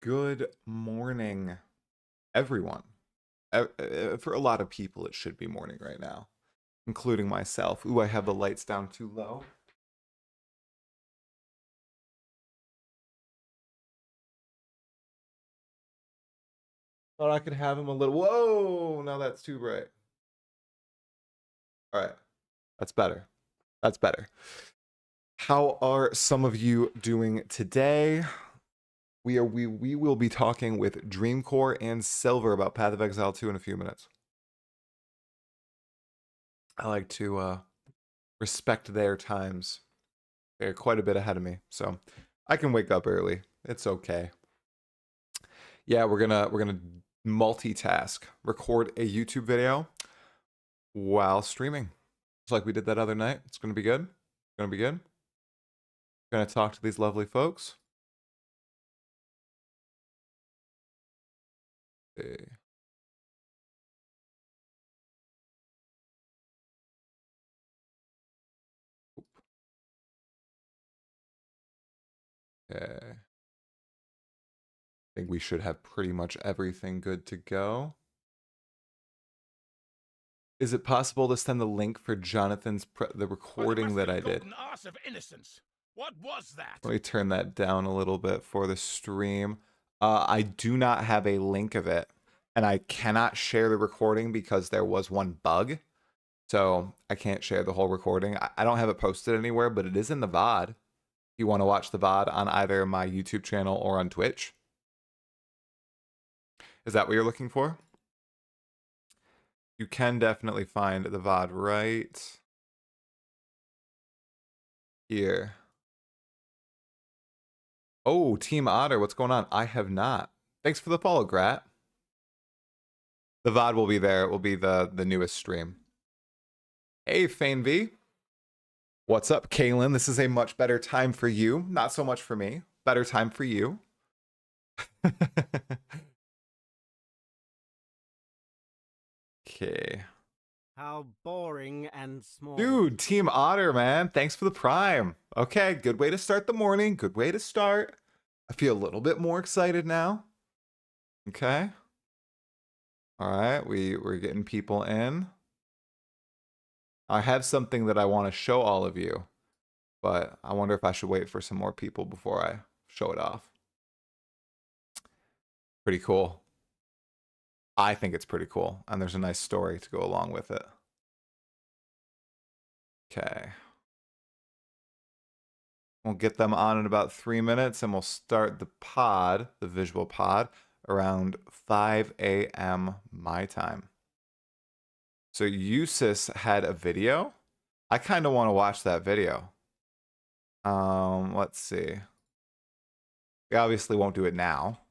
Good morning, everyone. For a lot of people, it should be morning right now, including myself. Ooh, I have the lights down too low. Thought I could have him a little. Whoa, now that's too bright. All right, that's better. That's better. How are some of you doing today? We will be talking with Dreamcore and Silver about Path of Exile 2 in a few minutes. I like to respect their times. They're quite a bit ahead of me, so I can wake up early. It's okay. Yeah, we're gonna multitask, record a YouTube video while streaming, just like we did that other night. It's gonna be good. It's gonna be good. Gonna talk to these lovely folks. Okay. Okay. I think we should have pretty much everything good to go. Is it possible to send the link for Jonathan's the recording that I did? Of innocence. What was that? Let me turn that down a little bit for the stream. I do not have a link of it, and I cannot share the recording because there was one bug. So I can't share the whole recording. I don't have it posted anywhere, but it is in the VOD. If you want to watch the VOD on either my YouTube channel or on Twitch. Is that what you're looking for? You can definitely find the VOD right here. Oh, Team Otter, what's going on? I have not. Thanks for the follow, Grat. The VOD will be there. It will be the newest stream. Hey, Fane V. What's up, Kaylin? This is a much better time for you. Not so much for me. Better time for you. Okay. How boring and small. Dude, Team Otter, man. Thanks for the prime. Okay, good way to start the morning. Good way to start. I feel a little bit more excited now. Okay. All right, we're getting people in. I have something that I want to show all of you, but I wonder if I should wait for some more people before I show it off. Pretty cool. I think it's pretty cool, and there's a nice story to go along with it. Okay. We'll get them on in about 3 minutes, and we'll start the pod, the visual pod, around 5 a.m. my time. So Usis had a video. I kind of want to watch that video. Let's see. We obviously won't do it now.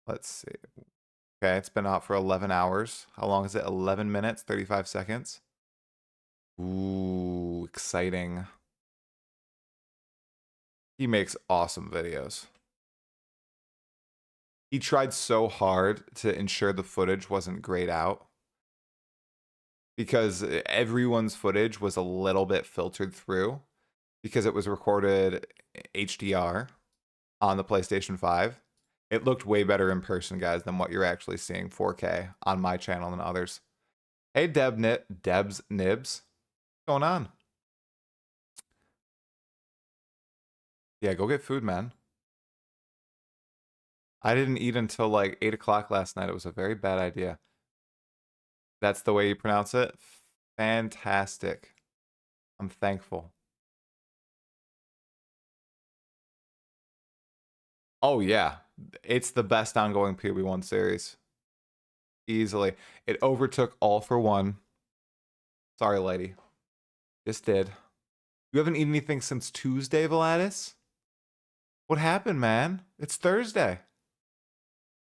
Let's see. Okay, it's been out for 11 hours. How long is it? 11 minutes, 35 seconds. Ooh, exciting. He makes awesome videos. He tried so hard to ensure the footage wasn't grayed out, because everyone's footage was a little bit filtered through because it was recorded HDR on the PlayStation 5. It looked way better in person, guys, than what you're actually seeing 4K on my channel and others. Hey, Debs Nibs. What's going on? Yeah, go get food, man. I didn't eat until like 8 o'clock last night. It was a very bad idea. That's the way you pronounce it? Fantastic. I'm thankful. Oh, yeah. It's the best ongoing PB1 series. Easily. It overtook All for One. Sorry, lady. Just did. You haven't eaten anything since Tuesday, Vladis? What happened, man? It's Thursday.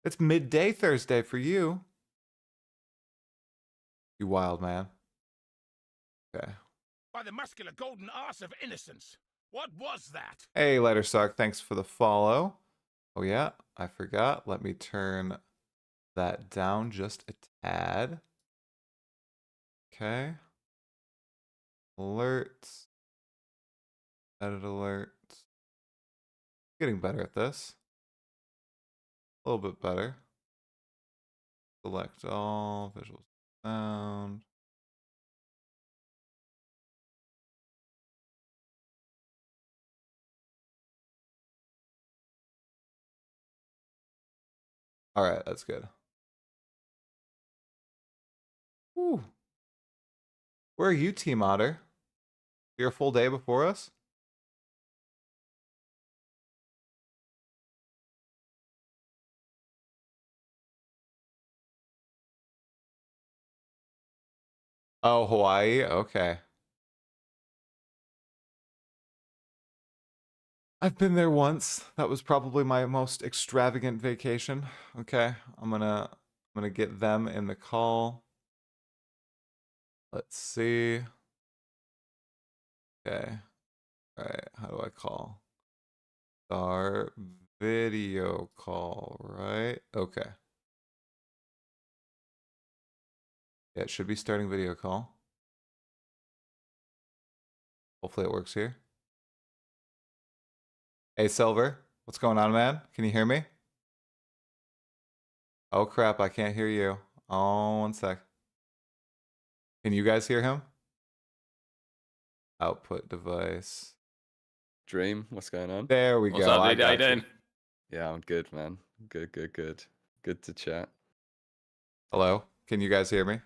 It's midday Thursday for you. You wild man. Okay. By the muscular golden arse of innocence. What was that? Hey, Lighter Sark, thanks for the follow. Oh yeah, I forgot. Let me turn that down just a tad. Okay. Alerts. Edit alerts. Getting better at this. A little bit better. Select all, visual sound. All right, that's good. Whew. Where are you, Team Otter? You're a full day before us? Oh, Hawaii? Okay. I've been there once. That was probably my most extravagant vacation. Okay, I'm gonna get them in the call. Let's see. Okay. All right, how do I call? Start video call, right? Okay. Yeah, it should be starting video call. Hopefully it works here. Hey, Silver, what's going on, man? Can you hear me? Oh, crap, I can't hear you. Oh, one sec. Can you guys hear him? Output device. Dream, what's going on? There we What's go. up, I dude? How you got you. doing? Yeah, I'm good, man. Good. Good to chat. Hello? Can you guys hear me?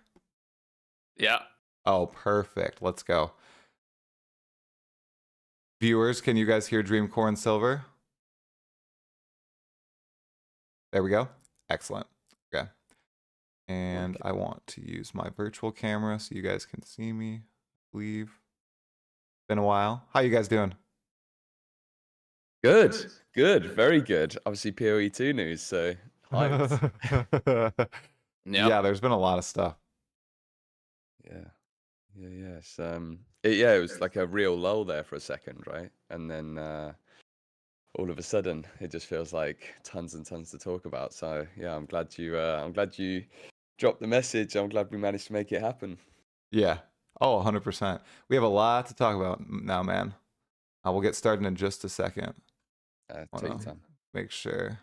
Yeah. Oh, perfect. Let's go. Viewers, can you guys hear Dreamcore and Silver? There we go. Excellent. Okay. And Okay. I want to use my virtual camera so you guys can see me, I believe. Been a while. How you guys doing? Good. Very good. Obviously, PoE2 news, so hyped. Yeah, there's been a lot of stuff. Yeah. It's, it was like a real lull there for a second, right? And then all of a sudden, it just feels like tons and tons to talk about. So yeah, I'm glad you dropped the message. I'm glad we managed to make it happen. Yeah. Oh, 100%. We have a lot to talk about now, man. We'll get started in just a second. Take your time. Make sure.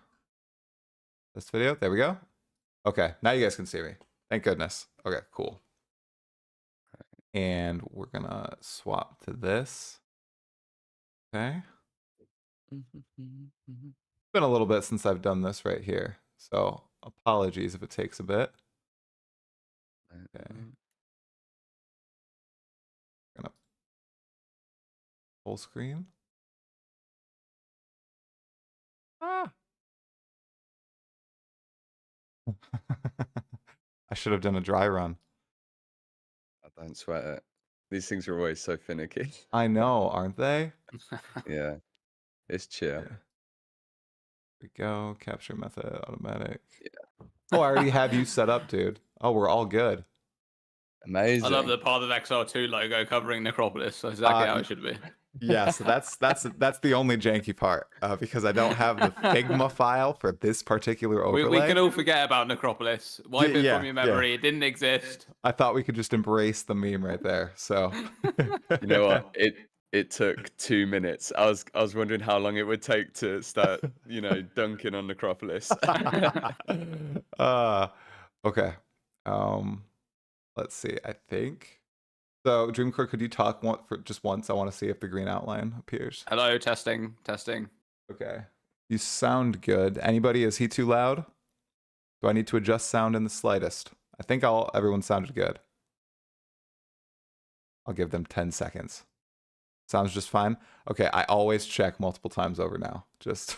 This video. There we go. Okay. Now you guys can see me. Thank goodness. Okay, cool. And we're going to swap to this. Okay. It's been a little bit since I've done this right here. So apologies if it takes a bit. Okay. Gonna full screen. Ah. I should have done a dry run. Don't sweat it. These things are always so finicky. I know, aren't they? Yeah. It's chill. Yeah. Here we go. Capture method, automatic. Yeah. Oh, I already have you set up, dude. Oh, we're all good. Amazing. I love the part of Exile 2 logo covering Necropolis. That's exactly how it should be. Yeah, so that's the only janky part because I don't have the Figma file for this particular overlay. We can all forget about Necropolis. Wipe it from your memory. It didn't exist. I thought we could just embrace the meme right there. So you know what? It took 2 minutes. I was wondering how long it would take to start, dunking on Necropolis. Okay. Let's see. I think. So, Dreamcore, could you talk for just once? I want to see if the green outline appears. Hello, testing. Okay. You sound good. Anybody? Is he too loud? Do I need to adjust sound in the slightest? I think everyone sounded good. I'll give them 10 seconds. Sounds just fine. Okay, I always check multiple times over now. Just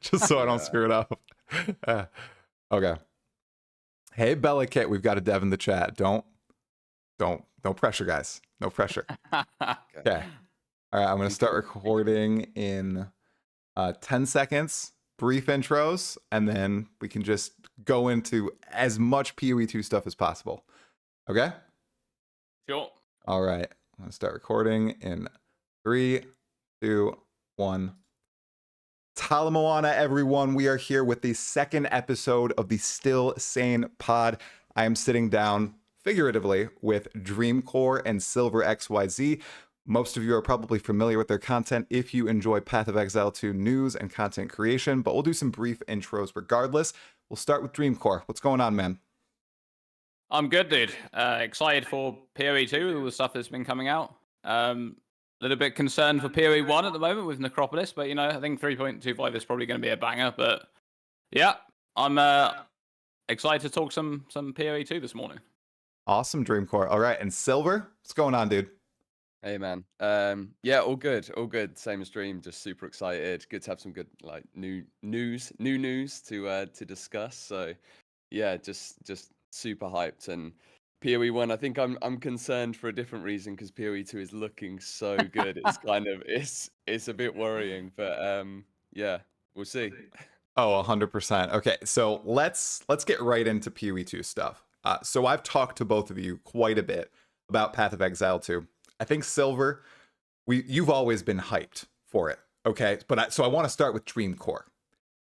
so I don't screw it up. Okay. Hey, Bella Kit, we've got a dev in the chat. Don't pressure, guys. No pressure. Okay. All right, I'm going to start recording in 10 seconds, brief intros, and then we can just go into as much PoE2 stuff as possible. Okay? Sure. All right. I'm going to start recording in 3, 2, 1. Talamoana, everyone. We are here with the second episode of the Still Sane pod. I am sitting down figuratively with Dreamcore and SylverXYZ. Most of you are probably familiar with their content if you enjoy Path of Exile 2 news and content creation, but we'll do some brief intros regardless. We'll start with Dreamcore. What's going on, man? I'm good, dude. Excited for PoE 2, all the stuff that's been coming out. A little bit concerned for PoE 1 at the moment with Necropolis, but I think 3.25 is probably going to be a banger. But yeah, I'm excited to talk some PoE 2 this morning. Awesome, Dreamcore. All right, and Silver, what's going on, dude? Hey man, yeah, all good. Same as Dream, just super excited. Good to have some good new news to discuss. So yeah, just super hyped. And PoE 1, I think I'm concerned for a different reason because PoE 2 is looking so good. It's kind of it's a bit worrying, but yeah, we'll see. Oh, 100%. Okay, so let's get right into PoE 2 stuff. So I've talked to both of you quite a bit about Path of Exile 2. I think Silver, you've always been hyped for it, okay? But so I want to start with Dreamcore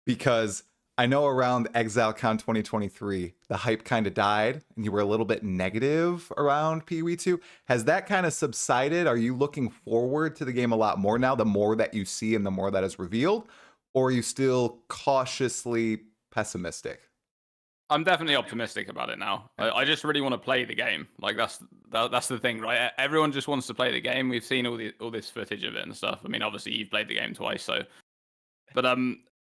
because I know around ExileCon 2023, the hype kind of died and you were a little bit negative around PoE 2. Has that kind of subsided? Are you looking forward to the game a lot more now, the more that you see and the more that is revealed? Or are you still cautiously pessimistic? I'm definitely optimistic about it now. I just really want to play the game. Like that's the thing, right? Everyone just wants to play the game. We've seen all this footage of it and stuff. I mean, obviously you've played the game twice, so. But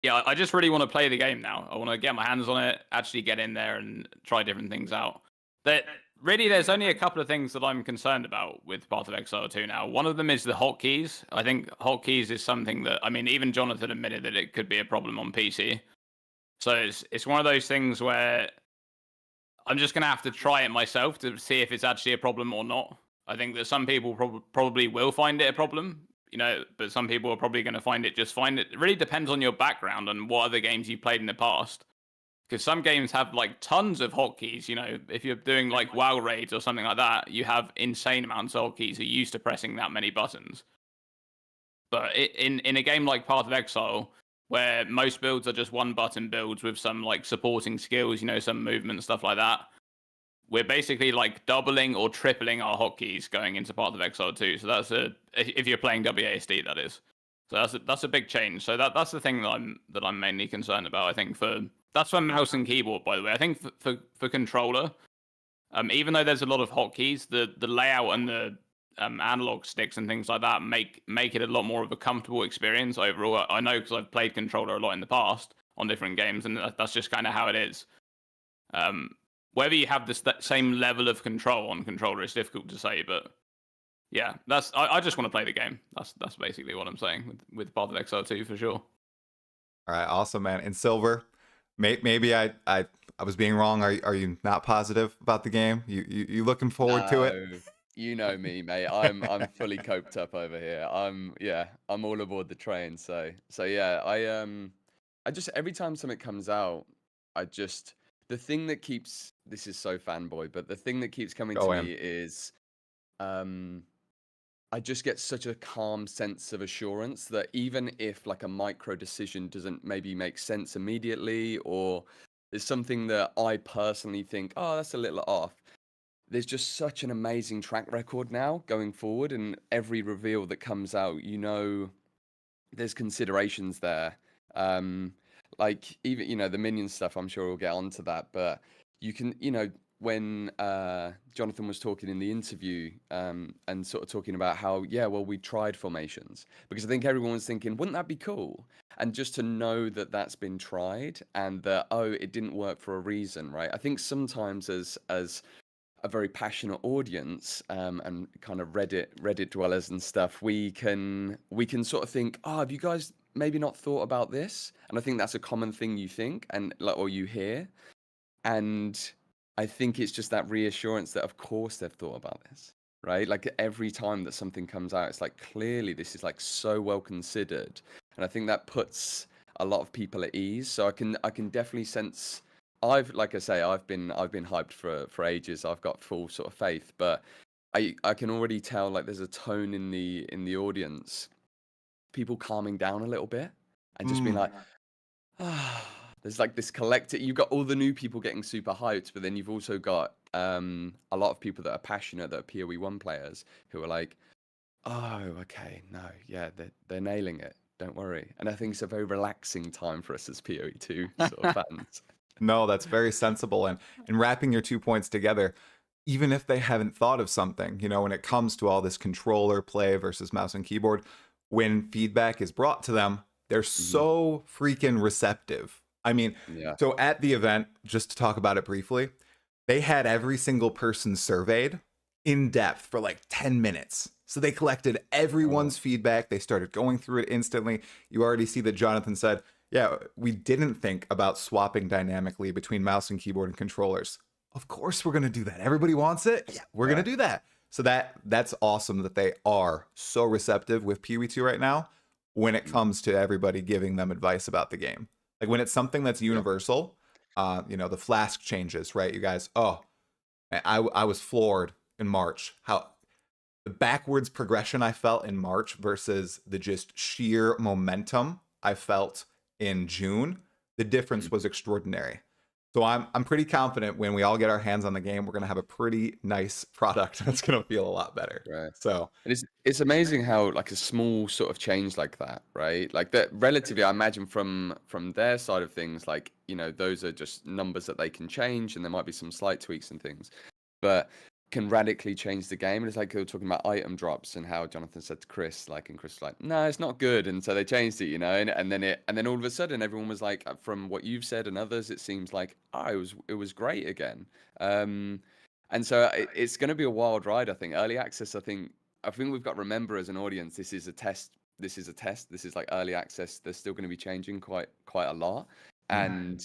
yeah, I just really want to play the game now. I want to get my hands on it, actually get in there and try different things out. There's only a couple of things that I'm concerned about with Path of Exile 2 now. One of them is the hotkeys. I think hotkeys is something that, I mean, even Jonathan admitted that it could be a problem on PC. So it's one of those things where I'm just going to have to try it myself to see if it's actually a problem or not. I think that some people probably will find it a problem, but some people are probably going to find it just fine. It really depends on your background and what other games you've played in the past. Because some games have like tons of hotkeys. If you're doing like WoW raids or something like that, you have insane amounts of hotkeys. You're used to pressing that many buttons. But in a game like Path of Exile, where most builds are just one button builds with some like supporting skills, some movement, stuff like that, we're basically like doubling or tripling our hotkeys going into Path of Exile 2. So that's if you're playing WASD, that is. So that's a big change. So that's the thing that I'm mainly concerned about. I think that's for mouse and keyboard, by the way. I think for controller, even though there's a lot of hotkeys, the layout and the analog sticks and things like that make it a lot more of a comfortable experience overall. I know because I've played controller a lot in the past on different games, and that's just kind of how it is. Whether you have the same level of control on controller is difficult to say, but yeah, I just want to play the game. That's basically what I'm saying with Path of Exile 2 for sure. All right, awesome, man. And Silver, maybe I was being wrong. Are you not positive about the game? You looking forward to it? You know me, mate. I'm fully coped up over here. I'm all aboard the train. So yeah, I just every time something comes out, the thing that keeps, this is so fanboy, but the thing that keeps coming to me is I just get such a calm sense of assurance that even if like a micro decision doesn't maybe make sense immediately, or there's something that I personally think, oh, that's a little off, there's just such an amazing track record now going forward, and every reveal that comes out, there's considerations there. Like even the minion stuff, I'm sure we'll get onto that, but you can when Jonathan was talking in the interview and sort of talking about how we tried formations, because I think everyone was thinking, wouldn't that be cool? And just to know that that's been tried and that it didn't work for a reason, right? I think sometimes as a very passionate audience and kind of Reddit dwellers and stuff, we can sort of think, have you guys maybe not thought about this? And I think that's a common thing you think or you hear. And I think it's just that reassurance that of course they've thought about this, right? Like every time that something comes out, it's like clearly this is like so well considered. And I think that puts a lot of people at ease. So I can definitely sense, like I say, I've been hyped for ages. I've got full sort of faith, but I can already tell like there's a tone in the audience, people calming down a little bit and just being like, there's like this collective. You've got all the new people getting super hyped, but then you've also got a lot of people that are passionate, that are PoE 1 players, who are like, Oh, okay. No, yeah, they're nailing it. Don't worry. And I think it's a very relaxing time for us as PoE2 sort of fans. No, that's very sensible. And wrapping your 2 points together, even if they haven't thought of something, when it comes to all this controller play versus mouse and keyboard, when feedback is brought to them, they're Mhm. so freaking receptive. I mean, Yeah. so at the event, just to talk about it briefly, they had every single person surveyed in depth for like 10 minutes. So they collected everyone's feedback. They started going through it instantly. You already see that Jonathan said, yeah, we didn't think about swapping dynamically between mouse and keyboard and controllers. Of course we're going to do that. Everybody wants it. Yeah, we're Yeah. going to do that. So that's awesome that they are so receptive with PoE2 right now when it comes to everybody giving them advice about the game. Like when it's something that's universal, the flask changes, right? You guys, I was floored in March how the backwards progression I felt in March versus the just sheer momentum I felt in June, the difference was extraordinary. So I'm pretty confident when we all get our hands on the game, we're gonna have a pretty nice product that's gonna feel a lot better. Right. So And it's amazing how like a small sort of change like that, right? Like that relatively, I imagine from their side of things, like, those are just numbers that they can change and there might be some slight tweaks and things. But can radically change the game. And it's like they were talking about item drops and how Jonathan said to Chris, and Chris was like, no, it's not good. And so they changed it, and then all of a sudden everyone was like, from what you've said and others, it seems like, it was great again. And so it's going to be a wild ride, I think. Early access, I think we've got to remember as an audience, this is a test. This is like early access. They're still going to be changing quite a lot. And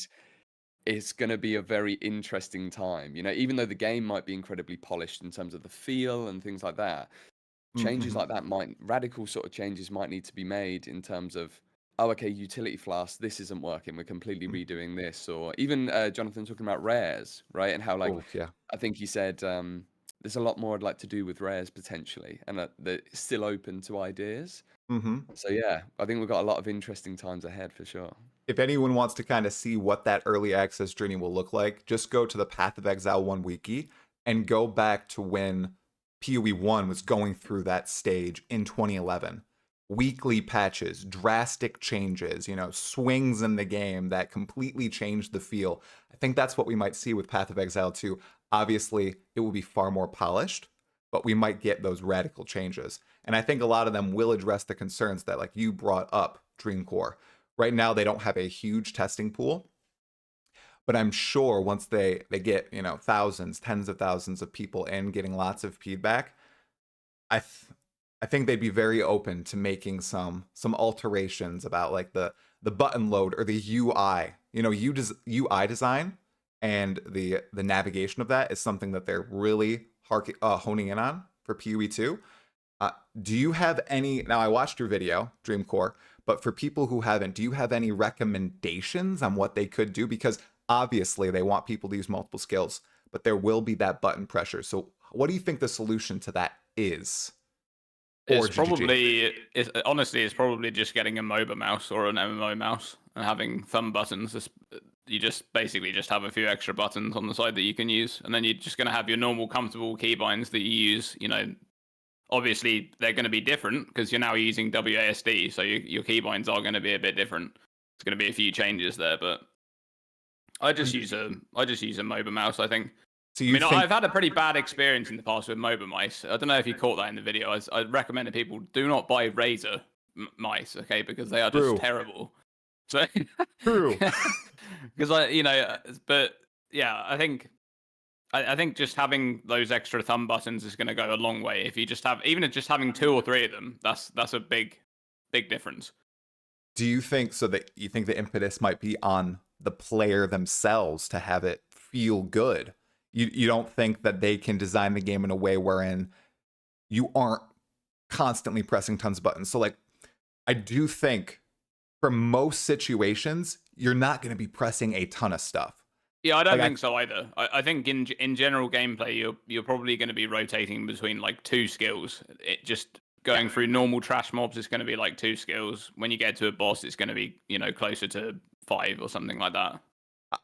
it's going to be a very interesting time. Even though the game might be incredibly polished in terms of the feel and things like that, changes like that radical sort of changes might need to be made in terms of, okay, utility flask, this isn't working, we're completely redoing this. Or even Jonathan talking about rares, right? And how, yeah. I think he said there's a lot more I'd like to do with rares potentially, and that they're still open to ideas. So yeah, I think we've got a lot of interesting times ahead for sure. If anyone wants to kind of see what that early access journey will look like, just go to the Path of Exile 1 wiki and go back to when PoE 1 was going through that stage in 2011. Weekly patches, drastic changes, swings in the game that completely changed the feel. I think that's what we might see with Path of Exile 2. Obviously, it will be far more polished, but we might get those radical changes. And I think a lot of them will address the concerns that, like you brought up, Dreamcore. Right now, they don't have a huge testing pool, but I'm sure once they get thousands, tens of thousands of people in, getting lots of feedback, I think they'd be very open to making some alterations about like the button load or the UI. UI design and the navigation of that is something that they're really honing in on for PoE 2. Do you have any? Now I watched your video, Dreamcore. But for people who haven't, do you have any recommendations on what they could do? Because obviously they want people to use multiple skills, but there will be that button pressure. So what do you think the solution to that is? Honestly, it's probably just getting a MOBA mouse or an MMO mouse and having thumb buttons. You just basically just have a few extra buttons on the side that you can use. And then you're just going to have your normal comfortable keybinds that you use, obviously they're going to be different because you're now using WASD, so your keybinds are going to be a bit different. There's going to be a few changes there, but I just use a MOBA mouse, I think. So I've had a pretty bad experience in the past with MOBA mice. I don't know if you caught that in the video. I recommended people do not buy Razer mice, okay, because they are just terrible. So True. Because but yeah, I think just having those extra thumb buttons is going to go a long way. If you just have, even just having 2 or 3 of them, that's a big difference. Do you think that you think the impetus might be on the player themselves to have it feel good? You don't think that they can design the game in a way wherein you aren't constantly pressing tons of buttons? So like, I do think for most situations, you're not going to be pressing a ton of stuff. Yeah, I don't think so either. I think in general gameplay, you're probably going to be rotating between like 2 skills. It just going through normal trash mobs is going to be like 2 skills. When you get to a boss, it's going to be closer to 5 or something like that.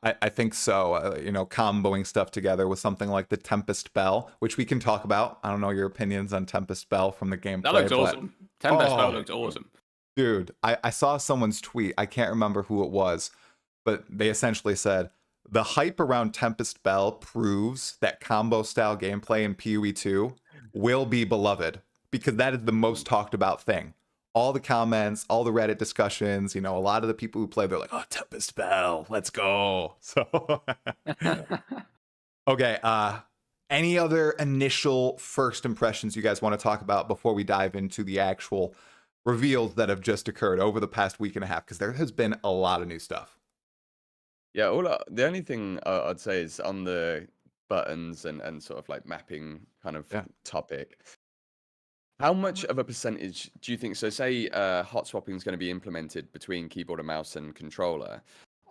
I think so. Comboing stuff together with something like the Tempest Bell, which we can talk about. I don't know your opinions on Tempest Bell from the gameplay, That looks but awesome. Tempest Bell oh, looked awesome. dude, I saw someone's tweet. I can't remember who it was, but they essentially said the hype around Tempest Bell proves that combo style gameplay in PoE 2 will be beloved because that is the most talked about thing. All the comments, all the Reddit discussions, a lot of the people who play, they're like, oh, Tempest Bell, let's go. So, okay. Any other initial first impressions you guys want to talk about before we dive into the actual reveals that have just occurred over the past week and a half? Because there has been a lot of new stuff. Yeah, the only thing I'd say is on the buttons and sort of like mapping kind of topic. How much of a percentage do you think? So, say hot swapping is going to be implemented between keyboard and mouse and controller.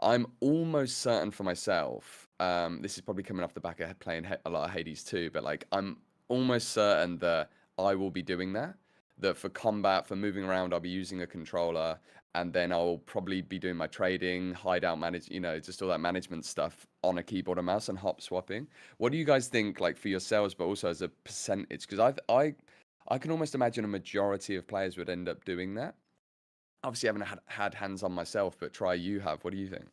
I'm almost certain for myself. This is probably coming off the back of playing a lot of Hades 2, but like I'm almost certain that I will be doing that. That for combat, for moving around, I'll be using a controller, and then I'll probably be doing my trading, hideout just all that management stuff on a keyboard and mouse and hop swapping. What do you guys think, like for yourselves, but also as a percentage? Because I can almost imagine a majority of players would end up doing that. Obviously, I haven't had hands on myself, but you have. What do you think?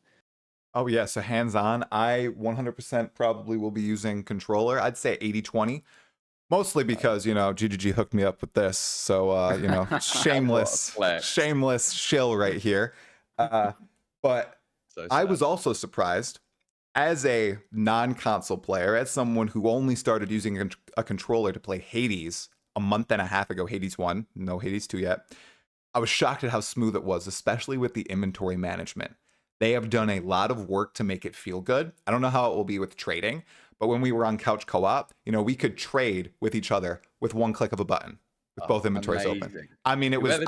Oh, yeah. So hands on, I 100% probably will be using controller. I'd say 80-20. Mostly because, GGG hooked me up with this. So, shameless shill right here. But So I sad. was also surprised as a non-console player, as someone who only started using a controller to play Hades a month and a half ago, Hades 1, no Hades 2 yet. I was shocked at how smooth it was, especially with the inventory management. They have done a lot of work to make it feel good. I don't know how it will be with trading, but when we were on couch co-op, we could trade with each other with one click of a button with both inventories open. I mean, it was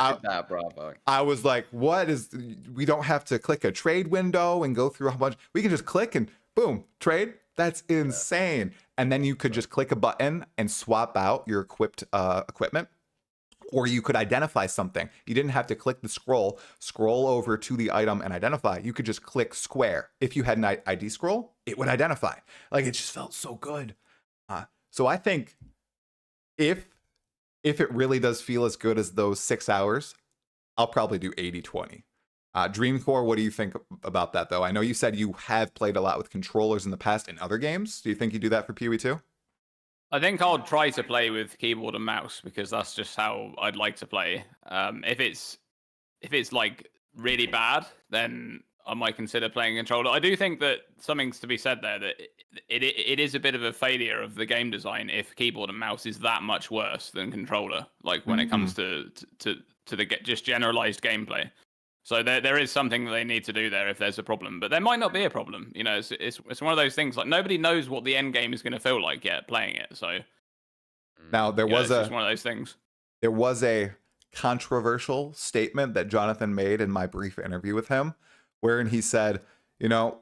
bravo. I was like, we don't have to click a trade window and go through a bunch. We can just click and boom, trade. That's insane. And then you could just click a button and swap out your equipped equipment. Or you could identify something. You didn't have to click the scroll over to the item and identify. You could just click square. If you had an ID scroll, it would identify. Like, it just felt so good. So I think if it really does feel as good as those 6 hours, I'll probably do 80-20. Dreamcore, what do you think about that, though? I know you said you have played a lot with controllers in the past in other games. Do you think you do that for PoE 2? I think I'll try to play with keyboard and mouse because that's just how I'd like to play. If it's like really bad, then I might consider playing controller. I do think that something's to be said there that it is a bit of a failure of the game design if keyboard and mouse is that much worse than controller. Like when it comes to the just generalized gameplay. So there is something that they need to do there if there's a problem, but there might not be a problem. It's one of those things like nobody knows what the end game is going to feel like yet playing it. So now it's just one of those things. There was a controversial statement that Jonathan made in my brief interview with him, wherein he said,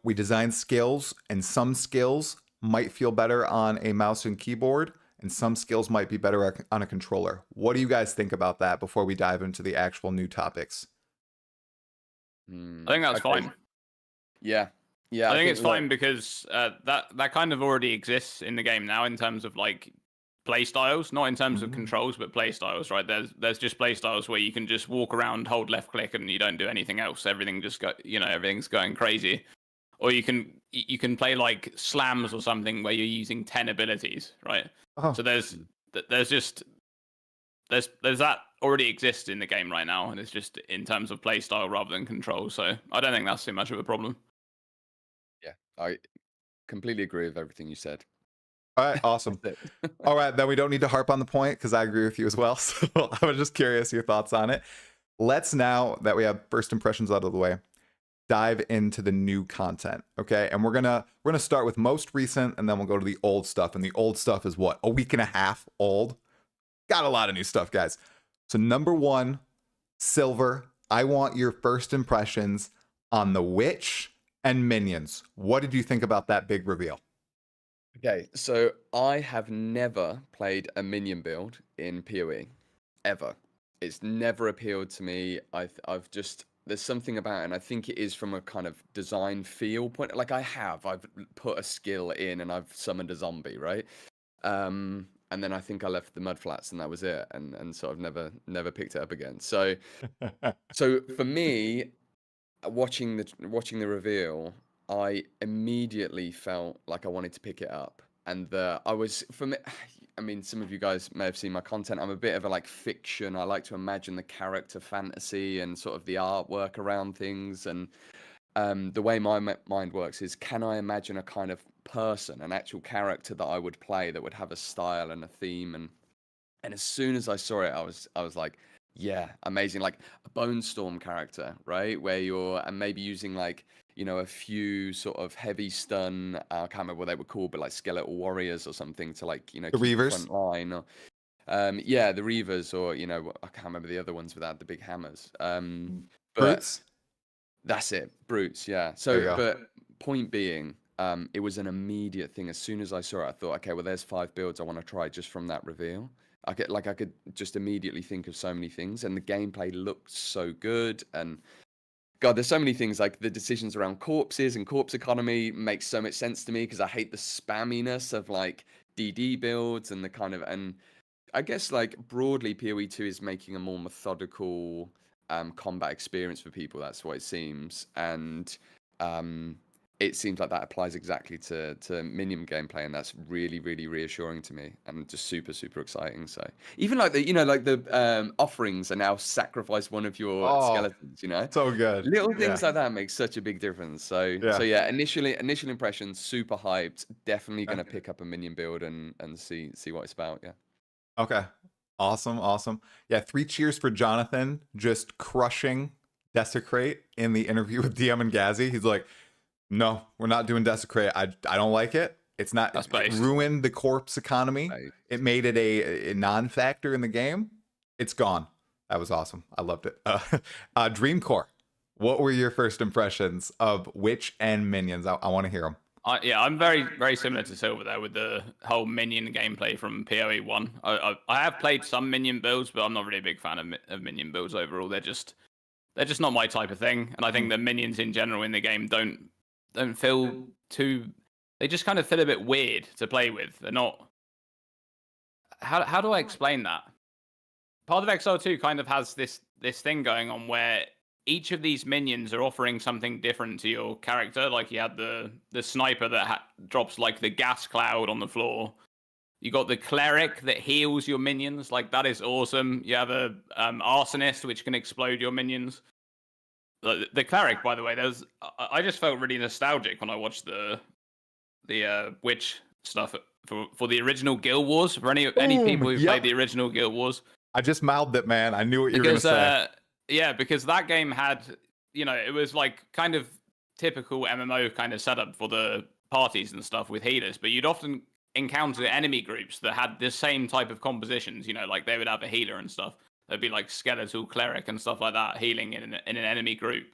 we design skills and some skills might feel better on a mouse and keyboard and some skills might be better on a controller. What do you guys think about that before we dive into the actual new topics? I think that's fine. Yeah. I think it's fine because that kind of already exists in the game now in terms of like play styles, not in terms of controls, but play styles, right? There's just play styles where you can just walk around, hold left click, and you don't do anything else. Everything just everything's going crazy. Or you can play like slams or something where you're using 10 abilities, right? So there's that already exists in the game right now, and it's just in terms of play style rather than control. So I don't think that's too much of a problem. Yeah, I completely agree with everything you said. All right, awesome. All right, then we don't need to harp on the point because I agree with you as well. So I was just curious your thoughts on it. Let's, now that we have first impressions out of the way, dive into the new content, okay? And we're gonna start with most recent, and then we'll go to the old stuff. And the old stuff is what, a week and a half old? Got a lot of new stuff, guys. So number one, Silver, I want your first impressions on the Witch and Minions. What did you think about that big reveal? Okay, so I have never played a minion build in PoE, ever. It's never appealed to me. I've just there's something about it, and I think it is from a kind of design feel point. Like I've put a skill in and I've summoned a zombie, right? And then I think I left the mudflats and that was it, and so I've never picked it up again. So for me, watching the reveal, I immediately felt like I wanted to pick it up, and I was for me. I mean, some of you guys may have seen my content. I'm a bit of a like fiction. I like to imagine the character fantasy and sort of the artwork around things. And the way my mind works is, can I imagine a kind of person, an actual character that I would play that would have a style and a theme? And as soon as I saw it, I was like, yeah, amazing. Like a Bone Storm character, right? Where you're and maybe using like, you know, a few sort of heavy stun, I can't remember what they were called, but like skeletal warriors or something to like, you know, The keep the Reavers? front line. Or, yeah, the Reavers, or, you know, I can't remember the other ones without the big hammers. But Brutes? that's it, brutes, yeah. There you So, go. but point being, it was an immediate thing. As soon as I saw it, I thought, okay, well, there's 5 builds I want to try just from that reveal. I could just immediately think of so many things, and the gameplay looked so good. And God, there's so many things, like the decisions around corpses and corpse economy makes so much sense to me, because I hate the spamminess of like DD builds and the kind of, and I guess like broadly PoE2 is making a more methodical combat experience for people. That's what it seems. And it seems like that applies exactly to minion gameplay, and that's really, really reassuring to me, and just super, super exciting. So even like the, you know, like the offerings are now sacrifice one of your Oh, skeletons, you know, So good. little Yeah. things like that make such a big difference. So Yeah. yeah, initial impressions, super hyped. Definitely gonna pick up a minion build and see what it's about. Yeah. Okay. Awesome. Yeah, 3 cheers for Jonathan just crushing Desecrate in the interview with DM and Gazzy. He's like, no, we're not doing Desecrate. I don't like it. It's not, That's it based. ruined the corpse economy. Right. It made it a non-factor in the game. It's gone. That was awesome. I loved it. Dreamcore, what were your first impressions of Witch and Minions? I want to hear them. Yeah, I'm very, very similar to Silver there with the whole minion gameplay from PoE 1. I have played some minion builds, but I'm not really a big fan of minion builds overall. They're just not my type of thing. And I think the minions in general in the game don't feel too. They just kind of feel a bit weird to play with. They're not. How do I explain that? Path of Exile 2 kind of has this thing going on where each of these minions are offering something different to your character. Like you had the sniper that drops like the gas cloud on the floor. You got the cleric that heals your minions. Like that is awesome. You have a arsonist which can explode your minions. The cleric, by the way, I just felt really nostalgic when I watched the witch stuff for the original Guild Wars. For any people who played the original Guild Wars, I just mouthed it, man. I knew what you were going to say. Yeah, because that game had, you know, it was like kind of typical MMO kind of setup for the parties and stuff with healers, but you'd often encounter enemy groups that had the same type of compositions, you know, like they would have a healer and stuff. There'd be like skeletal cleric and stuff like that healing in an enemy group.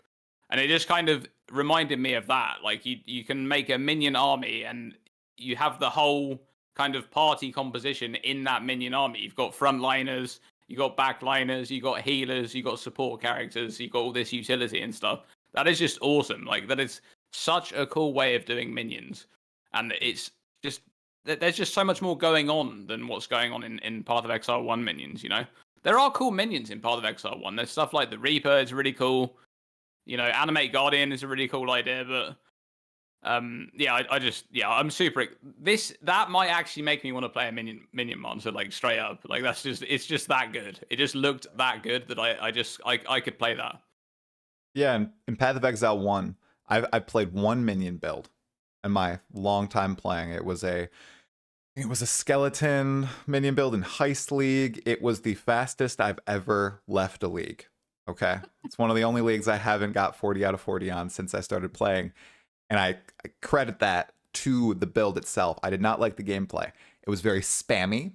And it just kind of reminded me of that. Like you can make a minion army and you have the whole kind of party composition in that minion army. You've got frontliners, you got backliners, you got healers, you got support characters, you got all this utility and stuff. That is just awesome. Like that is such a cool way of doing minions. And it's just, there's just so much more going on than what's going on in Path of Exile 1 minions, you know? There are cool minions in Path of Exile 1. There's stuff like the Reaper is really cool. You know, Animate Guardian is a really cool idea, but yeah, I'm super. That might actually make me want to play a minion monster, like straight up. Like it's just that good. It just looked that good that I could play that. Yeah, in Path of Exile 1, I played one minion build in my long time playing. It was a skeleton minion build in Heist League. It was the fastest I've ever left a league. Okay. It's one of the only leagues I haven't got 40 out of 40 on since I started playing. And I credit that to the build itself. I did not like the gameplay. It was very spammy,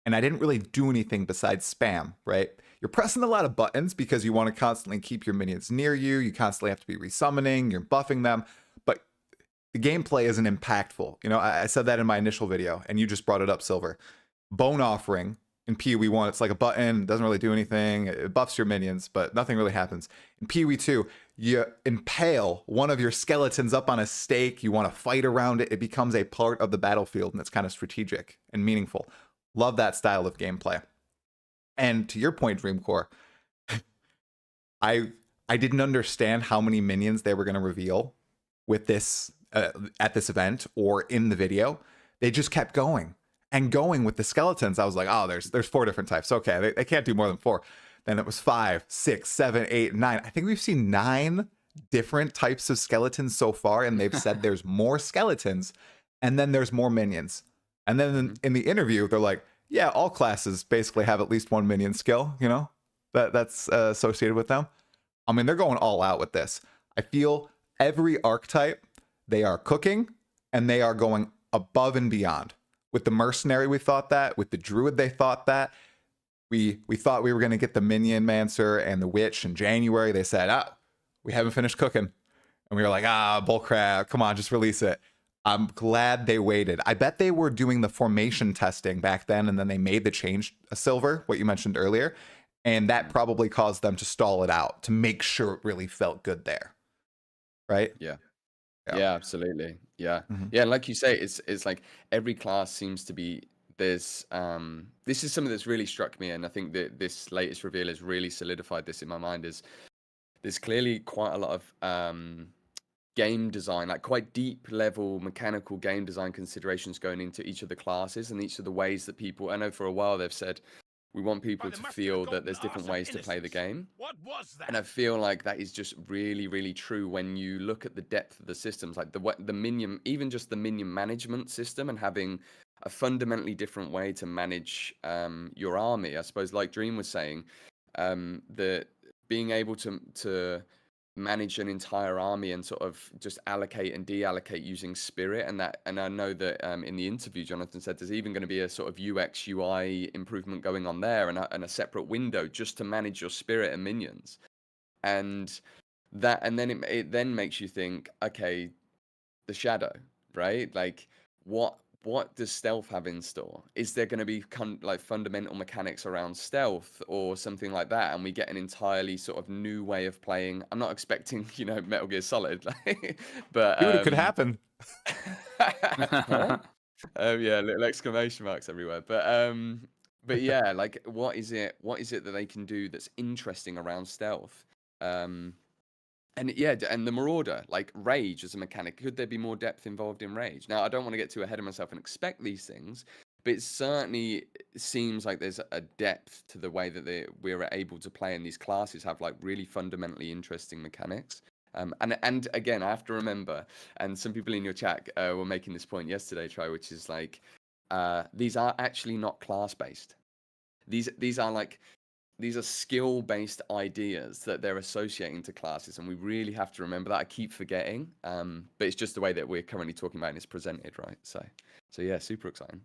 and I didn't really do anything besides spam, right? You're pressing a lot of buttons because you want to constantly keep your minions near you. You constantly have to be resummoning, you're buffing them, but the gameplay isn't impactful. You know, I said that in my initial video, and you just brought it up, Silver. Bone Offering in PoE 1, it's like a button, doesn't really do anything. It buffs your minions, but nothing really happens. In PoE 2, you impale one of your skeletons up on a stake. You want to fight around it. It becomes a part of the battlefield, and it's kind of strategic and meaningful. Love that style of gameplay. And to your point, Dreamcore, I didn't understand how many minions they were going to reveal with this at this event or in the video. They just kept going and going with the skeletons. I was like, oh, there's 4 different types. Okay, they can't do more than 4. Then it was 5, 6, 7, 8, 9. I think we've seen 9 different types of skeletons so far, and they've said there's more skeletons, and then there's more minions. And then in the interview, they're like, yeah, all classes basically have at least 1 minion skill, you know, that's associated with them. I mean, they're going all out with this. I feel every archetype, they are cooking, and they are going above and beyond. With the mercenary, we thought that. With the druid, they thought that. We thought we were going to get the minion mancer and the witch in January. They said, we haven't finished cooking. And we were like, bullcrap, come on, just release it. I'm glad they waited. I bet they were doing the formation testing back then, and then they made the change to silver, what you mentioned earlier. And that probably caused them to stall it out to make sure it really felt good there. Right? Yeah, absolutely. Yeah. Mm-hmm. Yeah, like you say, it's like every class seems to be this is something that's really struck me, and I think that this latest reveal has really solidified this in my mind. Is there's clearly quite a lot of game design, like quite deep level mechanical game design considerations going into each of the classes and each of the ways that people, I know for a while they've said we want people to feel that there's different ways to play the game. What was that? And I feel like that is just really, really true when you look at the depth of the systems, like the minion, even just the minion management system, and having a fundamentally different way to manage your army. I suppose, like Dream was saying, that being able to manage an entire army and sort of just allocate and deallocate using spirit, and I know that in the interview Jonathan said there's even going to be a sort of UX UI improvement going on there, and a separate window just to manage your spirit and minions, and then it then makes you think, okay, the shadow, right? Like what does stealth have in store? Is there going to be like fundamental mechanics around stealth or something like that? And we get an entirely sort of new way of playing. I'm not expecting, Metal Gear Solid, but Dude, it could happen. Yeah, little exclamation marks everywhere. But yeah, like what is it that they can do that's interesting around stealth? And the Marauder, like Rage as a mechanic, could there be more depth involved in Rage? Now, I don't want to get too ahead of myself and expect these things, but it certainly seems like there's a depth to the way that we're able to play, and these classes have like really fundamentally interesting mechanics. And again, I have to remember, and some people in your chat were making this point yesterday, Troy, which is like, these are actually not class-based. These are skill-based ideas that they're associating to classes, and we really have to remember that. I keep forgetting, but it's just the way that we're currently talking about and it's presented, right? So yeah, super exciting.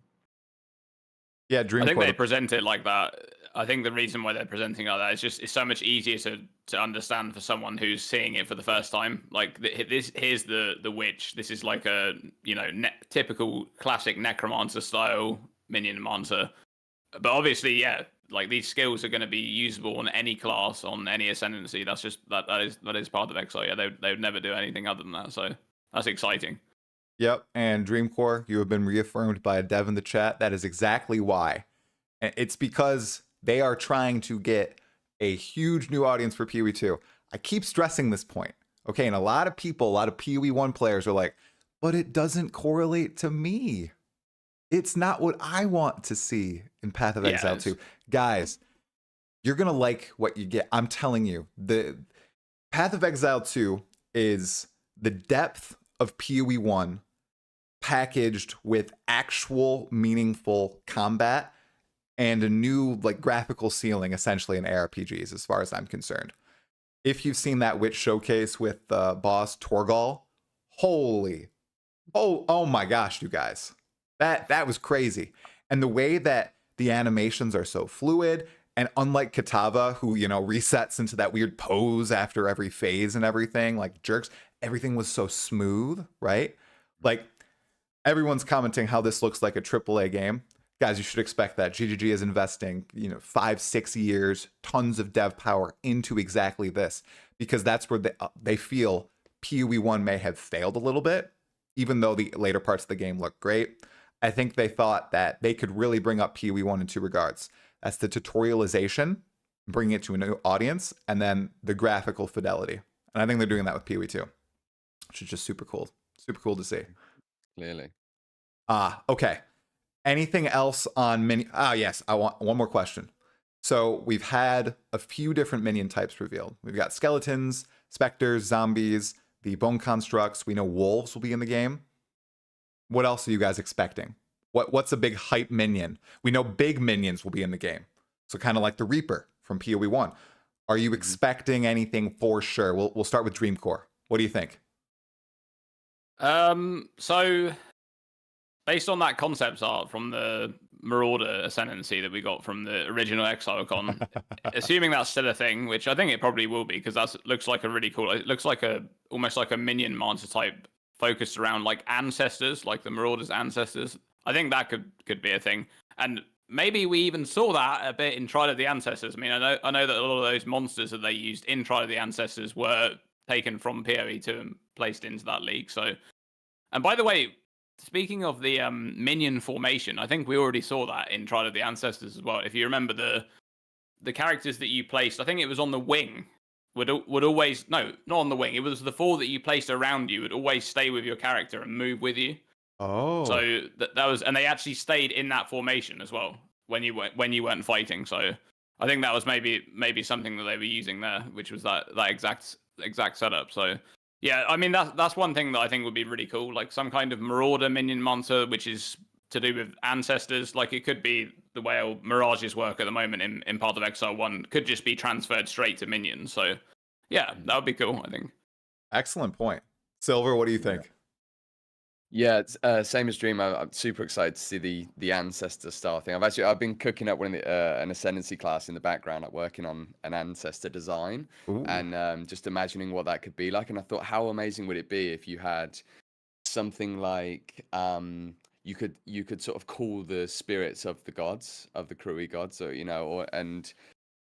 Yeah, I think Dreamcore. they present it like that. I think the reason why they're presenting it like that is just it's so much easier to understand for someone who's seeing it for the first time. Like here's the witch. This is like a typical classic necromancer style minion monster. But obviously, yeah, like these skills are going to be usable on any class, on any ascendancy. That's just that is part of Exile. Yeah, they would never do anything other than that. So that's exciting. Yep, and Dreamcore, you have been reaffirmed by a dev in the chat. That is exactly why. It's because they are trying to get a huge new audience for PoE 2. I keep stressing this point. Okay, and a lot of PoE 1 players are like, but it doesn't correlate to me. It's not what I want to see in Path of Exile 2. Guys, you're going to like what you get. I'm telling you, the Path of Exile 2 is the depth of PoE 1 packaged with actual meaningful combat and a new like graphical ceiling essentially in ARPGs as far as I'm concerned. If you've seen that Witch showcase with boss Torgal, oh my gosh, you guys. That was crazy. And the way that the animations are so fluid, and unlike Katava, who, resets into that weird pose after every phase and everything, like jerks, everything was so smooth, right? Like, everyone's commenting how this looks like a AAA game. guys, you should expect that. GGG is investing, 5-6 years, tons of dev power into exactly this, because that's where they feel PoE 1 may have failed a little bit, even though the later parts of the game look great. I think they thought that they could really bring up PoE 1 in two regards. That's the tutorialization, bringing it to a new audience, and then the graphical fidelity. And I think they're doing that with PoE 2, which is just super cool. Super cool to see. Clearly. Okay. Anything else on minion? Yes, I want one more question. So we've had a few different minion types revealed. We've got skeletons, specters, zombies, the bone constructs. We know wolves will be in the game. What else are you guys expecting? What's a big hype minion? We know big minions will be in the game. So kind of like the Reaper from PoE 1. Are you expecting anything for sure? We'll start with Dreamcore. What do you think? So based on that concept art from the Marauder Ascendancy that we got from the original Exile con, assuming that's still a thing, which I think it probably will be, because that looks like a really cool. It looks like almost like a minion monster type focused around like ancestors, like the Marauders' ancestors. I think that could be a thing, and maybe we even saw that a bit in Trial of the Ancestors. I mean, I know that a lot of those monsters that they used in Trial of the Ancestors were taken from PoE 2 and placed into that league. So, and by the way, speaking of the minion formation, I think we already saw that in Trial of the Ancestors as well. If you remember the characters that you placed, I think it was on the wing, would always, no, not on the wing. It was the 4 that you placed around you would always stay with your character and move with you. Oh. So that was, and they actually stayed in that formation as well when you weren't fighting. So I think that was maybe something that they were using there, which was that exact setup. So yeah, I mean that's one thing that I think would be really cool, like some kind of Marauder minion monster, which is to do with ancestors. Like it could be the way Mirages work at the moment in Path of Exile 1, could just be transferred straight to minions. So yeah, that would be cool, I think. Excellent point. Silver, what do you think? Yeah, it's, same as Dream. I'm super excited to see the ancestor style thing. I've been cooking up an ascendancy class in the background, like working on an ancestor design. Ooh. And just imagining what that could be like. And I thought, how amazing would it be if you had something like you could sort of call the spirits of the gods, of the Krui gods, or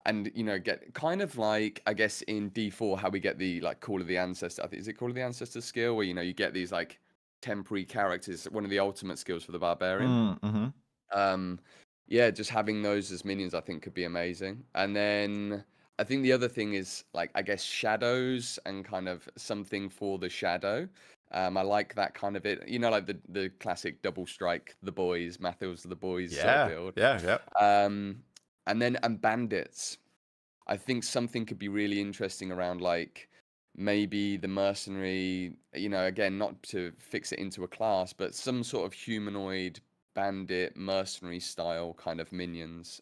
and get kind of like, I guess in D4 how we get the like Call of the Ancestor. I think, is it Call of the Ancestor skill, where you get these like temporary characters, one of the ultimate skills for the barbarian. Yeah, just having those as minions I think could be amazing. And then I think the other thing is, like, I guess shadows and kind of something for the shadow. I like that kind of it, like the classic double strike, the boys, Mathil's the boys sort of build. Yeah. And bandits. I think something could be really interesting around, like, maybe the mercenary, again, not to fix it into a class, but some sort of humanoid bandit mercenary style kind of minions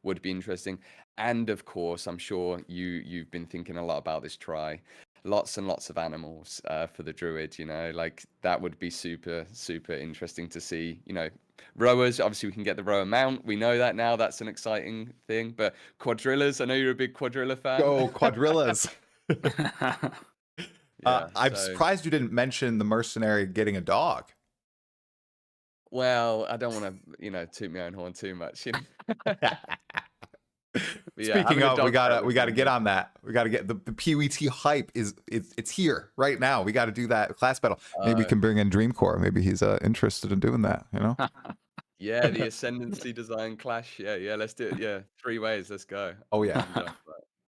would be interesting. And of course, I'm sure you've been thinking a lot about this try. Lots and lots of animals for the druid, like that would be super, super interesting to see. Rowers, obviously we can get the rower mount. We know that now. That's an exciting thing. But quadrillas, I know you're a big quadrilla fan. Go quadrillas. I'm surprised you didn't mention the mercenary getting a dog. Well, I don't want to, toot my own horn too much. Speaking of, we gotta get on that. We gotta get the PoE hype it's here right now. We got to do that class battle. Maybe we can bring in Dreamcore. Maybe he's interested in doing that. Yeah, the ascendancy design clash. Yeah, let's do it. Yeah, 3 ways. Let's go. Oh yeah.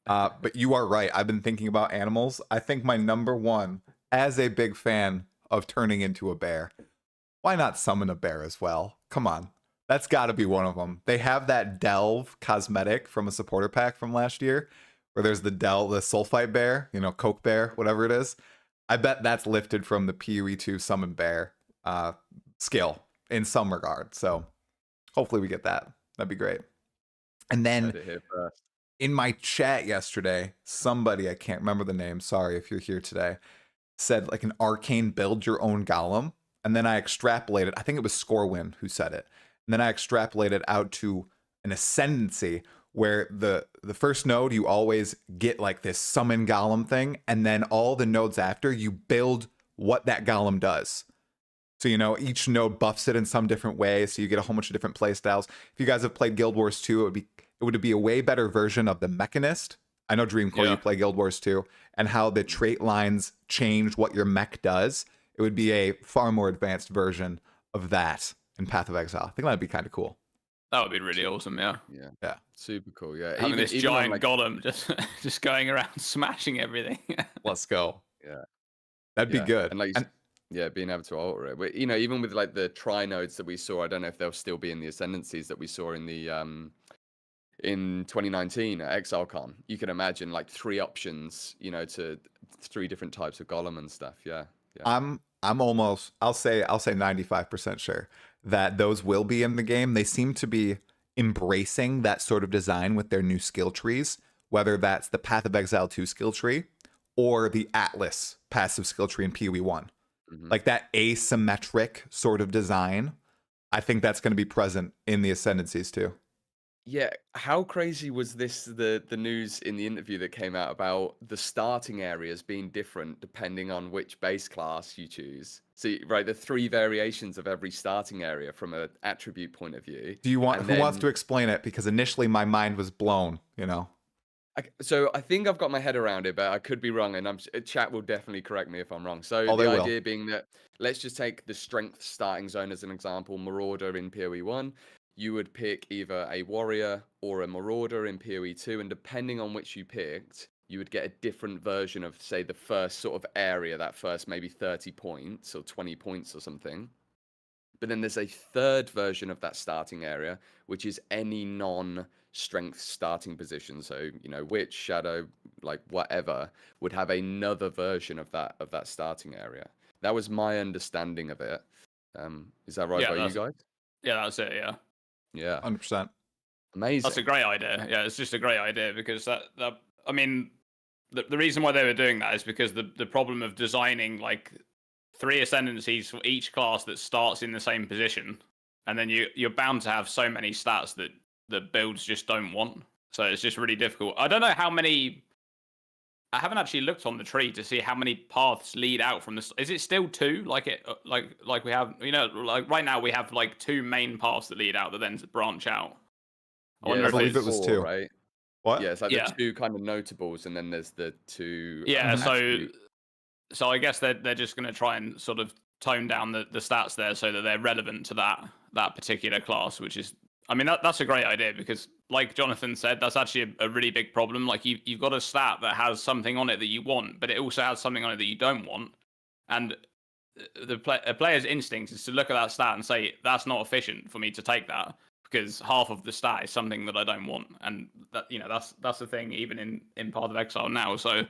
But you are right. I've been thinking about animals. I think my number one, as a big fan of turning into a bear, why not summon a bear as well? Come on. That's got to be one of them. They have that Delve cosmetic from a supporter pack from last year, where there's the Sulfite bear, Coke bear, whatever it is. I bet that's lifted from the PoE 2 summon bear skill in some regard. So hopefully we get that. That'd be great. And then in my chat yesterday, somebody, I can't remember the name, sorry if you're here today, said like an arcane build your own golem. And then I extrapolated, I think it was Scorewin who said it. And then I extrapolated out to an ascendancy where the first node, you always get like this summon golem thing. And then all the nodes after, you build what that golem does. So, you know, each node buffs it in some different way. So you get a whole bunch of different play styles. If you guys have played Guild Wars 2, it would be a way better version of the Mechanist. I know Dreamcore, Yeah. you play Guild Wars 2, and how the trait lines change what your mech does. It would be a far more advanced version of that in Path of Exile. I think that'd be kind of cool. That would be really awesome, yeah. Yeah. Super cool. Yeah, Having this on, giant like, golem just going around smashing everything. Let's go. Yeah. That'd be good. And like, yeah, being able to alter it. But, you know, even with like the tri-nodes that we saw, I don't know if they'll still be in the ascendancies that we saw in the in 2019 at ExileCon. You can imagine like 3 options, you know, to 3 different types of golem and stuff. Yeah. I'm almost, I'll say 95% sure that those will be in the game. They seem to be embracing that sort of design with their new skill trees, whether that's the Path of Exile 2 skill tree or the Atlas passive skill tree in PoE 1. Like that asymmetric sort of design, I think that's going to be present in the Ascendancies too. Yeah, how crazy was this, the news in the interview that came out about the starting areas being different depending on which base class you choose? So, right, the 3 variations of every starting area from an attribute point of view. Do you want, And who wants then- to explain it? Because initially my mind was blown, you know? So I think I've got my head around it, but I could be wrong, and chat will definitely correct me if I'm wrong. So Oh, they the will. idea being that, let's just take the strength starting zone as an example, Marauder in PoE 1. You would pick either a warrior or a marauder in PoE 2, and depending on which you picked, you would get a different version of, say, the first sort of area, that first maybe 30 points or 20 points or something. But then there's a third version of that starting area, which is any non-strength starting position. So, you know, witch, shadow, like whatever, would have another version of that starting area. That was my understanding of it. Is that right Yeah, by you that's- guys? Yeah, that's it, yeah. Yeah, 100%. amazing. That's a great idea. Yeah, it's just a great idea because that I mean, the reason why they were doing that is because the problem of designing like 3 ascendancies for each class that starts in the same position, and then you're bound to have so many stats that the builds just don't want. So it's just really difficult. I don't know how many. I haven't actually looked on the tree to see how many paths lead out from this. Is it still 2? Like it, like we have, you know, like right now we have like 2 main paths that lead out that then branch out. I wonder I if believe it's, it was 4, 2. right? What? Yeah, it's like Yeah. the 2 kind of notables, and then there's the 2. Yeah, attribute. so I guess they're just going to try and sort of tone down the stats there so that they're relevant to that particular class, which is, I mean, that's a great idea because, like Jonathan said, that's actually a really big problem. Like you've got a stat that has something on it that you want, but it also has something on it that you don't want, and a player's instinct is to look at that stat and say that's not efficient for me to take that because half of the stat is something that I don't want, and that, you know, that's the thing even in Path of Exile now. So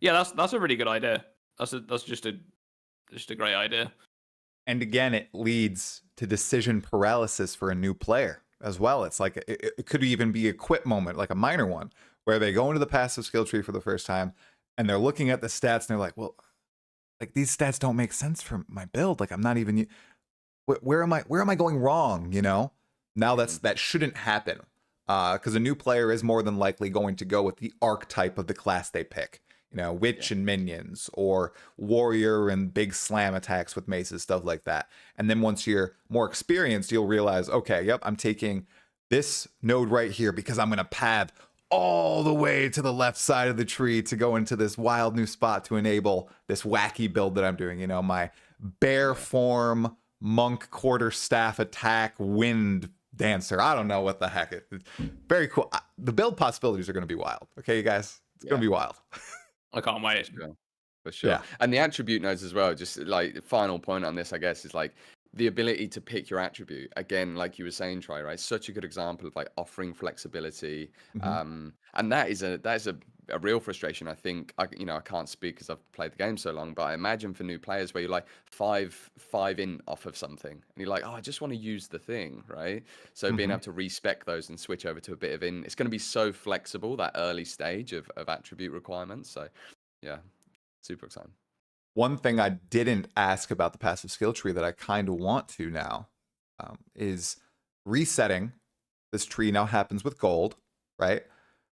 yeah, that's a really good idea. That's just a great idea. And again, it leads to decision paralysis for a new player as well. It's like it could even be a quit moment, like a minor one, where they go into the passive skill tree for the first time and they're looking at the stats and they're like, well, like these stats don't make sense for my build. Like I'm not even, where am I going wrong? You know, now that shouldn't happen because a new player is more than likely going to go with the archetype of the class they pick. You know, witch and minions, or warrior and big slam attacks with maces, stuff like that. And then once you're more experienced, you'll realize, okay, yep, I'm taking this node right here because I'm going to path all the way to the left side of the tree to go into this wild new spot to enable this wacky build that I'm doing. You know, my bear form, monk quarter staff attack, wind dancer. I don't know what the heck. It's very cool. The build possibilities are going to be wild. Okay, you guys? It's going to be wild. I can't wait. For sure. Yeah. And the attribute nodes as well, just like the final point on this, I guess, is like the ability to pick your attribute. Again, like you were saying, Troy, right? Such a good example of like offering flexibility. And that is a real frustration. I think I can't speak because I've played the game so long, but I imagine for new players where you're like five in off of something and you're like, oh, I just want to use the thing, right? So being able to respec those and switch over to a bit of in, it's going to be so flexible, that early stage of attribute requirements. So yeah, super exciting. One thing I didn't ask about the passive skill tree that I kind of want to now is resetting. This tree now happens with gold, right?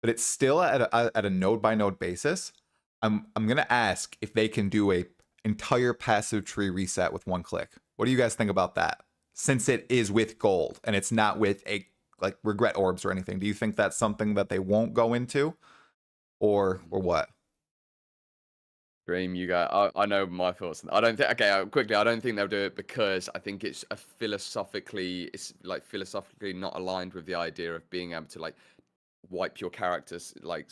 But it's still at a node by node basis. I'm gonna ask if they can do a entire passive tree reset with one click, What do you guys think about that? Since it is with gold and it's not with a like regret orbs or anything, do you think that's something that they won't go into, or what? Dream, you got. I know my thoughts. I don't think. Okay, quickly. I don't think they'll do it because I think it's it's like philosophically not aligned with the idea of being able to like wipe your characters like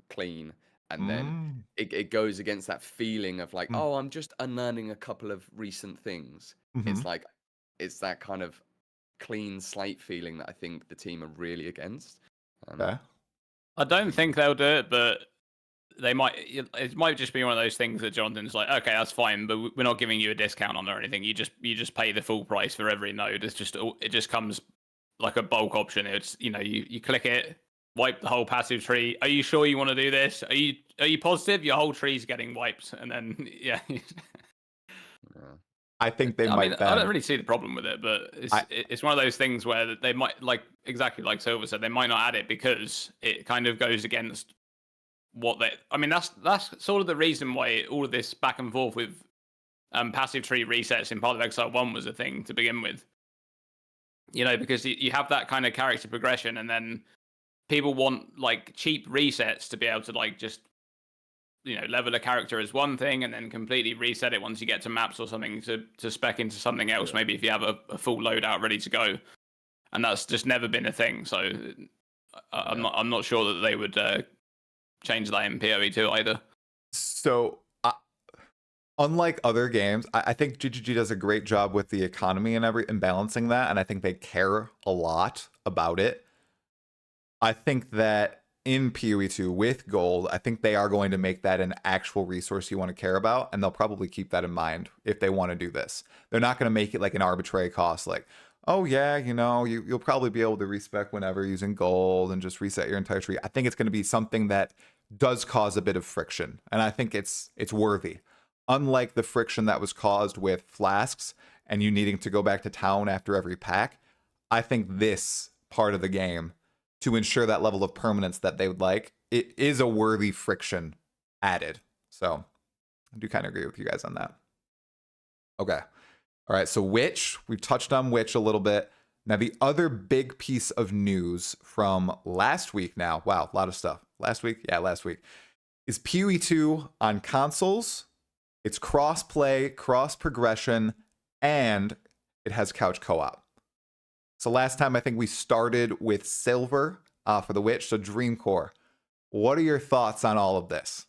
clean, and then it goes against that feeling of like, oh, I'm just unlearning a couple of recent things. It's like it's that kind of clean slate feeling that I think the team are really against. Okay. I don't think they'll do it, but they might. It might just be one of those things that Jonathan's like, okay, that's fine, but we're not giving you a discount on it or anything. You just pay the full price for every node. It just comes like a bulk option. It's you click it, wipe the whole passive tree. Are you sure you want to do this? Are you positive your whole tree's getting wiped? And then yeah. I think they might. I don't really see the problem with it, but it's one of those things where they might, like exactly like Silver said, they might not add it because it kind of goes against what they. I mean, that's sort of the reason why all of this back and forth with passive tree resets in Path of Exile 1 was a thing to begin with. Because you have that kind of character progression, and then people want like cheap resets to be able to like just level a character as one thing and then completely reset it once you get to maps or something to spec into something else. Maybe if you have a full loadout ready to go, and that's just never been a thing. So I'm not sure that they would change that in PoE2 either. So unlike other games, I think GGG does a great job with the economy and balancing that, and I think they care a lot about it. I think that in PoE2 with gold, I think they are going to make that an actual resource you want to care about, and they'll probably keep that in mind if they want to do this. They're not going to make it like an arbitrary cost, like, oh yeah, you'll probably be able to respec whenever using gold and just reset your entire tree. I think it's going to be something that does cause a bit of friction, and I think it's worthy. Unlike the friction that was caused with flasks and you needing to go back to town after every pack, I think this part of the game, to ensure that level of permanence that they would like, it is a worthy friction added. So I do kind of agree with you guys on that. Okay. All right. So Witch, we've touched on Witch a little bit. Now, the other big piece of news from last week now, wow, a lot of stuff. Last week, is PoE2 on consoles. It's cross-play, cross-progression, and it has couch co-op. So last time, I think we started with Silver for the Witch, so Dreamcore. What are your thoughts on all of this?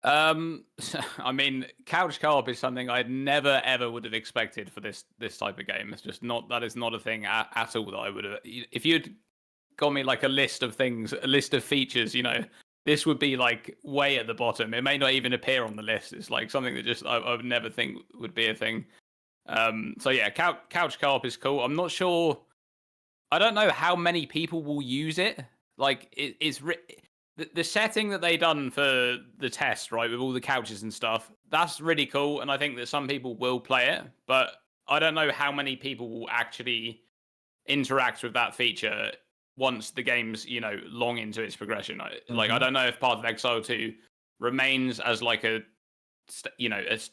I mean, couch co-op is something I'd never ever would have expected for this type of game. It's just not, that is not a thing at all that I would have. If you'd got me like a list of things, a list of features, this would be like way at the bottom. It may not even appear on the list. It's like something that just I would never think would be a thing. So yeah, couch co-op is cool. I'm not sure. I don't know how many people will use it. Like it's the setting that they done for the test, right, with all the couches and stuff. That's really cool, and I think that some people will play it. But I don't know how many people will actually interact with that feature once the game's long into its progression. Like I don't know if Path of Exile 2 remains as like a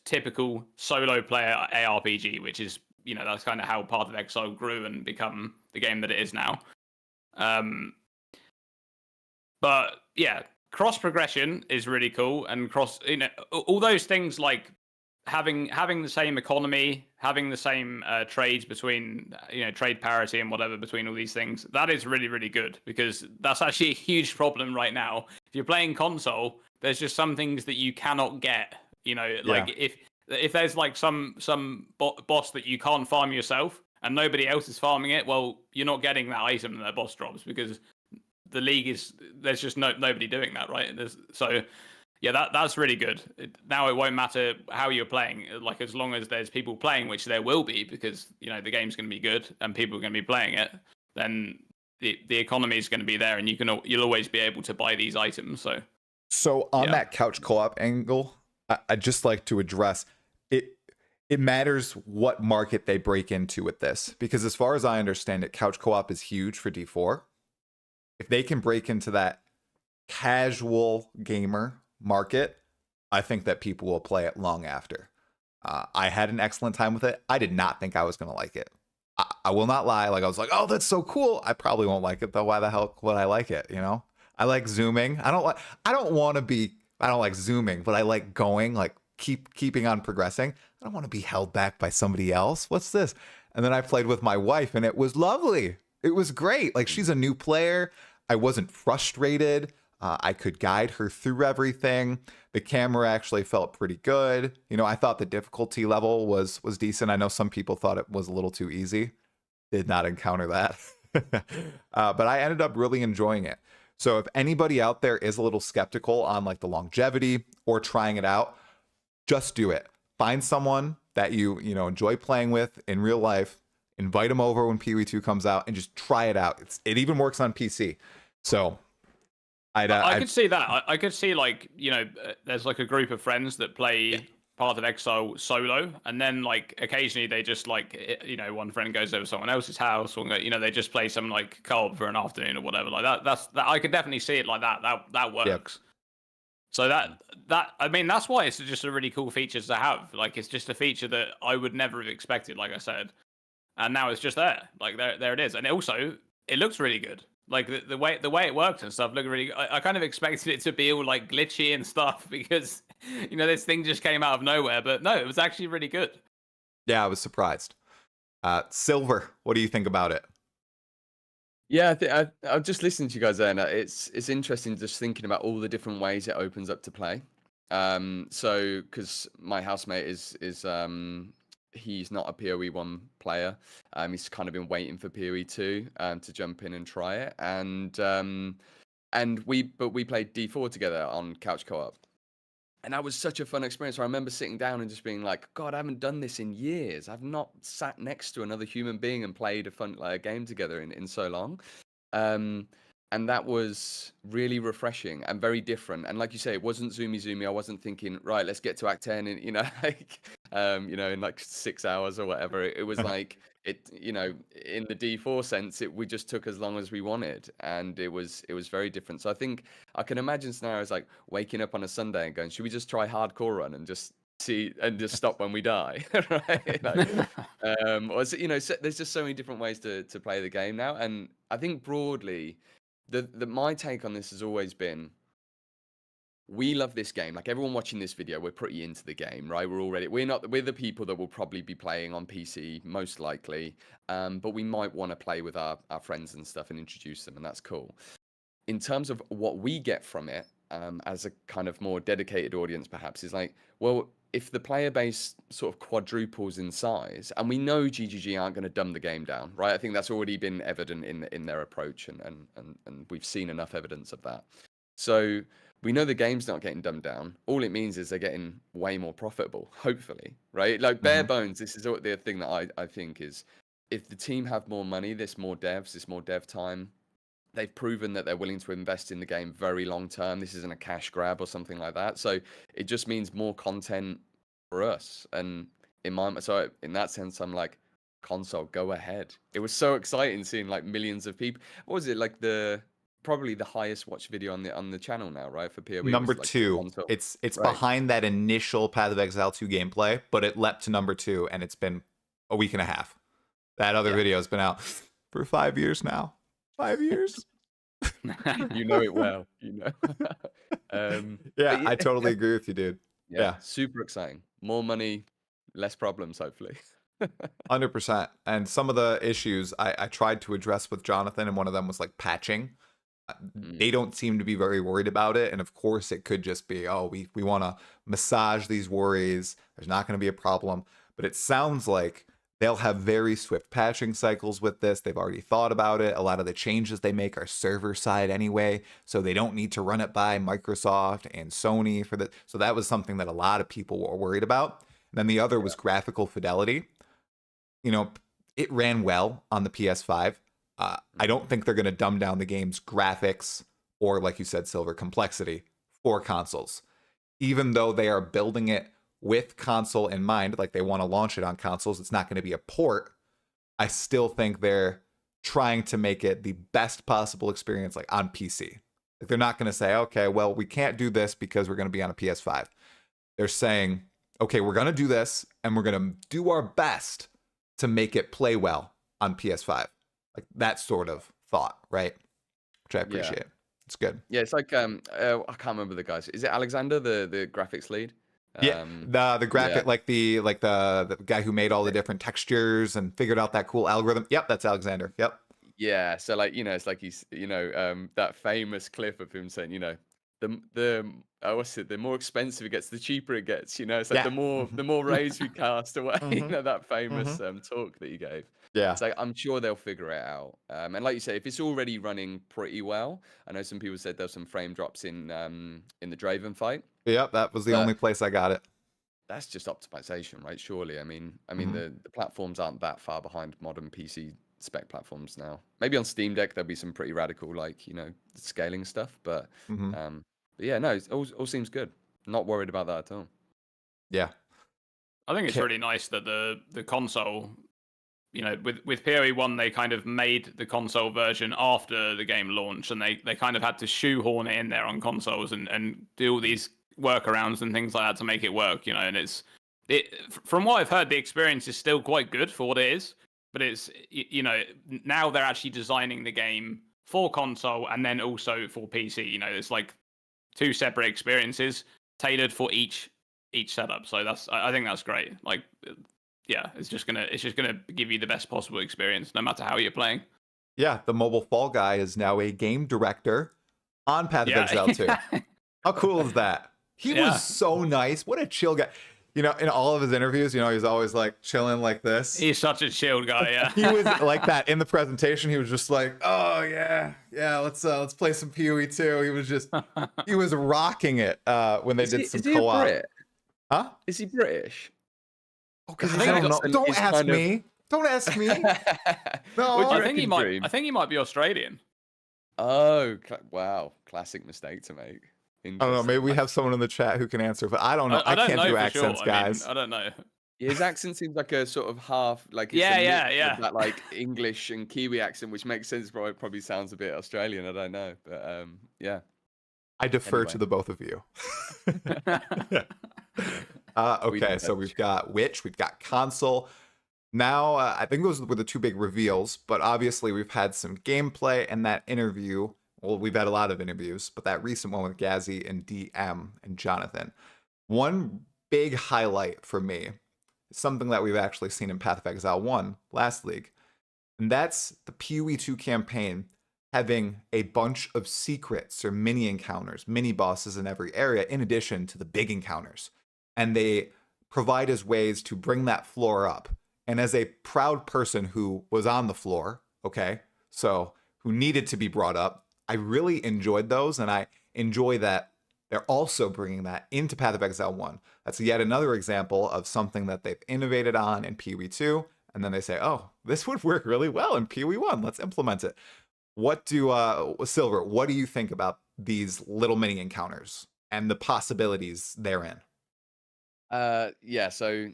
typical solo player ARPG, which is, that's kind of how Path of Exile grew and become the game that it is now. But yeah, cross progression is really cool, and all those things like having the same economy, having the same trades between, trade parity and whatever between all these things. That is really, really good, because that's actually a huge problem right now. If you're playing console, there's just some things that you cannot get. Like if there's like some boss that you can't farm yourself and nobody else is farming it, well, you're not getting that item that boss drops, because the league there's just nobody doing that, right? So yeah, that's really good. Now it won't matter how you're playing, like as long as there's people playing, which there will be, because the game's going to be good and people are going to be playing it, then the economy is going to be there, and you'll always be able to buy these items. So on that couch co-op angle, I'd just like to address it. It matters what market they break into with this, because as far as I understand it, couch co-op is huge for D4. If they can break into that casual gamer market, I think that people will play it long after. I had an excellent time with it. I did not think I was going to like it. I will not lie. Like, I was like, oh, that's so cool. I probably won't like it though. Why the hell would I like it? You know, I like zooming. I don't like zooming, but I like going, like keeping on progressing. I don't want to be held back by somebody else. What's this? And then I played with my wife and it was lovely. It was great. Like, she's a new player. I wasn't frustrated. I could guide her through everything. The camera actually felt pretty good. You know, I thought the difficulty level was decent. I know some people thought it was a little too easy. Did not encounter that. But I ended up really enjoying it. So if anybody out there is a little skeptical on like the longevity or trying it out, just do it. Find someone that you enjoy playing with in real life. Invite them over when PoE 2 comes out and just try it out. It even works on PC. So I could see that. I could see, like, there's like a group of friends that play Path of Exile solo, and then like occasionally they just like, one friend goes over to someone else's house, or they just play some like co-op for an afternoon or whatever. Like that. I could definitely see it like that. That works. Yep. So that's why it's just a really cool feature to have. Like, it's just a feature that I would never have expected, like I said, and now it's just there. Like there it is, and it looks really good. Like the way it works and stuff looked really. I kind of expected it to be all like glitchy and stuff because this thing just came out of nowhere. But no, it was actually really good. Yeah, I was surprised. Silver, what do you think about it? Yeah, I've just listened to you guys there, and it's interesting just thinking about all the different ways it opens up to play. So because my housemate is he's not a PoE 1 player. He's kind of been waiting for PoE 2 to jump in and try it. And we played D4 together on couch co-op. And that was such a fun experience. I remember sitting down and just being like, God, I haven't done this in years. I've not sat next to another human being and played a fun game together in so long. And that was really refreshing and very different. And like you say, it wasn't zoomy. I wasn't thinking, right, let's get to Act 10 in, in like 6 hours or whatever. It was like, in the D4 sense, we just took as long as we wanted. And it was very different. So I think I can imagine scenarios like waking up on a Sunday and going, should we just try hardcore run and just see and just stop when we die, right? Or there's just so many different ways to play the game now. And I think broadly, my take on this has always been, we love this game. Like, everyone watching this video, we're pretty into the game, right? We're the people that will probably be playing on PC most likely, but we might want to play with our friends and stuff and introduce them, and that's cool. In terms of what we get from it, as a kind of more dedicated audience, perhaps, is like, well, if the player base sort of quadruples in size, and we know GGG aren't going to dumb the game down, right? I think that's already been evident in their approach, and we've seen enough evidence of that. So we know the game's not getting dumbed down. All it means is they're getting way more profitable, hopefully, right? Like, bare bones, this is the thing that I think is, if the team have more money, there's more devs, there's more dev time. They've proven that they're willing to invest in the game very long term. This isn't a cash grab or something like that. So it just means more content for us. And in that sense, I'm like, console, go ahead. It was so exciting seeing like millions of people. What was it, like probably the highest watched video on the channel now, right? For PoE. Number like 2. It's right behind that initial Path of Exile 2 gameplay, but it leapt to number 2, and it's been a week and a half. That other video has been out for 5 years now. 5 years. You know it well. Yeah, I totally agree with you, dude. Yeah, super exciting. More money, less problems, hopefully. 100%. And some of the issues I tried to address with Jonathan, and one of them was like patching. They don't seem to be very worried about it. And of course, it could just be, oh, we want to massage these worries. There's not going to be a problem. But it sounds like they'll have very swift patching cycles with this. They've already thought about it. A lot of the changes they make are server side anyway, so they don't need to run it by Microsoft and Sony for that. So that was something that a lot of people were worried about. And then the other was graphical fidelity. It ran well on the PS5. I don't think they're going to dumb down the game's graphics or, like you said, Silver, complexity for consoles. Even though they are building it with console in mind, like they want to launch it on consoles, it's not going to be a port. I still think they're trying to make it the best possible experience, like on PC. Like, they're not going to say, okay, well, we can't do this because we're going to be on a PS5. They're saying, okay, we're gonna do this, and we're gonna do our best to make it play well on PS5. Like that sort of thought, right? Which I Yeah. appreciate. It's good. Yeah, it's like I can't remember the guys. Is it Alexander, the graphics lead? Yeah, the graphic, yeah. the guy who made all the different textures and figured out that cool algorithm. Yep, that's Alexander. Yep. Yeah, so like it's like he's that famous clip of him saying the what's it, the more expensive it gets, the cheaper it gets. It's like Yeah. the more rays we cast away. Mhm. That famous talk that he gave. Yeah. It's like I'm sure they'll figure it out. And like you say, if it's already running pretty well, I know some people said there's some frame drops in the Draven fight. Yep, that was the But only place I got it. that's just optimization, right? Surely. I mean, Mhm. the platforms aren't that far behind modern PC spec platforms now. Maybe on Steam Deck there'll be some pretty radical, like scaling stuff, but Mhm. yeah, no, it all seems good. Not worried about that at all. Yeah. I think it's Okay. really nice that the console, with PoE1, they kind of made the console version after the game launched, and they kind of had to shoehorn it in there on consoles and do all these workarounds and things like that to make it work, and from what I've heard, the experience is still quite good for what it is, but it's, now they're actually designing the game for console and then also for PC. It's like two separate experiences tailored for each setup. So I think that's great. Like, yeah, it's just gonna give you the best possible experience no matter how you're playing. Yeah, the mobile Fall Guy is now a game director on Path of Exile 2. How cool is that? He was so nice. What a chill guy. In all of his interviews, he's always like chilling like this. He's such a chill guy, yeah. He was like that in the presentation. He was just like, "Oh yeah, let's play some PoE 2." He was rocking it when they did some co-op. Huh? Is he British? Oh God, I I don't know. Don't he's ask kind of- me. Don't ask me. No. What do you I think he reckon, might. Dream? I think he might be Australian. Oh, wow. Classic mistake to make. I don't know. Maybe we have someone in the chat who can answer, but I don't know. I don't can't know do for accents, sure. guys. I don't know. His accent seems like a sort of half, like it's that like English and Kiwi accent, which makes sense. But it probably sounds a bit Australian. I don't know, but yeah. I defer to Anyway. the both of you. Okay, so we've got Witch, we've got console. Now, I think those were the two big reveals, but obviously we've had some gameplay and that interview. Well, we've had a lot of interviews, but that recent one with Gazzy and DM and Jonathan. One big highlight for me is something that we've actually seen in Path of Exile 1 last league, and that's the PoE 2 campaign having a bunch of secrets or mini encounters, mini bosses in every area, in addition to the big encounters. And they provide us ways to bring that floor up. And as a proud person who was on the floor, okay, so who needed to be brought up, I really enjoyed those, and I enjoy that they're also bringing that into Path of Exile 1. That's yet another example of something that they've innovated on in PoE 2, and then they say, oh, this would work really well in PoE 1. Let's implement it. What do Silver, what do you think about these little mini encounters and the possibilities therein? Yeah, so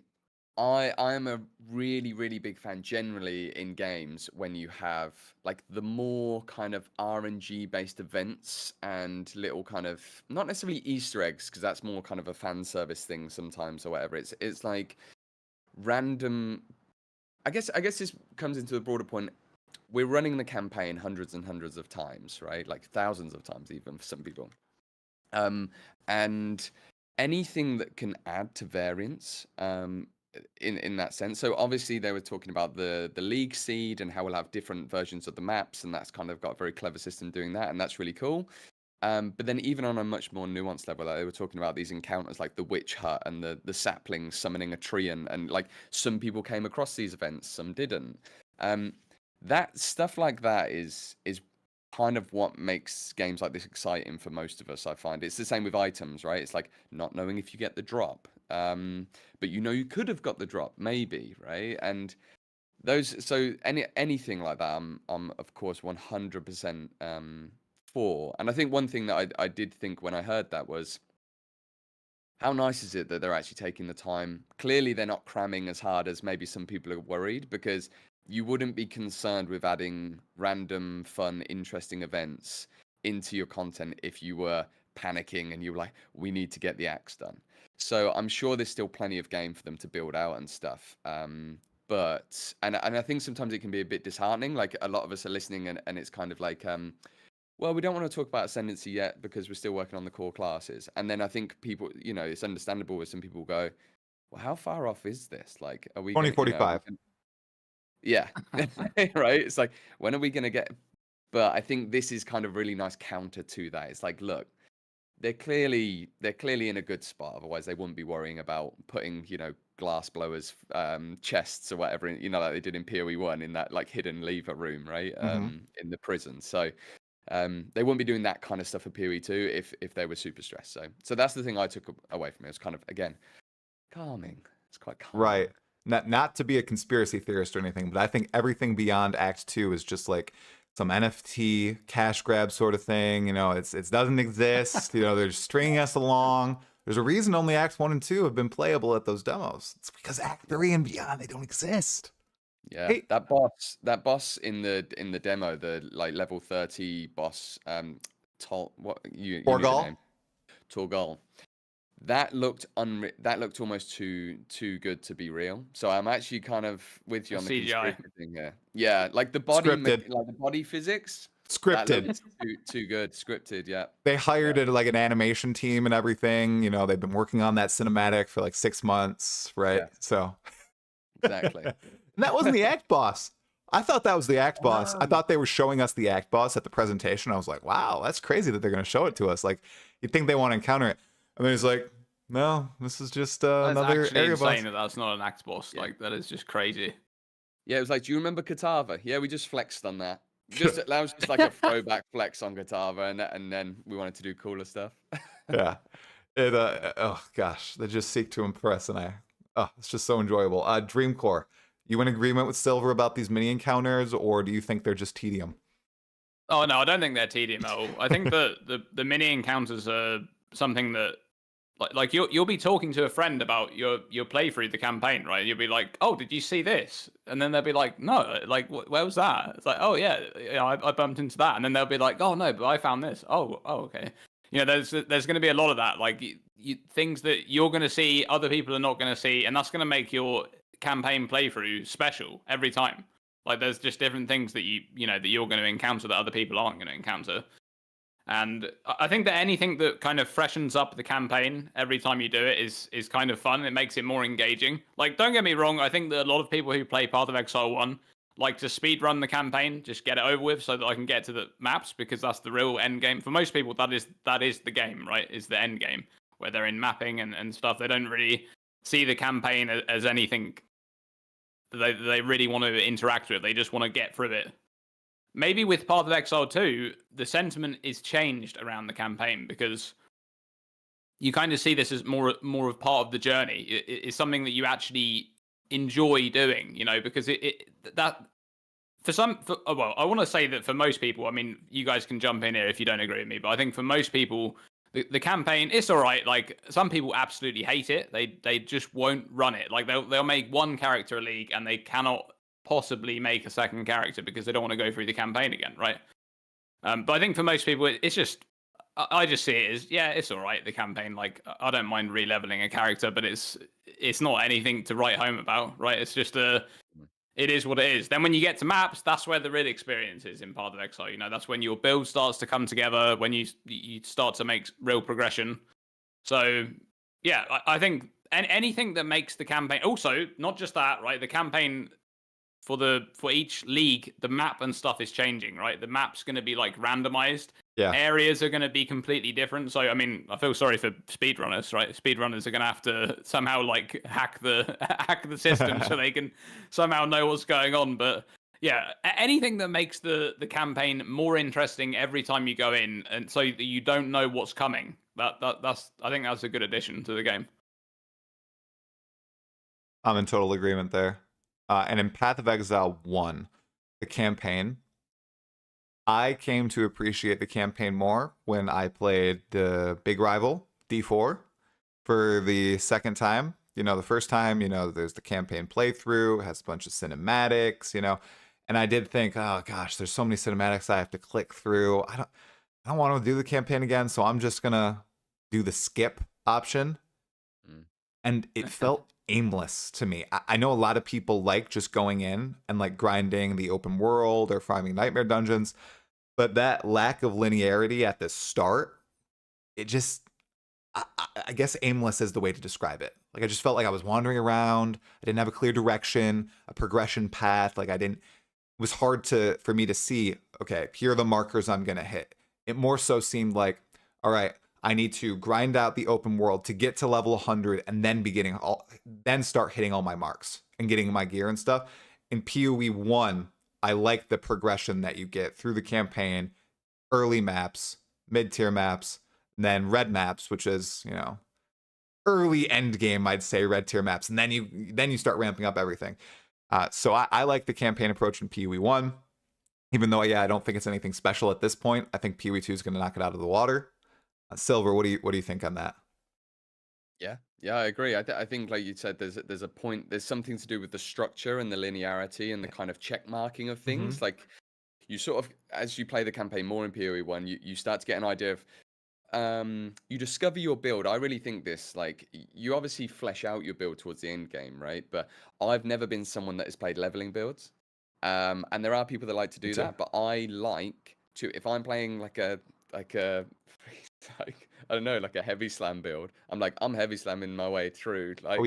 I'm a really, really big fan generally in games when you have like the more kind of RNG based events and little kind of not necessarily Easter eggs, because that's more kind of a fan service thing sometimes or whatever. It's like random. I guess this comes into the broader point. We're running the campaign hundreds and hundreds of times, right? Like thousands of times even for some people. And anything that can add to variance in that sense. So obviously they were talking about the league seed and how we'll have different versions of the maps, and that's kind of got a very clever system doing that, and that's really cool. But then even on a much more nuanced level, like they were talking about these encounters like the witch hut and the sapling summoning a tree, and like some people came across these events, some didn't. That stuff like that is kind of what makes games like this exciting for most of us. I find it's the same with items, right? It's like not knowing if you get the drop, but you could have got the drop maybe, right? And those, so anything like that, I'm of course 100% for. And I think one thing that I did think when I heard that was, how nice is it that they're actually taking the time? Clearly, they're not cramming as hard as maybe some people are worried, because you wouldn't be concerned with adding random, fun, interesting events into your content if you were panicking and you were like, we need to get the axe done. So I'm sure there's still plenty of game for them to build out and stuff. But I think sometimes it can be a bit disheartening. Like a lot of us are listening and it's kind of like, well, we don't want to talk about Ascendancy yet because we're still working on the core classes. And then I think people, it's understandable where some people go, well, how far off is this? Like, are we 2045. Yeah, right. It's like, when are we going to get? But I think this is kind of really nice counter to that. It's like, look, they're clearly in a good spot. Otherwise, they wouldn't be worrying about putting, glass blowers, chests or whatever, like they did in PoE1 in that like hidden lever room, right? In the prison. So they wouldn't be doing that kind of stuff for PoE2 if they were super stressed. So that's the thing I took away from it. It's kind of, again, calming. It's quite calming. Right. Not to be a conspiracy theorist or anything, but I think everything beyond Act 2 is just like some NFT cash grab sort of thing. It doesn't exist. They're just stringing us along. There's a reason only Acts 1 and 2 have been playable at those demos. It's because Act 3 and beyond, they don't exist. Yeah, hey. That boss in the demo, the like level 30 boss, Torgal. That looked almost too good to be real. So I'm actually kind of with you on the CGI thing here. Yeah, like the body, like the body physics. Scripted. Too good. Scripted, yeah. They hired it like an animation team and everything. They've been working on that cinematic for like 6 months, right? Yeah. So exactly. And that wasn't the act boss. I thought that was the act boss. I thought they were showing us the act boss at the presentation. I was like, wow, that's crazy that they're going to show it to us. Like, you'd think they want to encounter it. And then he's like, no, this is just another area boss. Insane that's not an act boss. Yeah. Like, that is just crazy. Yeah, it was like, do you remember Katava? Yeah, we just flexed on that. That was just like a throwback flex on Katava, and then we wanted to do cooler stuff. Yeah. Oh gosh, they just seek to impress, and it's just so enjoyable. Dreamcore, you in agreement with Silver about these mini encounters, or do you think they're just tedium? Oh no, I don't think they're tedium at all. I think the mini encounters are something that like you'll be talking to a friend about your playthrough the campaign, right? You'll be like, oh, did you see this? And then they'll be like, no, like where was that? It's like, oh yeah, I bumped into that. And then they'll be like, oh no, but I found this. Oh okay. There's going to be a lot of that, like things that you're going to see other people are not going to see, and that's going to make your campaign playthrough special every time. Like there's just different things that that you're going to encounter that other people aren't going to encounter. And I think that anything that kind of freshens up the campaign every time you do it is kind of fun. It makes it more engaging. Like, don't get me wrong, I think that a lot of people who play Path of Exile 1 like to speedrun the campaign, just get it over with so that I can get to the maps, because that's the real end game. For most people, that is the game, right? Is the end game, where they're in mapping and stuff. They don't really see the campaign as anything that they really want to interact with. They just want to get through it. Maybe with Path of Exile 2, the sentiment is changed around the campaign, because you kind of see this as more of part of the journey. It's something that you actually enjoy doing, because I want to say that for most people, I mean, you guys can jump in here if you don't agree with me, but I think for most people, the campaign, it's all right. Like, some people absolutely hate it. They just won't run it. Like, they'll make one character a league and they cannot possibly make a second character because they don't want to go through the campaign again, right? But I think for most people, it's just, I just see it as, yeah, it's all right, the campaign. Like, I don't mind re-leveling a character, but it's not anything to write home about, right? It's just it is what it is. Then when you get to maps, that's where the real experience is in Path of Exile. That's when your build starts to come together, when you start to make real progression. So yeah, I think anything that makes the campaign, also not just that, right? The campaign for each league, the map and stuff is changing, right? The map's going to be like randomized. Yeah. Areas are going to be completely different. So I mean, I feel sorry for speedrunners, right? Speedrunners are going to have to somehow like hack the system so they can somehow know what's going on. But yeah, anything that makes the campaign more interesting every time you go in, and so that you don't know what's coming. That's I think that's a good addition to the game. I'm in total agreement there. And in Path of Exile 1, the campaign, I came to appreciate the campaign more when I played the big rival, D4, for the second time. The first time, there's the campaign playthrough, has a bunch of cinematics, and I did think, oh gosh, there's so many cinematics I have to click through. I don't want to do the campaign again, so I'm just gonna do the skip option. and it felt aimless to me. I know a lot of people like just going in and like grinding the open world or farming nightmare dungeons, but that lack of linearity at the start, it just, I guess aimless is the way to describe it. Like I just felt like I was wandering around. I didn't have a clear direction, a progression path. Like it was hard for me to see, okay, here are the markers I'm going to hit. It more so seemed like, all right, I need to grind out the open world to get to level 100 and then start hitting all my marks and getting my gear and stuff. In PoE 1, I like the progression that you get through the campaign, early maps, mid-tier maps, and then red maps, which is, early end game, I'd say red tier maps. And then you start ramping up everything. So I like the campaign approach in PoE 1, even though, I don't think it's anything special at this point. I think PoE 2 is going to knock it out of the water. Silver, what do you think on that? Yeah, I agree. I think, like you said, there's a point. There's something to do with the structure and the linearity and the kind of check marking of things. Like you sort of, as you play the campaign more in PoE 1, you start to get an idea of. You discover your build. I really think this, like, you obviously flesh out your build towards the end game, right? But I've never been someone that has played leveling builds. And there are people that like to do that, but I like to, if I'm playing like a I don't know, like a heavy slam build, I'm heavy slamming my way through, like,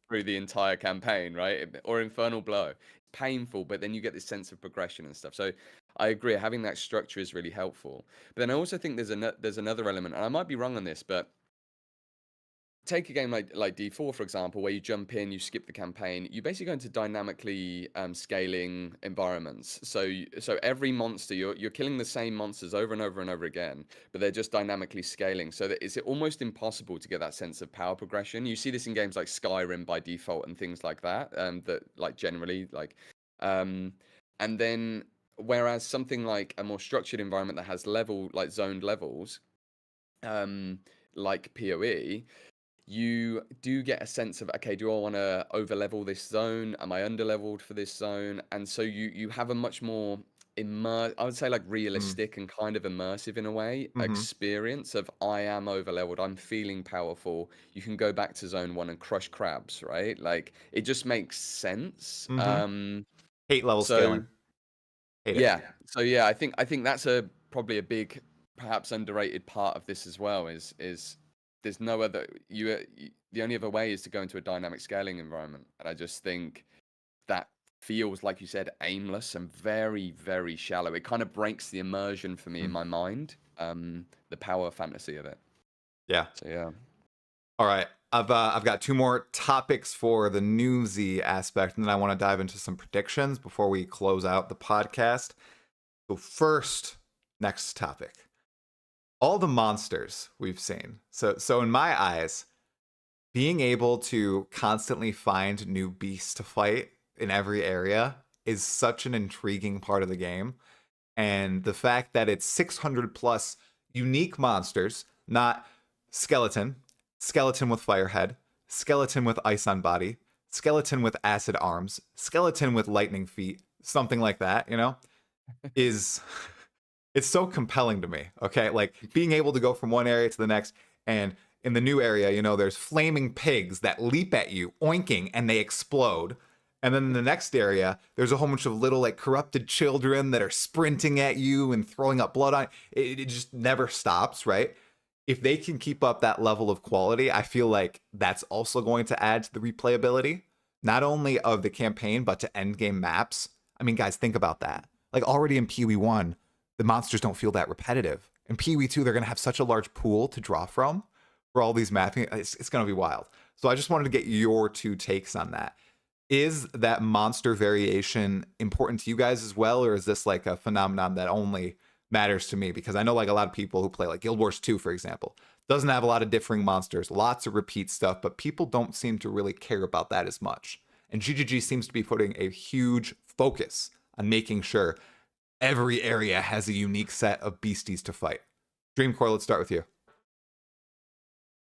through the entire campaign, right? Or Infernal Blow. Painful, but then you get this sense of progression and stuff. So I agree, having that structure is really helpful. But then I also think there's another element, and I might be wrong on this, but take a game like D4, for example, where you jump in, you skip the campaign, you basically go into dynamically scaling environments. So every monster, you're killing the same monsters over and over and over again, but they're just dynamically scaling. So that it's almost impossible to get that sense of power progression. You see this in games like Skyrim by default and things like that, that like generally like, and then whereas something like a more structured environment that has zoned levels, like PoE, you do get a sense of, okay, do I want to over level this zone? Am I under leveled for this zone? And so you have a much more I would say like realistic and kind of immersive in a way experience of, I am over leveled, I'm feeling powerful. You can go back to zone 1 and crush crabs, right? Like it just makes sense. Hate level scaling. Hate it. So I think that's probably a big, perhaps underrated part of this as well, is there's no other, the only other way is to go into a dynamic scaling environment. And I just think that feels, like you said, aimless and very, very shallow. It kind of breaks the immersion for me in my mind, the power fantasy of it. Yeah. So yeah. All right. I've got 2 more topics for the newsy aspect, and then I want to dive into some predictions before we close out the podcast. So first, next topic. All the monsters we've seen. So in my eyes, being able to constantly find new beasts to fight in every area is such an intriguing part of the game. And the fact that it's 600 plus unique monsters, not skeleton with fire head, skeleton with ice on body, skeleton with acid arms, skeleton with lightning feet, something like that, is... It's so compelling to me, okay? Like being able to go from one area to the next, and in the new area, there's flaming pigs that leap at you, oinking, and they explode. And then in the next area, there's a whole bunch of little like corrupted children that are sprinting at you and throwing up blood on it. It just never stops, right? If they can keep up that level of quality, I feel like that's also going to add to the replayability, not only of the campaign, but to endgame maps. I mean, guys, think about that. Like already in PoE 1, the monsters don't feel that repetitive. In PoE 2, they're going to have such a large pool to draw from for all these mapping. It's going to be wild. So I just wanted to get your 2 takes on that. Is that monster variation important to you guys as well, or is this like a phenomenon that only matters to me? Because I know like a lot of people who play like Guild Wars 2, for example, doesn't have a lot of differing monsters, lots of repeat stuff, but people don't seem to really care about that as much. And GGG seems to be putting a huge focus on making sure every area has a unique set of beasties to fight. Dreamcore, let's start with you.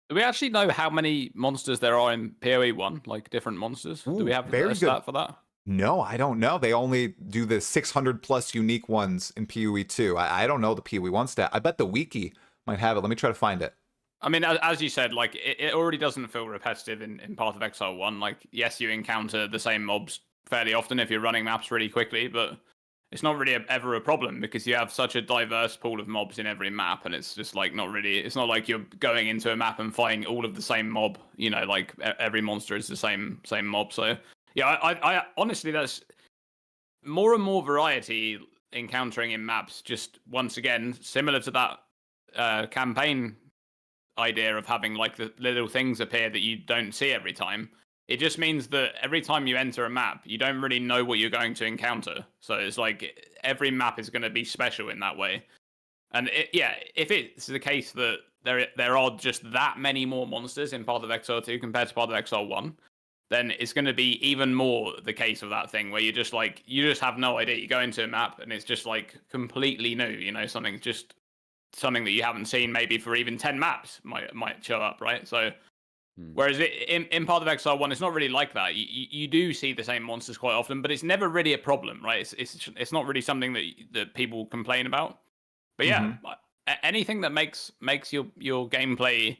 Do we actually know how many monsters there are in PoE 1? Like different monsters? Do we have a stat for that? No, I don't know. They only do the 600 plus unique ones in PoE 2. I don't know the PoE 1 stat. I bet the wiki might have it. Let me try to find it. I mean, as you said, like it already doesn't feel repetitive in Path of Exile 1. Like, yes, you encounter the same mobs fairly often if you're running maps really quickly, but it's not really ever a problem because you have such a diverse pool of mobs in every map, and it's just like not really. It's not like you're going into a map and fighting all of the same mob. You know, like every monster is the same mob. So yeah, I honestly, that's more and more variety encountering in maps. Just once again, similar to that campaign idea of having like the little things appear that you don't see every time. It just means that every time you enter a map, you don't really know what you're going to encounter. So it's like every map is going to be special in that way. And yeah, if it's the case that there are just that many more monsters in Path of Exile 2 compared to Path of Exile 1, then it's going to be even more the case of that thing where you just have no idea. You go into a map and it's just like completely new, you know, something that you haven't seen maybe for even 10 maps might show up, right? So whereas in Path of Exile 1, it's not really like that. You do see the same monsters quite often, but it's never really a problem, right? It's not really something that people complain about. But yeah, anything that makes your gameplay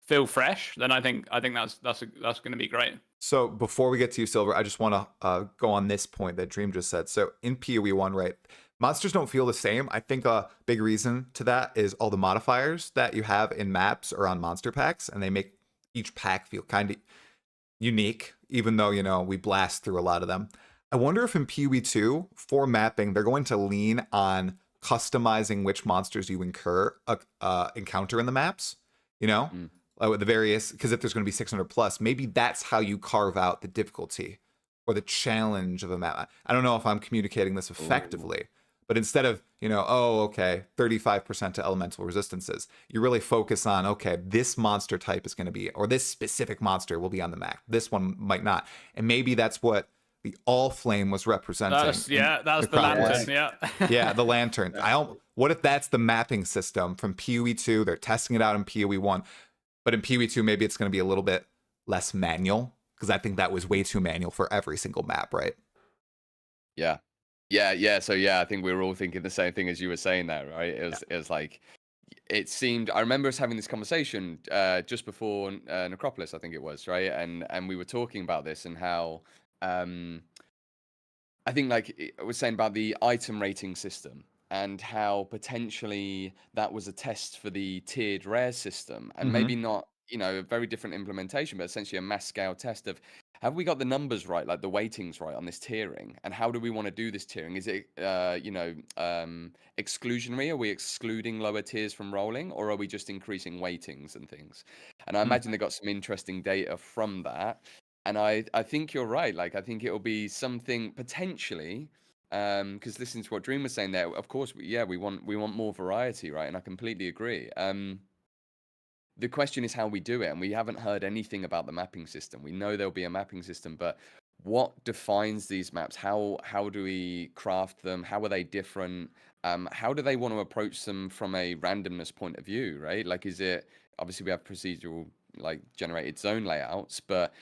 feel fresh, then I think that's going to be great. So before we get to you, Silver, I just want to go on this point that Dream just said. So in PoE 1, right, monsters don't feel the same. I think a big reason to that is all the modifiers that you have in maps or on monster packs, and they make each pack feel kind of unique, even though, you know, we blast through a lot of them. I wonder if in PoE 2, for mapping, they're going to lean on customizing which monsters you encounter in the maps, you know? With the various, because if there's going to be 600 plus, maybe that's how you carve out the difficulty or the challenge of a map. I don't know if I'm communicating this effectively, but instead of, you know, 35% to elemental resistances, you really focus on, okay, this monster type is going to be, or this specific monster will be on the map. This one might not. And maybe that's what the All Flame was representing. That's the lantern, yeah. Yeah, the lantern. What if that's the mapping system from PoE 2? They're testing it out in PoE 1. But in PoE 2, maybe it's going to be a little bit less manual, because I think that was way too manual for every single map, right? Yeah. So yeah, I think we were all thinking the same thing as you were saying that, right? It was like, it seemed. I remember us having this conversation just before Necropolis, I think it was, right? And we were talking about this and how I think like I was saying about the item rating system, and how potentially that was a test for the tiered rare system, and maybe not, you know, a very different implementation, but essentially a mass scale test of, have we got the numbers right, like the weightings right on this tiering, and how do we want to do this tiering? Is it exclusionary? Are we excluding lower tiers from rolling, or are we just increasing weightings and things? And I imagine they got some interesting data from that, and I think you're right. Like, I think it'll be something potentially, because listening to what Dream was saying there, of course, we want more variety, right? And I completely agree. The question is how we do it, and we haven't heard anything about the mapping system. We know there'll be a mapping system, but what defines these maps? How do we craft them? How are they different? How do they want to approach them from a randomness point of view, right? Like, is it, obviously we have procedural, like, generated zone layouts, but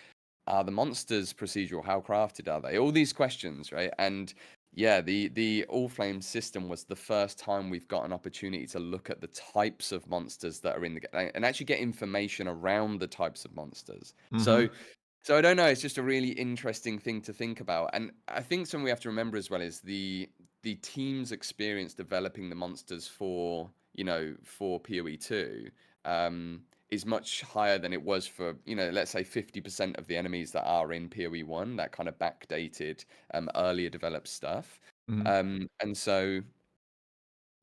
are the monsters procedural? How crafted are they? All these questions, right? And yeah, the All Flame system was the first time we've got an opportunity to look at the types of monsters that are in the game and actually get information around the types of monsters. So I don't know. It's just a really interesting thing to think about. And I think something we have to remember as well is the team's experience developing the monsters for PoE 2 is much higher than it was for, let's say 50% of the enemies that are in PoE 1, that kind of backdated, earlier developed stuff. And so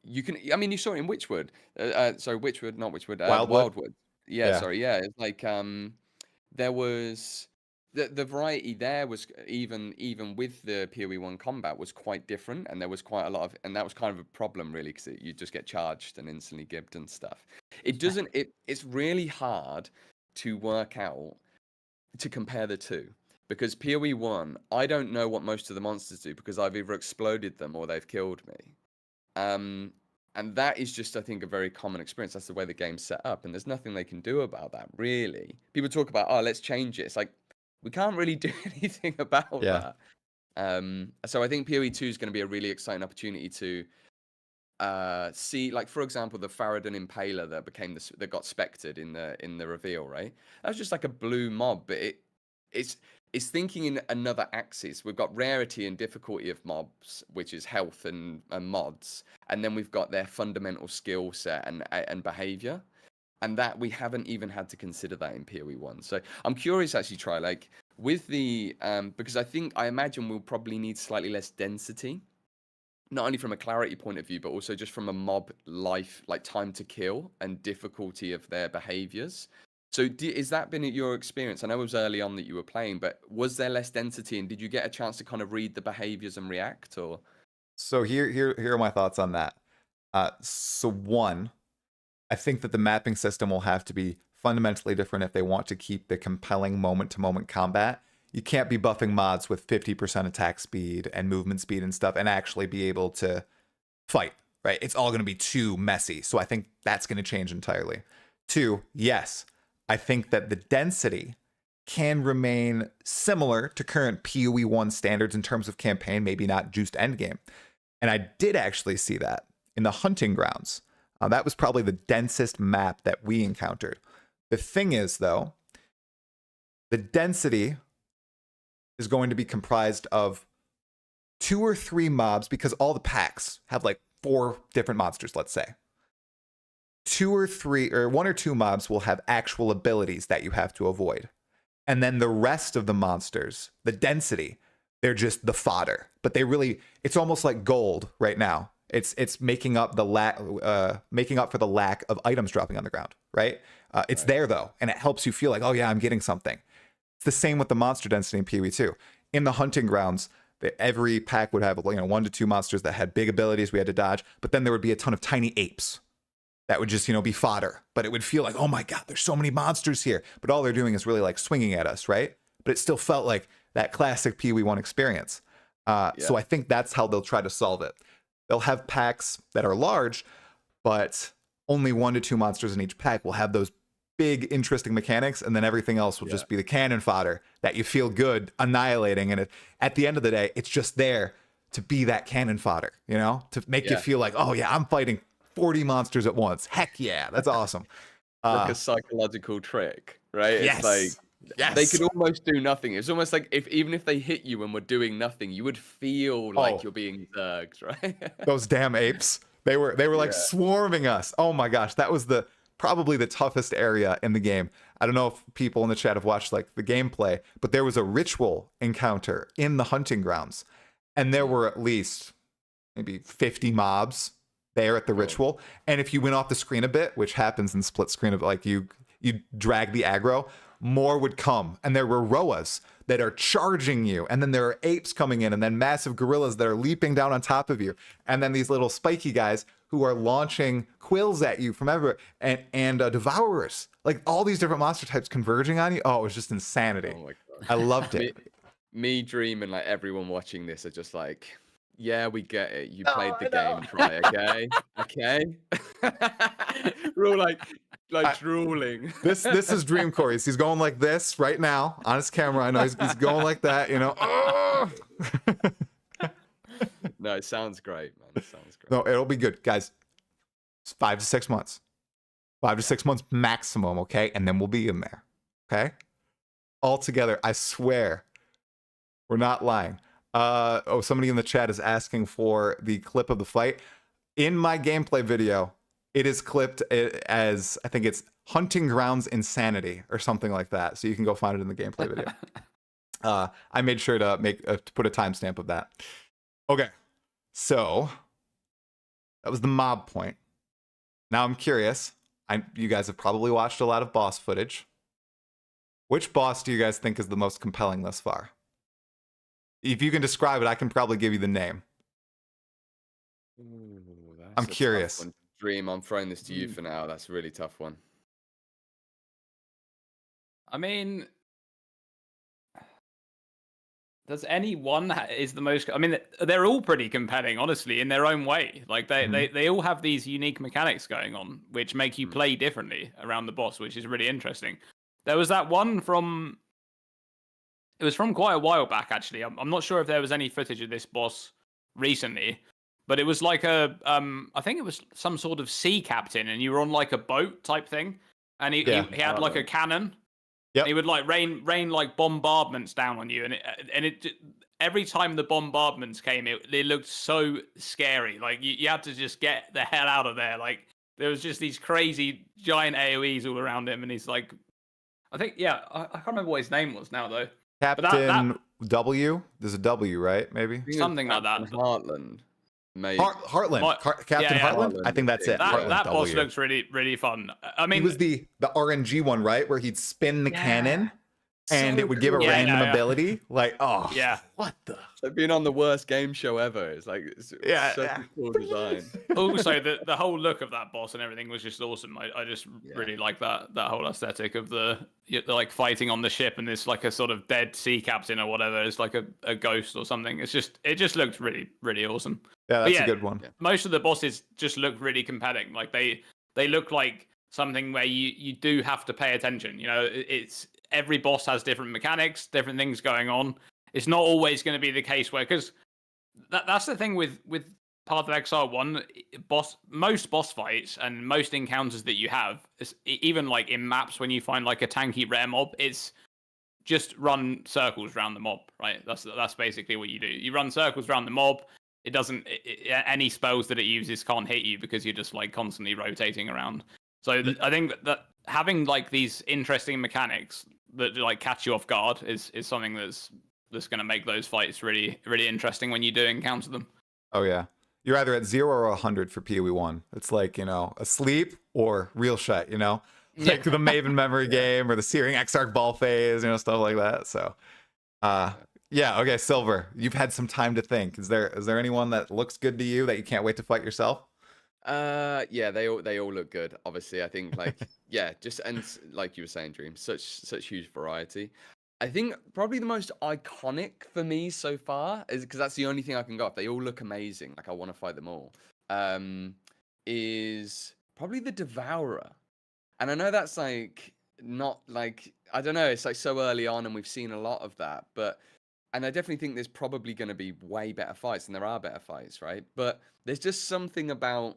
you can, I mean, you saw it in Witchwood. Witchwood, not Witchwood, Wildwood. Yeah, sorry. Yeah, it's like, there was the variety there was even with the PoE 1 combat was quite different, and there was quite a lot of, and that was kind of a problem really, because you just get charged and instantly gibbed and stuff. It's really hard to work out, to compare the two, because PoE 1, I don't know what most of the monsters do, because I've either exploded them or they've killed me. And that is just, I think, a very common experience. That's the way the game's set up, and there's nothing they can do about that, really. People talk about, let's change it. It's like, we can't really do anything about that. So I think PoE 2 is going to be a really exciting opportunity to see, like for example, the Faradon Impaler that became that got spectered in the reveal, right? That was just like a blue mob, but it's thinking in another axis. We've got rarity and difficulty of mobs, which is health and mods, and then we've got their fundamental skill set and behavior, and that we haven't even had to consider that in PoE 1. So I'm curious actually, try like with the because I imagine we'll probably need slightly less density, not only from a clarity point of view, but also just from a mob life, like time to kill and difficulty of their behaviors. So is that been your experience? I know it was early on that you were playing, but was there less density, and did you get a chance to kind of read the behaviors and react? Or So here are my thoughts on that. So one, I think that the mapping system will have to be fundamentally different if they want to keep the compelling moment-to-moment combat. You can't be buffing mods with 50% attack speed and movement speed and stuff and actually be able to fight, right? It's all going to be too messy. So I think that's going to change entirely. Two, yes, I think that the density can remain similar to current PoE 1 standards in terms of campaign, maybe not juiced endgame. And I did actually see that in the hunting grounds. That was probably the densest map that we encountered. The thing is, though, the density is going to be comprised of 2 or 3 mobs, because all the packs have like 4 different monsters, let's say. 2 or 3 or 1 or 2 mobs will have actual abilities that you have to avoid. And then the rest of the monsters, the density, they're just the fodder. But they really, it's almost like gold right now. It's making up the making up for the lack of items dropping on the ground, right? It's there though, and it helps you feel like, oh yeah, I'm getting something. It's the same with the monster density in PoE 2. In the hunting grounds, every pack would have 1 to 2 monsters that had big abilities we had to dodge, but then there would be a ton of tiny apes that would just be fodder. But it would feel like, oh my god, there's so many monsters here. But all they're doing is really like swinging at us, right? But it still felt like that classic PoE 1 experience. So I think that's how they'll try to solve it. They'll have packs that are large, but only 1 to 2 monsters in each pack will have those big, interesting mechanics, and then everything else will just be the cannon fodder that you feel good annihilating. And at the end of the day, it's just there to be that cannon fodder, to make you feel like, oh yeah, I'm fighting 40 monsters at once. Heck yeah, that's awesome. Like a psychological trick, right? Yes. It's like they could almost do nothing. It's almost like even if they hit you and were doing nothing, you would feel like you're being zerged, right? Those damn apes. They were like swarming us. Oh my gosh, that was probably the toughest area in the game. I don't know if people in the chat have watched like the gameplay, but there was a ritual encounter in the hunting grounds, and there were at least maybe 50 mobs there at the ritual. And if you went off the screen a bit, which happens in split screen, like you drag the aggro, more would come. And there were roas that are charging you, and then there are apes coming in, and then massive gorillas that are leaping down on top of you, and then these little spiky guys who are launching quills at you from everywhere, and devourers, like all these different monster types converging on you. Oh, it was just insanity. Oh my god, I loved it. me dreaming like everyone watching this are just like, yeah, we get it. You played the game, try, okay? Okay. We're all like drooling. This is Dreamcore. He's going like this right now on his camera. I know he's going like that, Oh! No, it sounds great, man. It sounds great. No, it'll be good, guys. It's 5 to 6 months. 5 to 6 months maximum, okay? And then we'll be in there, okay? All together, I swear. We're not lying. Somebody in the chat is asking for the clip of the fight. In my gameplay video, it is clipped as, I think it's Hunting Grounds Insanity or something like that. So you can go find it in the gameplay video. I made sure to put a timestamp of that. Okay, so that was the mob point. Now I'm curious. You guys have probably watched a lot of boss footage. Which boss do you guys think is the most compelling thus far? If you can describe it, I can probably give you the name. Ooh, I'm curious. Dream, I'm throwing this to you for now. That's a really tough one. I mean, does any one is the most? I mean, they're all pretty compelling, honestly, in their own way. Like they all have these unique mechanics going on, which make you play differently around the boss, which is really interesting. There was that one from. It was from quite a while back, actually. I'm not sure if there was any footage of this boss recently, but it was like a I think it was some sort of sea captain, and you were on like a boat type thing, and he had like a cannon. Yep. He would like rain like bombardments down on you, and it every time the bombardments came, it looked so scary. Like you had to just get the hell out of there. Like there was just these crazy giant AOE's all around him, and he's like, I think I can't remember what his name was now though. Captain W. There's a W, right? Maybe something like that. Heartland. Maybe. Heartland. Captain Heartland. I think that's it. That boss looks really fun. I mean, he was the RNG one, right? Where he'd spin the cannon and it would give a random ability. Like, what the? It's like being on the worst game show ever. It's like such a cool design. Also, the whole look of that boss and everything was just awesome. I just really like that whole aesthetic of the like fighting on the ship, and this like a sort of dead sea captain or whatever. It's like a ghost or something. It just looked really awesome. Yeah, that's a good one. Most of the bosses just look really compelling. Like they look like something where you do have to pay attention. You know, it's every boss has different mechanics, different things going on. It's not always going to be the case where, because that's the thing with Path of Exile 1, most boss fights and most encounters that you have, even like in maps when you find like a tanky rare mob, it's just run circles around the mob, right? That's basically what you do. You run circles around the mob. It doesn't any spells that it uses can't hit you because you're just like constantly rotating around. So I think that having like these interesting mechanics that like catch you off guard is something that's going to make those fights really interesting when you do encounter them. Oh yeah, you're either at 0 or 100 for PoE 1. It's like, you know, asleep or real shit. You know, like the Maven memory game or the Searing Exarch ball phase. You know, stuff like that. So, yeah. Okay, Silver, you've had some time to think. Is there anyone that looks good to you that you can't wait to fight yourself? Yeah, they all look good. Obviously, I think like just and like you were saying, Dream, such huge variety. I think probably the most iconic for me so far is because that's the only thing I can go off. They all look amazing. Like I want to fight them all. Is probably the Devourer, and I know that's like not like I don't know. It's like so early on, and we've seen a lot of that, but. And I definitely think there's probably going to be way better fights, and there are better fights, right? But there's just something about,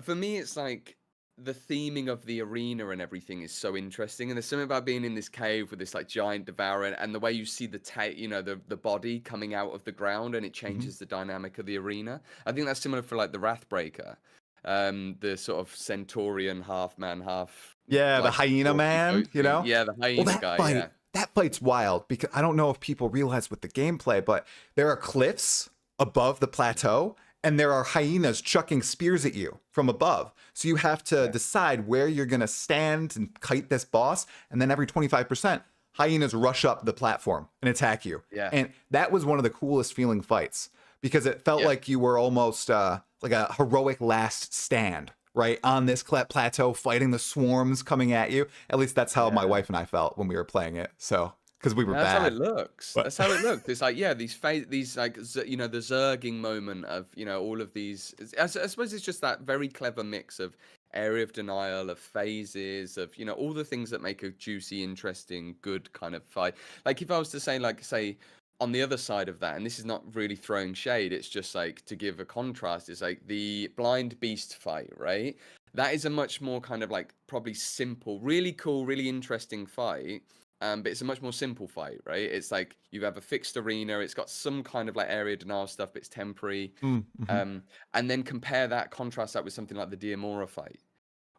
for me, it's like the theming of the arena and everything is so interesting. And there's something about being in this cave with this like giant devourer, and the way you see the body coming out of the ground, and it changes the dynamic of the arena. I think that's similar for like the Wrathbreaker, the sort of Centaurian half man, half the hyena man, you know? Yeah, the hyena guy. That fight's wild because I don't know if people realize with the gameplay, but there are cliffs above the plateau and there are hyenas chucking spears at you from above. So you have to decide where you're going to stand and kite this boss. And then every 25%, hyenas rush up the platform and attack you. Yeah. And that was one of the coolest feeling fights because it felt like you were almost like a heroic last stand. Right on this plateau, fighting the swarms coming at you. At least that's how my wife and I felt when we were playing it. So, because we were that's bad. That's how it looks. That's how it looked. It's like these like you know the zerging moment of all of these. I suppose it's just that very clever mix of area of denial, of phases, of all the things that make a juicy, interesting, good kind of fight. Like if I was to say on the other side of that, and this is not really throwing shade, it's just like to give a contrast, it's like the Blind Beast fight, right? That is a much more kind of like probably simple, really cool, really interesting fight. But it's a much more simple fight, right? It's like you have a fixed arena, it's got some kind of like area denial stuff, but it's temporary. And then contrast that with something like the Diamora fight,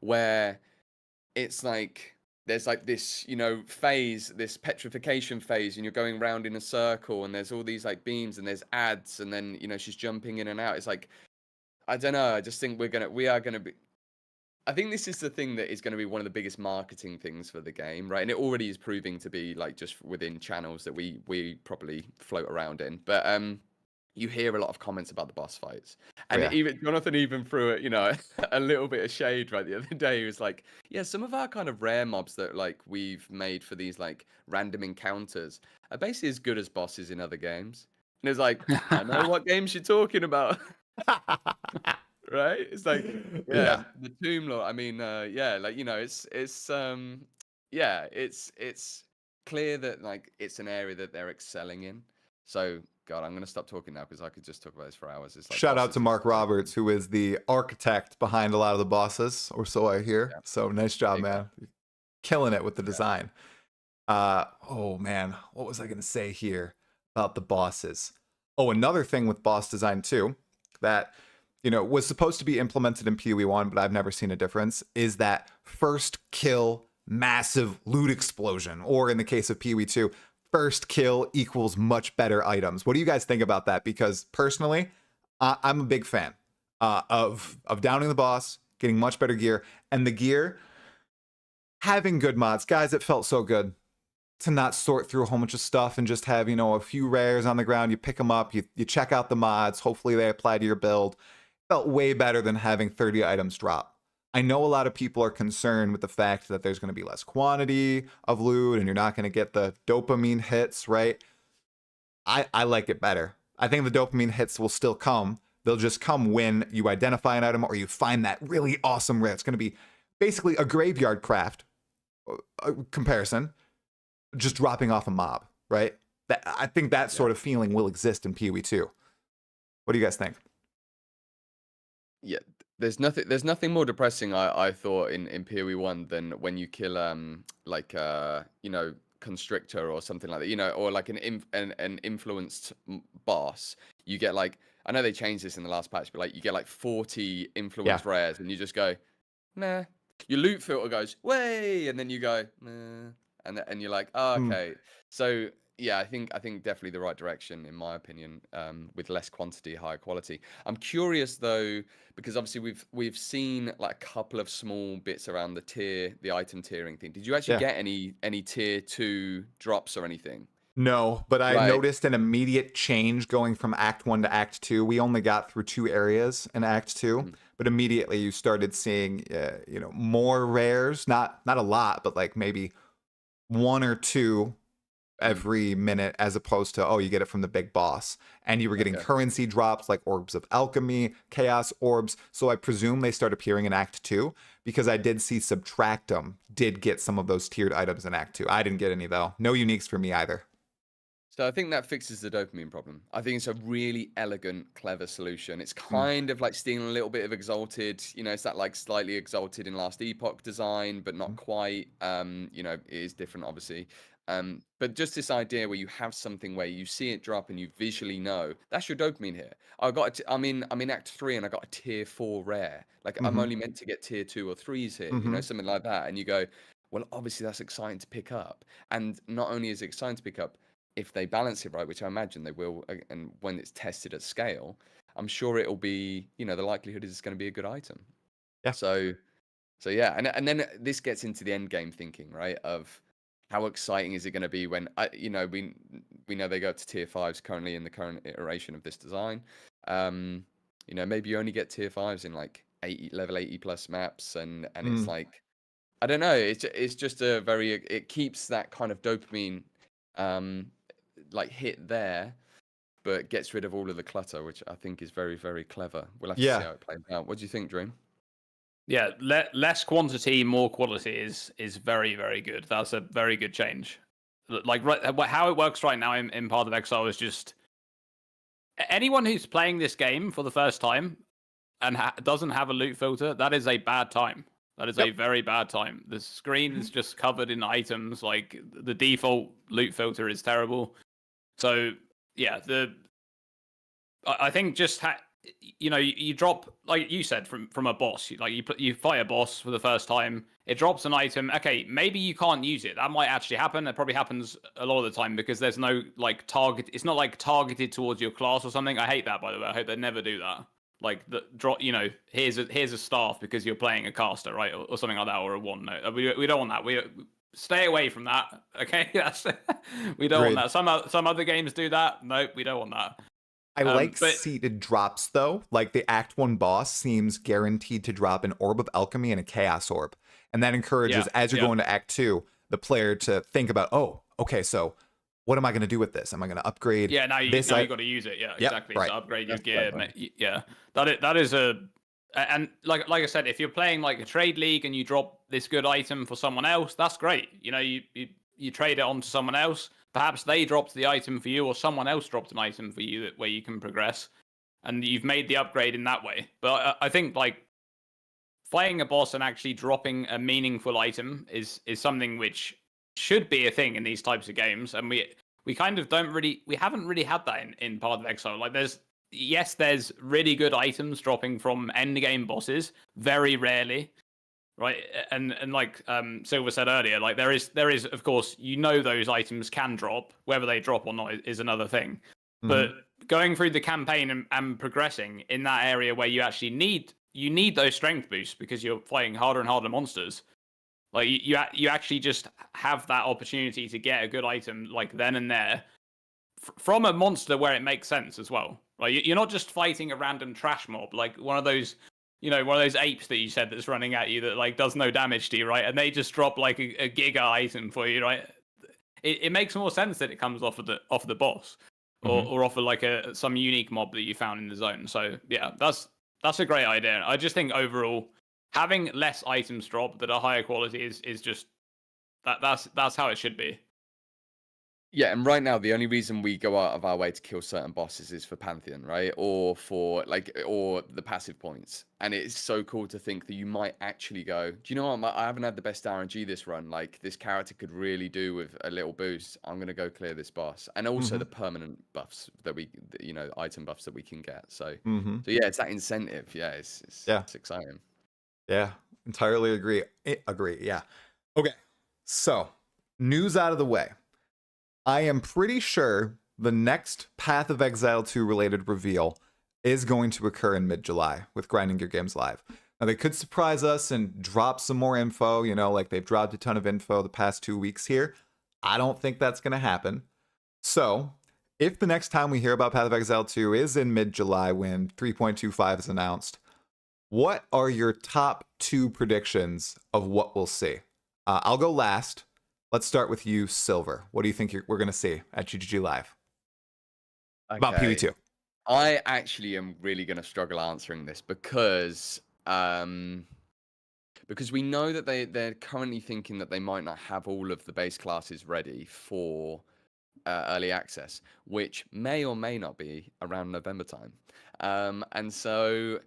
where it's like there's like this, phase, this petrification phase, and you're going around in a circle, and there's all these like beams, and there's ads, and then she's jumping in and out. It's like, I don't know. I just think we are gonna be. I think this is the thing that is going to be one of the biggest marketing things for the game, right? And it already is proving to be like just within channels that we probably float around in, but you hear a lot of comments about the boss fights. And even Jonathan even threw it, a little bit of shade right the other day. He was like, yeah, some of our kind of rare mobs that like we've made for these like random encounters are basically as good as bosses in other games. And it's like, I know what games you're talking about. Right? It's like, the Tomb Lord. I mean, it's clear that like it's an area that they're excelling in. So God, I'm gonna stop talking now because I could just talk about this for hours. It's like Shout out bosses to is Mark so Roberts, who is the architect behind a lot of the bosses, or so I hear. Yeah. So nice job, Big man. Killing it with the Yeah. design. Oh man, what was I gonna say here about the bosses? Oh, another thing with boss design too, that was supposed to be implemented in PoE1, but I've never seen a difference, is that first kill massive loot explosion, or in the case of PoE2, first kill equals much better items. What do you guys think about that? Because personally, I'm a big fan of downing the boss, getting much better gear, and the gear having good mods. Guys, it felt so good to not sort through a whole bunch of stuff and just have, a few rares on the ground. You pick them up, you check out the mods. Hopefully they apply to your build. Felt way better than having 30 items drop. I know a lot of people are concerned with the fact that there's going to be less quantity of loot and you're not going to get the dopamine hits, right? I like it better. I think the dopamine hits will still come. They'll just come when you identify an item or you find that really awesome rare. It's going to be basically a graveyard craft comparison, just dropping off a mob, right? I think that sort of feeling will exist in PoE2. What do you guys think? Yeah, there's nothing more depressing I thought in PoE1 than when you kill constrictor or something like that, or like an influenced boss. You get like, I know they changed this in the last patch, but like you get like 40 influenced rares and you just go, nah. Your loot filter goes, way, and then you go, nah. And you're like, oh, okay. So yeah, I think definitely the right direction in my opinion, with less quantity, higher quality. I'm curious though, because obviously we've seen like a couple of small bits around the item tiering thing. Did you actually get any tier 2 drops or anything? No, but I noticed an immediate change going from Act 1 to Act 2. We only got through 2 areas in Act 2, but immediately you started seeing more rares, not a lot, but like maybe 1 or 2 every minute, as opposed to, you get it from the big boss. And you were getting currency drops like Orbs of Alchemy, Chaos Orbs. So I presume they start appearing in Act 2, because I did see Subtractum did get some of those tiered items in Act 2. I didn't get any though. No uniques for me either. So I think that fixes the dopamine problem. I think it's a really elegant, clever solution. It's kind of like stealing a little bit of Exalted. It's that like slightly Exalted in Last Epoch design, but not quite. It is different, obviously. But just this idea where you have something where you see it drop and you visually know that's your dopamine here. I'm in Act 3 and I got a tier 4 rare. Like I'm only meant to get tier 2 or 3s here. Something like that. And you go, well, obviously that's exciting to pick up. And not only is it exciting to pick up, if they balance it right, which I imagine they will, and when it's tested at scale, I'm sure it'll be, the likelihood is it's going to be a good item. Yeah. So yeah, and then this gets into the end game thinking, right? Of how exciting is it going to be when we know they go up to tier 5s currently in the current iteration of this design. Maybe you only get tier 5s in like level 80 plus maps, and it's like, I don't know. It's just it keeps that kind of dopamine like hit there, but gets rid of all of the clutter, which I think is very, very clever. We'll have to see how it plays out. What do you think, Dream? Yeah, less quantity, more quality is very, very good. That's a very good change. Like how it works right now in Path of Exile is just anyone who's playing this game for the first time and doesn't have a loot filter, that is a bad time. That is a very bad time. The screen is just covered in items. Like the default loot filter is terrible. So yeah, I think just you drop, like you said, from a boss. You fight a boss for the first time. It drops an item. Okay, maybe you can't use it. That might actually happen. It probably happens a lot of the time because there's no like target. It's not like targeted towards your class or something. I hate that, by the way. I hope they never do that. Like the drop, here's a staff because you're playing a caster, right, or something like that, or a one note. We don't want that. We stay away from that. Okay, we don't want that. Some other games do that. Nope, we don't want that. I like seated drops though. Like the Act 1 boss seems guaranteed to drop an Orb of Alchemy and a Chaos Orb, and that encourages as you're going to Act 2 the player to think about, okay, so what am I going to do with this? Am I going to upgrade? Yeah, now you got to use it. Yeah, exactly. Right. So upgrade your gear. Yeah, that is and like I said, if you're playing like a trade league and you drop this good item for someone else, that's great. You trade it on to someone else. perhaps they dropped the item for you, or someone else dropped an item for you where you can progress, and you've made the upgrade in that way. But I think like fighting a boss and actually dropping a meaningful item is something which should be a thing in these types of games, and we kind of we haven't really had that in Path of Exile. Like there's really good items dropping from end game bosses, very rarely, right? And like Silver said earlier, like there is of course, those items can drop. Whether they drop or not is another thing. Mm-hmm. But going through the campaign and progressing in that area where you actually need those strength boosts because you're fighting harder and harder monsters. Like you actually just have that opportunity to get a good item like then and there from a monster where it makes sense as well. Like you're not just fighting a random trash mob, like one of those apes that you said that's running at you that like does no damage to you, right? And they just drop like a giga item for you, right? It makes more sense that it comes off of the boss or off of like some unique mob that you found in the zone. So yeah, that's a great idea. I just think overall having less items drop that are higher quality is just that's how it should be. Yeah, and right now the only reason we go out of our way to kill certain bosses is for Pantheon, right? Or for or the passive points. And it's so cool to think that you might actually go, do you know what? I haven't had the best RNG this run. Like this character could really do with a little boost. I'm gonna go clear this boss. And also the permanent buffs that we, item buffs that we can get. So yeah, it's that incentive. Yeah, it's exciting. Yeah, entirely agree. Yeah. Okay, so news out of the way. I am pretty sure the next Path of Exile 2 related reveal is going to occur in mid-July with Grinding Gear Games Live. Now, they could surprise us and drop some more info, like they've dropped a ton of info the past 2 weeks here. I don't think that's going to happen. So, if the next time we hear about Path of Exile 2 is in mid-July when 3.25 is announced, what are your top 2 predictions of what we'll see? I'll go last. Let's start with you, Silver. What do you think we're going to see at GGG Live? About PoE2. I actually am really going to struggle answering this because we know that they're currently thinking that they might not have all of the base classes ready for early access, which may or may not be around November time. And so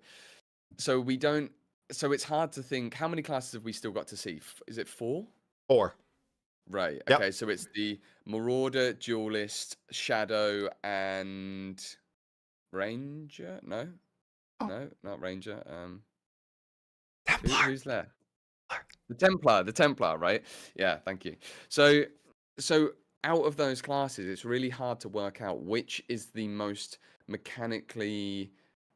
we don't. So it's hard to think. How many classes have we still got to see? Is it 4? 4. Right. Yep. Okay. So it's the Marauder, Duelist, Shadow, and Ranger. No, not Ranger. Who's there? The Templar. Right. Yeah. Thank you. So out of those classes, it's really hard to work out which is the most mechanically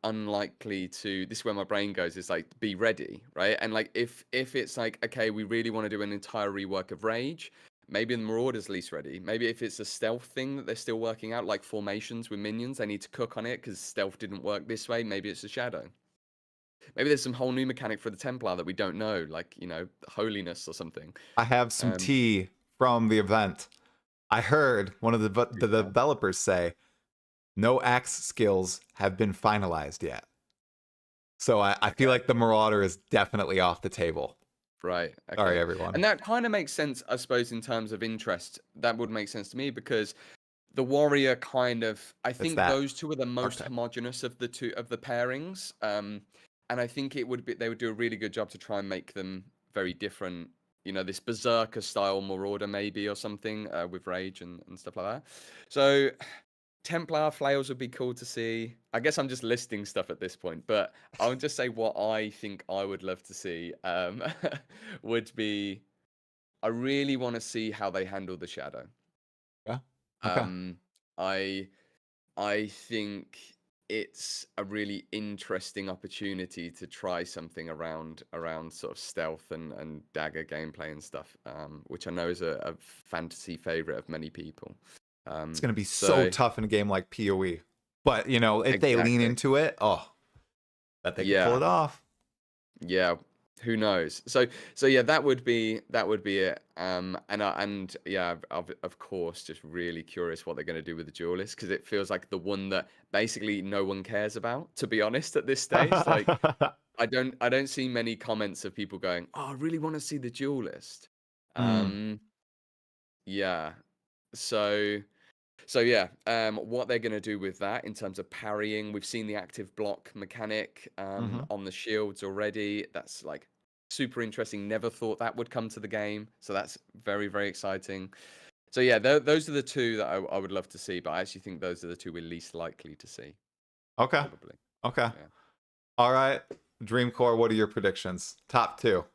unlikely to, this is where my brain goes, is like be ready, right? And like if it's like, okay, we really want to do an entire rework of Rage, maybe the Marauder's least ready. Maybe if it's a stealth thing that they're still working out, like formations with minions, they need to cook on it because stealth didn't work this way. Maybe it's a Shadow. Maybe there's some whole new mechanic for the Templar that we don't know, like, holiness or something. I have some tea from the event. I heard one of the developers say no axe skills have been finalized yet. So I feel like the Marauder is definitely off the table. Right. Okay. Sorry, everyone. And that kind of makes sense, I suppose, in terms of interest. That would make sense to me because the Warrior kind of, I think those two are the most homogenous of the pairings. And I think they would do a really good job to try and make them very different. This Berserker style Marauder maybe or something with Rage and stuff like that. So Templar flails would be cool to see. I guess I'm just listing stuff at this point, but I'll just say what I think I would love to see would be, I really want to see how they handle the Shadow. Yeah. Okay. I think it's a really interesting opportunity to try something around sort of stealth and dagger gameplay and stuff, which I know is a fantasy favorite of many people. It's going to be so tough in a game like PoE. But, if they lean into it, bet they can pull it off. Yeah, who knows? So yeah, that would be it. And yeah, of course, just really curious what they're going to do with the Duelist, because it feels like the one that basically no one cares about, to be honest, at this stage. Like, I don't see many comments of people going, "Oh, I really want to see the Duelist." Yeah. So yeah, what they're going to do with that in terms of parrying, we've seen the active block mechanic on the shields already. That's like super interesting. Never thought that would come to the game, so that's very, very exciting. So yeah, those are the two that I would love to see, but I actually think those are the two we're least likely to see. Okay. Probably. Okay. Yeah. All right. Dreamcore, what are your predictions? Top two.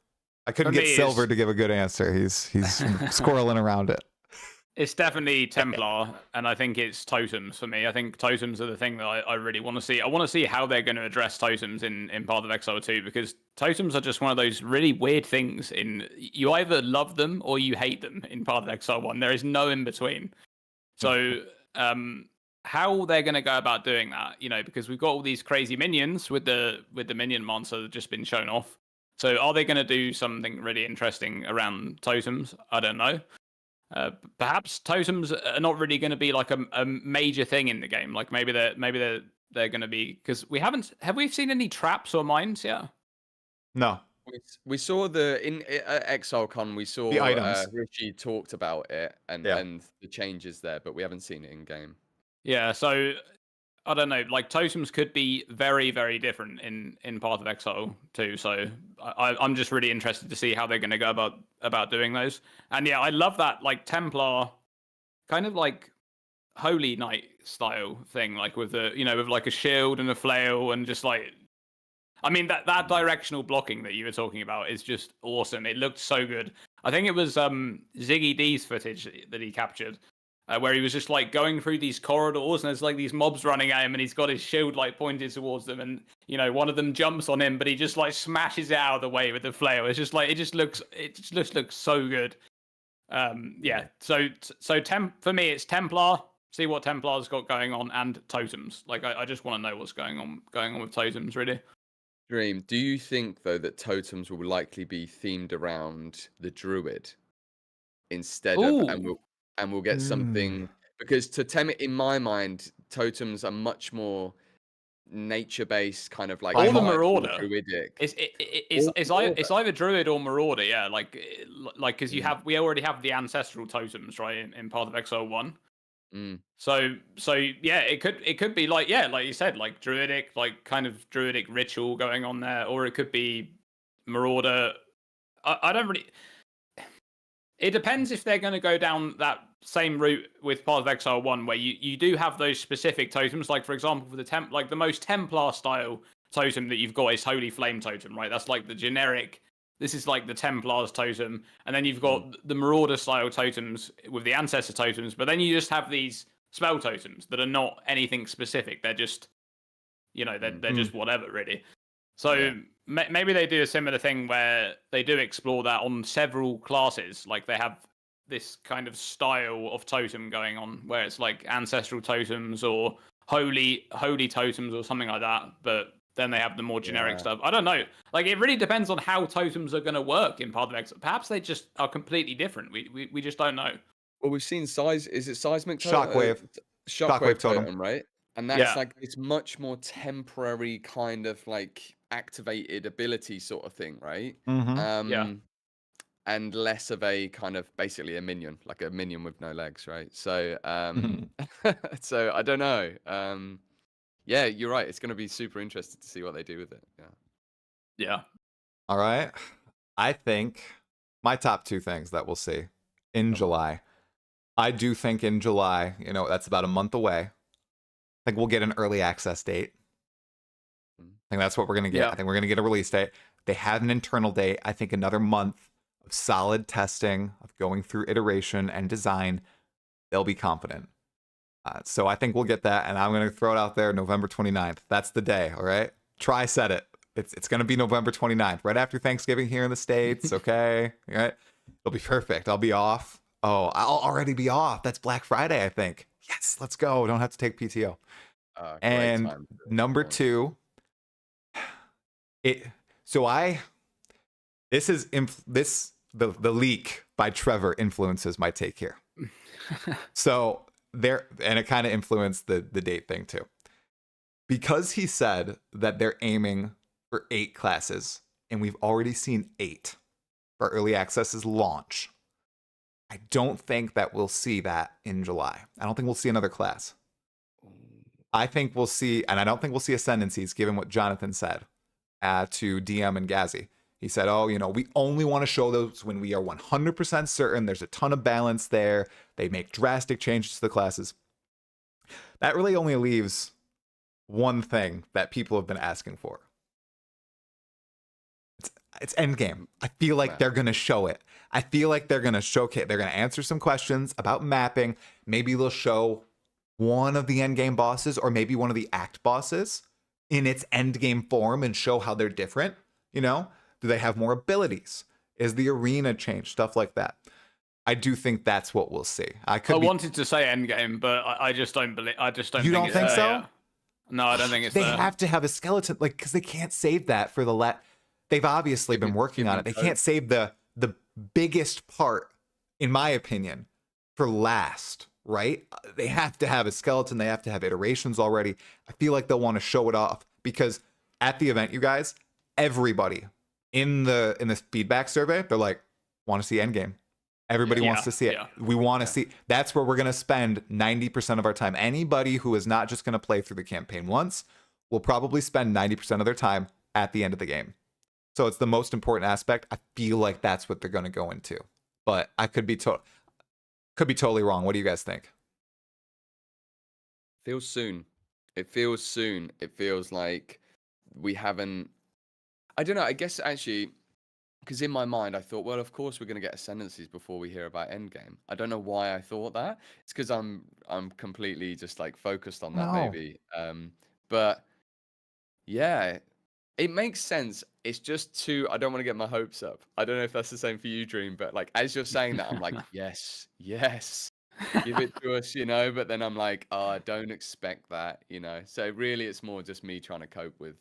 I couldn't For get me, Silver it's- to give a good answer. He's squirreling around it. It's definitely Templar, and I think it's totems for me. I think totems are the thing that I really want to see. I want to see how they're going to address totems in Path of Exile 2, because totems are just one of those really weird things. You either love them or you hate them in Path of Exile 1. There is no in between. So how they're going to go about doing that, because we've got all these crazy minions with the minion monster that's just been shown off. So are they going to do something really interesting around totems? I don't know. Perhaps totems are not really going to be like a major thing in the game. Like maybe they're going to be, because have we seen any traps or mines yet? No. We saw in ExileCon, we saw The items. Richie talked about it and the changes there, but we haven't seen it in game. Yeah, so I don't know. Like totems could be very, very different in Path of Exile too. So I'm just really interested to see how they're going to go about doing those. And yeah, I love that like Templar kind of like Holy Knight style thing, like with the with like a shield and a flail and just like, I mean that directional blocking that you were talking about is just awesome. It looked so good. I think it was Ziggy D's footage that he captured. Where he was just like going through these corridors and there's like these mobs running at him and he's got his shield like pointed towards them and one of them jumps on him but he just like smashes it out of the way with the flail. It's just like it just looks so good. So for me it's Templar. See what Templar's got going on, and totems. Like I just want to know what's going on with totems really. Dream, do you think though that totems will likely be themed around the druid instead of and we'll get something, because in my mind, totems are much more nature-based, kind of like all the marauder druidic. It's either druid or marauder, yeah. Like because we already have the ancestral totems, right, in Path of Exile 1. So yeah, it could be like like you said, like druidic, like kind of druidic ritual going on there, or it could be marauder. I don't really. It depends if they're going to go down that same route with Path of Exile 1, where you do have those specific totems. Like, for example, for the most Templar style totem that you've got is Holy Flame Totem, right? That's like the generic. This is like the Templar's totem. And then you've got the Marauder style totems with the Ancestor totems. But then you just have these spell totems that are not anything specific. They're just, they're just whatever, really. So maybe they do a similar thing where they do explore that on several classes. Like they have this kind of style of totem going on where it's like ancestral totems or holy totems or something like that. But then they have the more generic stuff. I don't know. Like it really depends on how totems are going to work in Path of Exile. Perhaps they just are completely different. We just don't know. Well, we've seen is it seismic shockwave totem, right? And that's like it's much more temporary kind of like activated ability sort of thing, right? And less of a kind of basically a minion, like a minion with no legs, right? So so I don't know. Yeah, you're right. It's going to be super interesting to see what they do with it. Yeah. All right. I think my top two things that we'll see in July. I do think in July, that's about a month away. I think we'll get an early access date. I think that's what we're going to get. I think we're going to get a release date. They have an internal date. I think another month of solid testing, of going through iteration and design, they'll be confident. So I think we'll get that, and I'm going to throw it out there, November 29th. That's the day, all right? Try set it. It's going to be November 29th, right after Thanksgiving here in the States, okay? All right? It'll be perfect. I'll be off. Oh, I'll already be off. That's Black Friday, I think. Yes, let's go. Don't have to take PTO. And number two, the leak by Trevor influences my take here. So and it kind of influenced the date thing too, because he said that they're aiming for 8 classes, and we've already seen 8 for early access's launch. I don't think that we'll see that in July. I don't think we'll see another class. I think we'll see, and I don't think we'll see ascendancies, given what Jonathan said to DM and Gazzy. He said, oh, we only want to show those when we are 100% certain there's a ton of balance there. They make drastic changes to the classes. That really only leaves one thing that people have been asking for. It's endgame. I feel like they're going to show it. I feel like they're going to showcase, they're going to answer some questions about mapping. Maybe they'll show one of the endgame bosses or maybe one of the act bosses in its endgame form and show how they're different. Do they have more abilities? Is the arena changed? Stuff like that. I do think that's what we'll see. I wanted to say endgame, but I just don't believe. I just don't. You don't think so? Yeah. No, I don't think it's. They have to have a skeleton, because they can't save that for the They've obviously been working on it. They can't save the biggest part, in my opinion, for last, right? They have to have a skeleton. They have to have iterations already. I feel like they'll want to show it off because at the event, you guys, everybody in the feedback survey, they're like, want to see endgame. Everybody wants to see it. We want to see. That's where we're going to spend 90% of our time. Anybody who is not just going to play through the campaign once will probably spend 90% of their time at the end of the game. So it's the most important aspect. I feel like that's what they're going to go into, but I could be totally wrong. What do you guys think? Feels soon. It feels soon. It feels like we haven't. I don't know. I guess actually, because in my mind I thought, well, of course we're going to get ascendancies before we hear about endgame. I don't know why I thought that. It's because I'm completely just like focused on that maybe. But yeah. It makes sense. It's just I don't want to get my hopes up. I don't know if that's the same for you, Dream, but like as you're saying that, I'm like, yes, give it to us, But then I'm like, oh, I don't expect that, So really, it's more just me trying to cope with.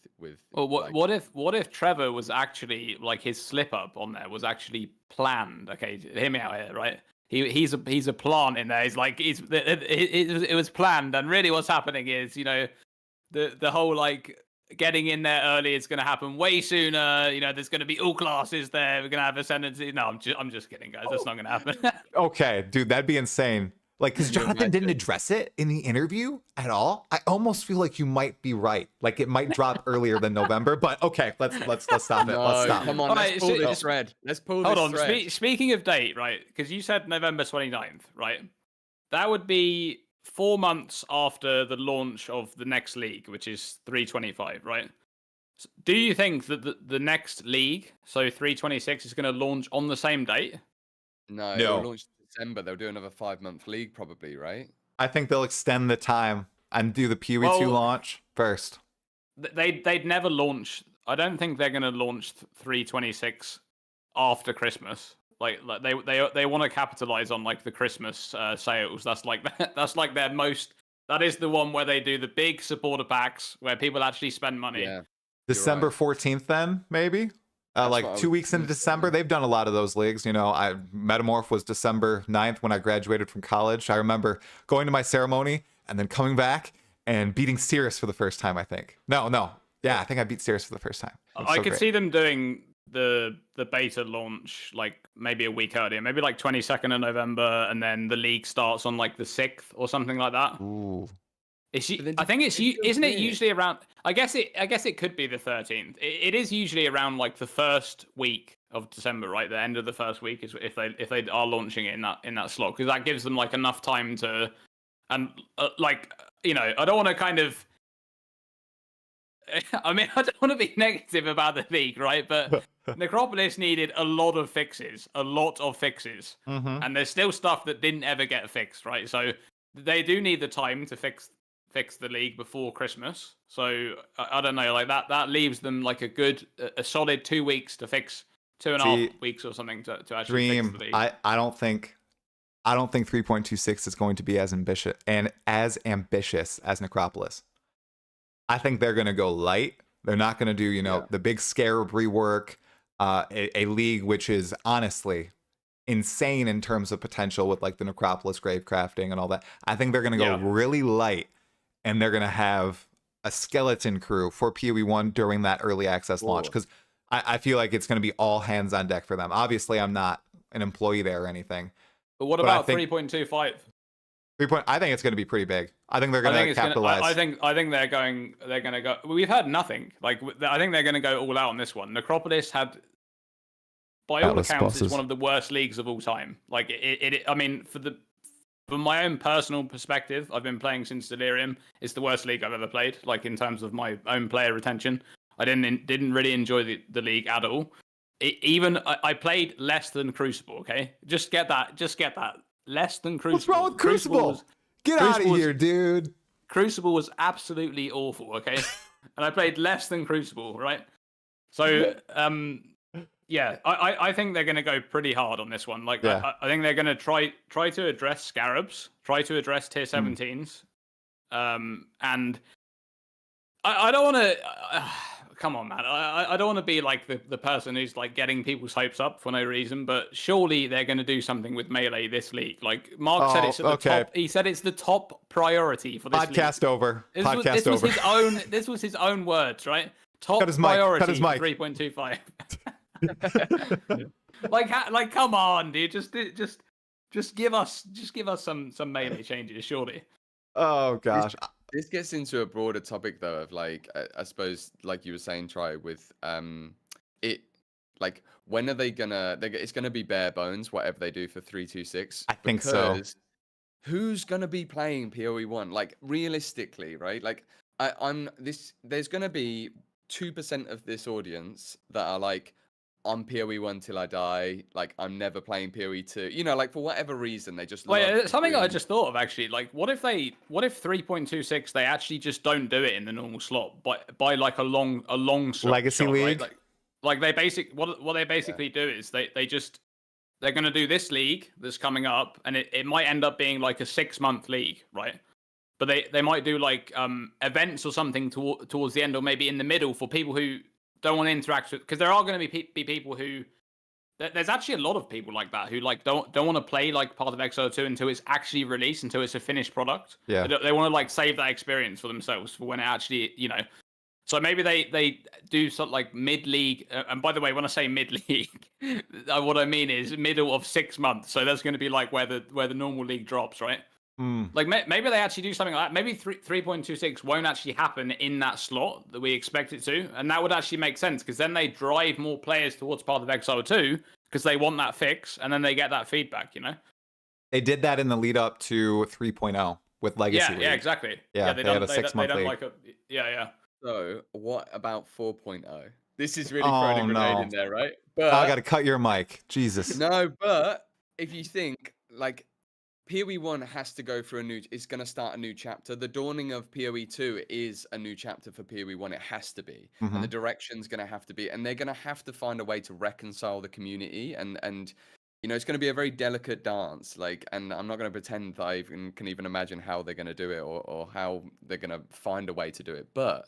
Well, what if Trevor was actually like his slip up on there was actually planned? Okay, hear me out here, right? He's a plant in there. He's like it was planned, and really what's happening is the whole like. Getting in there early is going to happen way sooner. There's going to be all classes there. We're going to have ascendancy. No, I'm just kidding, guys. That's not going to happen. Okay, dude, that'd be insane. Like, because Jonathan didn't address it in the interview at all. I almost feel like you might be right. Like, it might drop earlier than November. But okay, let's stop it. No, let's stop. Come on, let's pull this thread. Let's pull this thread. Hold on. Speaking of date, right? Because you said November 29th, right? That would be 4 months after the launch of the next league, which is 325, right? So do you think that the next league, so 326, is going to launch on the same date? No, it'll launch in December. They'll do another 5-month league probably, right? I think they'll extend the time and do the PoE 2 launch first. They'd never launch. I don't think they're going to launch 326 after Christmas. Like they want to capitalize on like the Christmas sales. That's like their most. That is the one where they do the big supporter packs where people actually spend money. Yeah, December 14th, then maybe. Like 2 weeks into December, they've done a lot of those leagues. Metamorph was December 9th when I graduated from college. I remember going to my ceremony and then coming back and beating Sirius for the first time. I think. No. Yeah, I think I beat Sirius for the first time. I could see them doing the beta launch like maybe a week earlier, maybe like 22nd of November, and then the league starts on like the 6th or something like that. Ooh. I think isn't it usually around? I guess it could be the 13th. It is usually around like the first week of December, right? The end of the first week is if they are launching it in that slot, because that gives them like enough time to, and I don't want to kind of. I mean, I don't want to be negative about the league, right? But Necropolis needed a lot of fixes, Mm-hmm. and there's still stuff that didn't ever get fixed, right? So they do need the time to fix the league before Christmas. So I don't know, like that leaves them like a solid 2 weeks to fix, 2.5 weeks or something to actually fix the league. I don't think 3.26 is going to be as ambitious as Necropolis. I think they're going to go light. They're not going to do, the big scarab rework, a league which is honestly insane in terms of potential with like the Necropolis grave crafting and all that. I think they're going to go really light, and they're going to have a skeleton crew for PoE 1 during that early access launch, because I feel like it's going to be all hands on deck for them. Obviously, I'm not an employee there or anything, But what But I about think- 3.25? 3 point. I think it's going to be pretty big. I think they're I going think to it's gonna, capitalize. I think they're going to go. We've heard nothing. Like I think they're going to go all out on this one. Necropolis had, by all Atlas accounts, it's bosses. one of the worst leagues of all time. Like I mean, from my own personal perspective, I've been playing since Delirium. It's the worst league I've ever played. Like in terms of my own player retention, I didn't really enjoy the league at all. I played less than Crucible. Okay, just get that. Less than Crucible. What's wrong with Crucible? Get out of here, dude. Crucible was absolutely awful, okay? And I played less than Crucible, right? So, yeah, I think they're going to go pretty hard on this one. Like, Yeah. I think they're going to try to address Scarabs, try to address tier 17s, and I don't want to. Come on, man. I don't want to be like the person who's like getting people's hopes up for no reason, but surely they're going to do something with Melee this league. Like Mark said, it's at the top. He said it's the top priority for this Podcast league. over. This Podcast was over. This was his own words, right? Top Cut his mic. priority. Cut his mic. 3.25. like, come on, dude. Just give us some Melee changes, surely. Oh gosh. This gets into a broader topic though of like I suppose like you were saying, Try, with it like when are they gonna it's gonna be bare bones whatever they do for 326. I think so. Because who's gonna be playing PoE1? Like realistically, right? Like there's gonna be 2% of this audience that are like, I'm PoE1 till I die. Like I'm never playing PoE2. You know, like for whatever reason they just. Wait, something I just thought of actually. Like, what if 3.26 they actually just don't do it in the normal slot, but by like a long slot Legacy shot, league? right? Like they what they basically do is they're going to do this league that's coming up, and it might end up being like a 6-month league, right? But they might do like events or something towards the end, or maybe in the middle for people who don't want to interact with, because there are going to be people who there's actually a lot of people like that who like don't want to play like part of Exile 2 until it's actually released, until it's a finished product. Yeah. They want to like save that experience for themselves for when it actually, you know. So maybe they do something like mid-league, and by the way, when I say mid-league, what I mean is middle of 6 months. So that's going to be like where the normal league drops, right? Like maybe they actually do something like that. Maybe 3.26 won't actually happen in that slot that we expect it to, and that would actually make sense because then they drive more players towards Path of Exile 2 because they want that fix, and then they get that feedback. You know, They did that in the lead up to 3.0 with Legacy. yeah, League. exactly. Yeah, they had a 6-month league. like yeah. So what about 4.0? This is really Oh, throwing a grenade no. in there, right? But I got to cut your mic. Jesus. no, but if you think like PoE1 has to go through it's going to start a new chapter. The dawning of PoE2 is a new chapter for PoE1. It has to be. And the direction's going to have to be. And they're going to have to find a way to reconcile the community. And you know, it's going to be a very delicate dance. Like, and I'm not going to pretend that I can even imagine how they're going to do it or how they're going to find a way to do it. But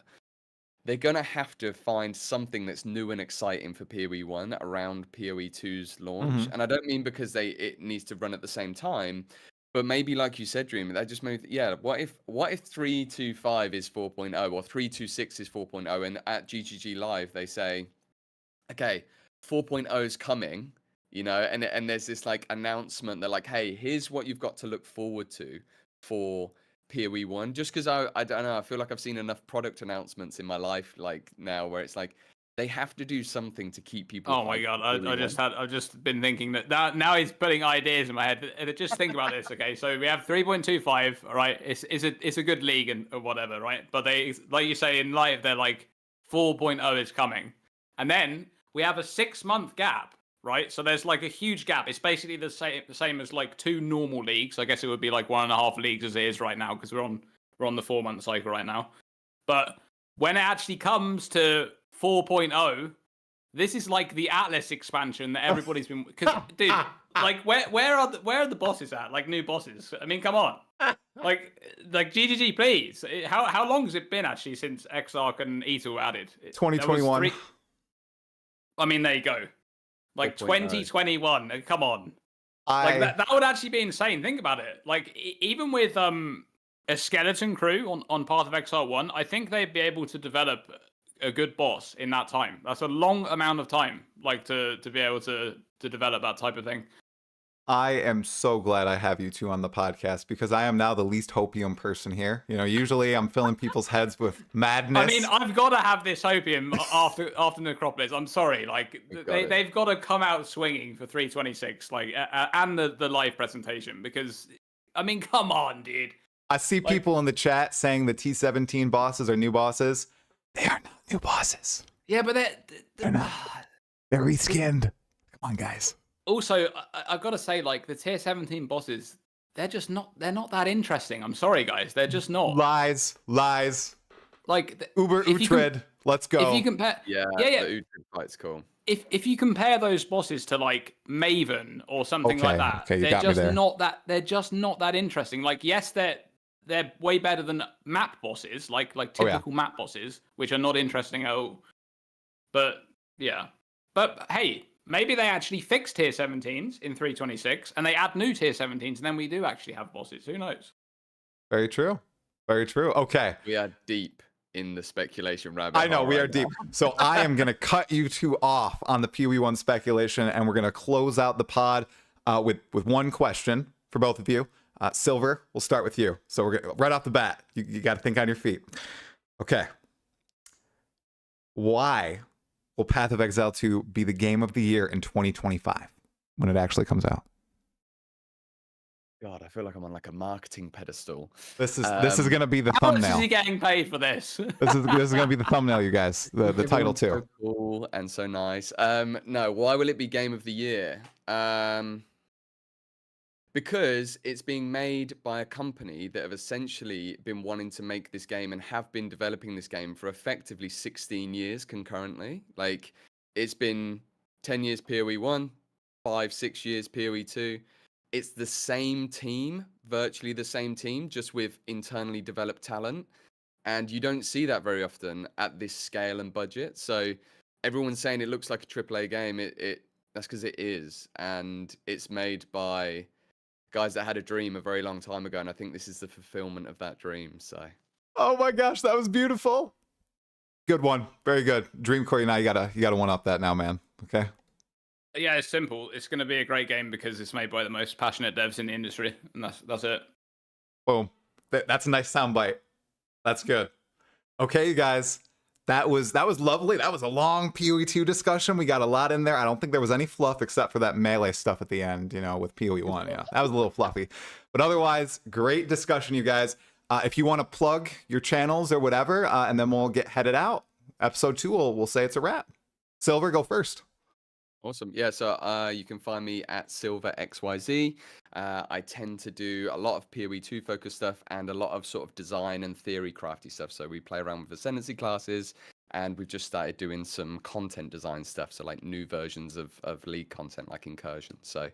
they're going to have to find something that's new and exciting for PoE1 around PoE2's launch. And I don't mean because it needs to run at the same time, but maybe like you said, Dream, that just maybe, yeah, what if 325 is 4.0 or 326 is 4.0 and at GGG Live they say, okay, 4.0 is coming, you know, and there's this like announcement. They're like, hey, here's what you've got to look forward to for PoE1, just because I don't know, I feel like I've seen enough product announcements in my life like now where it's like they have to do something to keep people. Oh my god, I've just been thinking that now he's putting ideas in my head. Just think about this, okay? So we have 3.25, all right? It's a good league and or whatever, right? But they, like you say in live, they're like 4.0 is coming, and then we have a 6-month gap. Right, so there's like a huge gap. It's basically the same as like 2 normal leagues. I guess it would be like 1.5 leagues as it is right now because we're on the 4-month cycle right now. But when it actually comes to 4.0, this is like the Atlas expansion that everybody's been. Because dude, like where are the bosses at? Like new bosses. I mean, come on. Like GGG, please. How long has it been actually since Exarch and Eater were added? 2021. I mean, there you go. Like 2021, come on. I... Like that would actually be insane. Think about it. Like even with a skeleton crew on Path of Exile 1, I think they'd be able to develop a good boss in that time. That's a long amount of time, like to be able to develop that type of thing. I am so glad I have you two on the podcast because I am now the least hopium person here. You know, usually I'm filling people's heads with madness. I mean, I've got to have this hopium after Necropolis. I'm sorry, like they've got to come out swinging for 326, like and the live presentation because I mean, come on, dude. I see people in the chat saying the T17 bosses are new bosses. They are not new bosses. Yeah, but they're not. They're reskinned. Come on, guys. Also, I've got to say, like the tier 17 bosses, they're not that interesting. I'm sorry, guys, they're just not. Lies. Like Uber Uhtred, let's go. If you compare, yeah, the Uhtred fight's cool. If you compare those bosses to like Maven or something like that, they're just not that interesting. Like, yes, they're way better than map bosses, like typical map bosses, which are not interesting at all. But yeah, but hey. Maybe they actually fix tier 17s in 326 and they add new tier 17s and then we do actually have bosses. Who knows? Very true. Very true. Okay. We are deep in the speculation rabbit hole. I know, we are deep. So I am going to cut you two off on the PoE1 speculation and we're going to close out the pod with one question for both of you. Silver, we'll start with you. So we're gonna, right off the bat, you got to think on your feet. Okay. Why will Path of Exile 2 be the game of the year in 2025 when it actually comes out? God, I feel like I'm on like a marketing pedestal. This is going to be the How thumbnail. much is he getting paid for this? This is going to be the thumbnail, you guys. The title too. So cool and so nice. No, why will it be game of the year? Because it's being made by a company that have essentially been wanting to make this game and have been developing this game for effectively 16 years concurrently. Like, it's been 10 years PoE 1, 5-6 years PoE 2. It's the same team, virtually the same team, just with internally developed talent. And you don't see that very often at this scale and budget. So everyone's saying it looks like a AAA game. That's because it is. And it's made by guys that had a dream a very long time ago, and I think this is the fulfillment of that dream. So, oh my gosh, that was beautiful. Good one, very good. Dreamcore, now you gotta one up that now, man. Okay. Yeah, it's simple. It's going to be a great game because it's made by the most passionate devs in the industry, and that's it. Boom. That's a nice soundbite. That's good. Okay, you guys. That was lovely. That was a long PoE2 discussion. We got a lot in there. I don't think there was any fluff except for that melee stuff at the end, you know, with PoE1. Yeah, that was a little fluffy. But otherwise, great discussion, you guys. If you want to plug your channels or whatever, and then we'll get headed out. Episode 2, we'll say it's a wrap. Silver, go first. Awesome. Yeah, so you can find me at SylverXYZ. I tend to do a lot of PoE2 focused stuff and a lot of sort of design and theory crafty stuff. So we play around with ascendancy classes and we've just started doing some content design stuff. So like new versions of League content like Incursion. So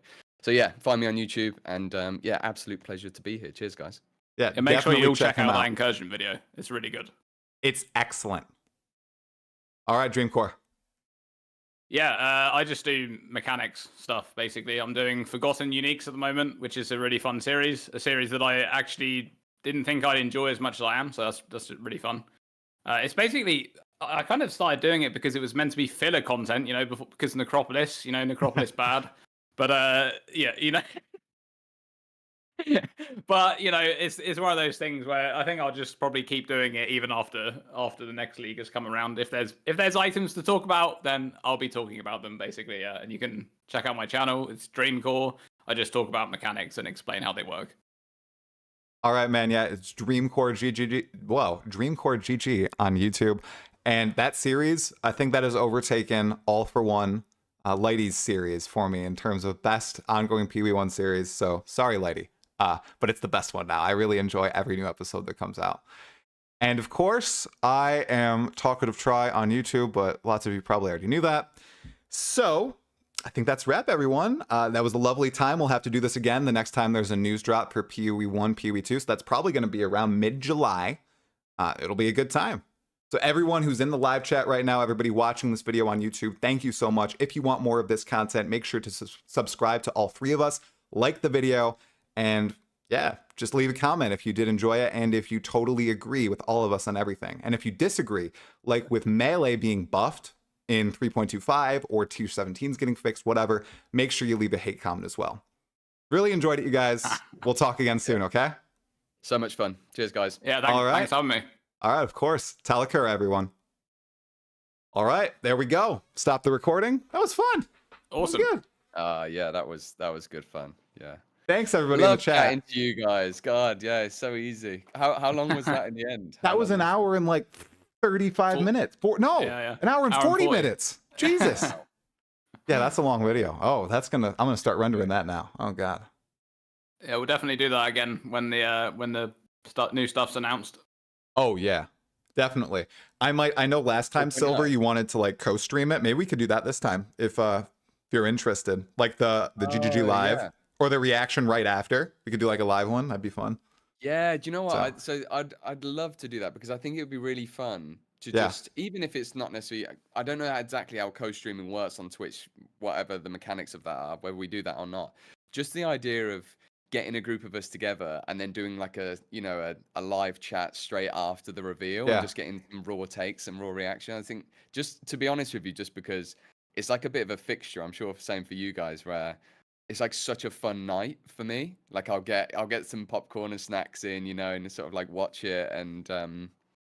yeah, find me on YouTube and yeah, absolute pleasure to be here. Cheers, guys. Yeah, and make sure you all check out that Incursion video. It's really good. It's excellent. All right, Dreamcore. Yeah, I just do mechanics stuff, basically. I'm doing Forgotten Uniques at the moment, which is a really fun series. A series that I actually didn't think I'd enjoy as much as I am, so that's really fun. It's basically, I kind of started doing it because it was meant to be filler content, you know, because Necropolis, you know, Necropolis bad. But, yeah, you know... But you know, it's one of those things where I think I'll just probably keep doing it even after the next league has come around. If there's items to talk about, then I'll be talking about them basically. Yeah, and you can check out my channel. It's Dreamcore. I just talk about mechanics and explain how they work. All right, man. Yeah, it's Dreamcore GG. Whoa, Dreamcore GG on YouTube, and that series, I think that has overtaken All for One, Lighty's series for me in terms of best ongoing PoE1 series. So sorry, Lighty. But it's the best one now. I really enjoy every new episode that comes out. And of course, I am Talkative Try on YouTube, but lots of you probably already knew that. So I think that's a wrap, everyone. That was a lovely time. We'll have to do this again the next time there's a news drop for PoE1, PoE2. So that's probably going to be around mid-July. It'll be a good time. So everyone who's in the live chat right now, everybody watching this video on YouTube, thank you so much. If you want more of this content, make sure to subscribe to all three of us, like the video, and yeah, just leave a comment if you did enjoy it and if you totally agree with all of us on everything. And if you disagree, like with Melee being buffed in 3.25 or Tier 17's getting fixed, whatever, make sure you leave a hate comment as well. Really enjoyed it, you guys. We'll talk again soon, okay? So much fun. Cheers, guys. Yeah, All right. thanks for having me. All right, of course. Talakura, everyone. All right, there we go. Stop the recording. That was fun. Awesome. That was good. Yeah, that was good fun. Yeah. Thanks, everybody in the Love chat. chatting to you guys. God, yeah, it's so easy. How long was that in the end? That was an hour and like 35 minutes. An hour and 40 minutes. Jesus. Yeah, that's a long video. Oh, I'm gonna start rendering that now. Oh God. Yeah, we'll definitely do that again when the new stuff's announced. Oh yeah, definitely. I know last time, Silver, you wanted to like co-stream it. Maybe we could do that this time if you're interested. Like the GGG live or the reaction right after. We could do like a live one. That'd be fun. Yeah, do you know what? I'd love to do that because I think it would be really fun to just, even if it's not necessarily, I don't know exactly how co-streaming works on Twitch, whatever the mechanics of that are, whether we do that or not. Just the idea of getting a group of us together and then doing like a live chat straight after the reveal and just getting some raw takes and raw reaction. I think, just to be honest with you, just because it's like a bit of a fixture, I'm sure same for you guys, where it's like such a fun night for me. Like I'll get some popcorn and snacks in, and sort of like watch it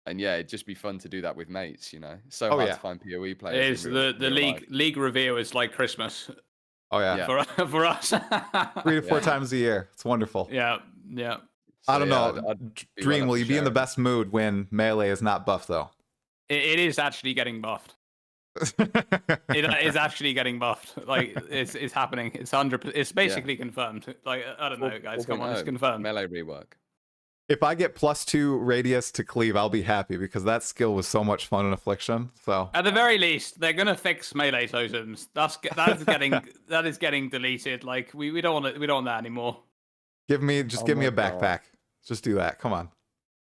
and yeah, it'd just be fun to do that with mates, It's so hard to find PoE players. It is the league reveal is like Christmas. Oh yeah. For us. 3 to 4 times a year. It's wonderful. Yeah. So, I don't know. Dream, will you be in the best mood when Melee is not buffed though? It is actually getting buffed. It is actually getting buffed. Like it's happening. It's 100%. It's basically confirmed. Like I don't know, guys. Come on, it's confirmed. Melee rework. If I get +2 radius to cleave, I'll be happy because that skill was so much fun in Affliction. So at the very least, they're gonna fix melee totems. That is getting deleted. Like we don't want that anymore. Give me a backpack. Just do that. Come on.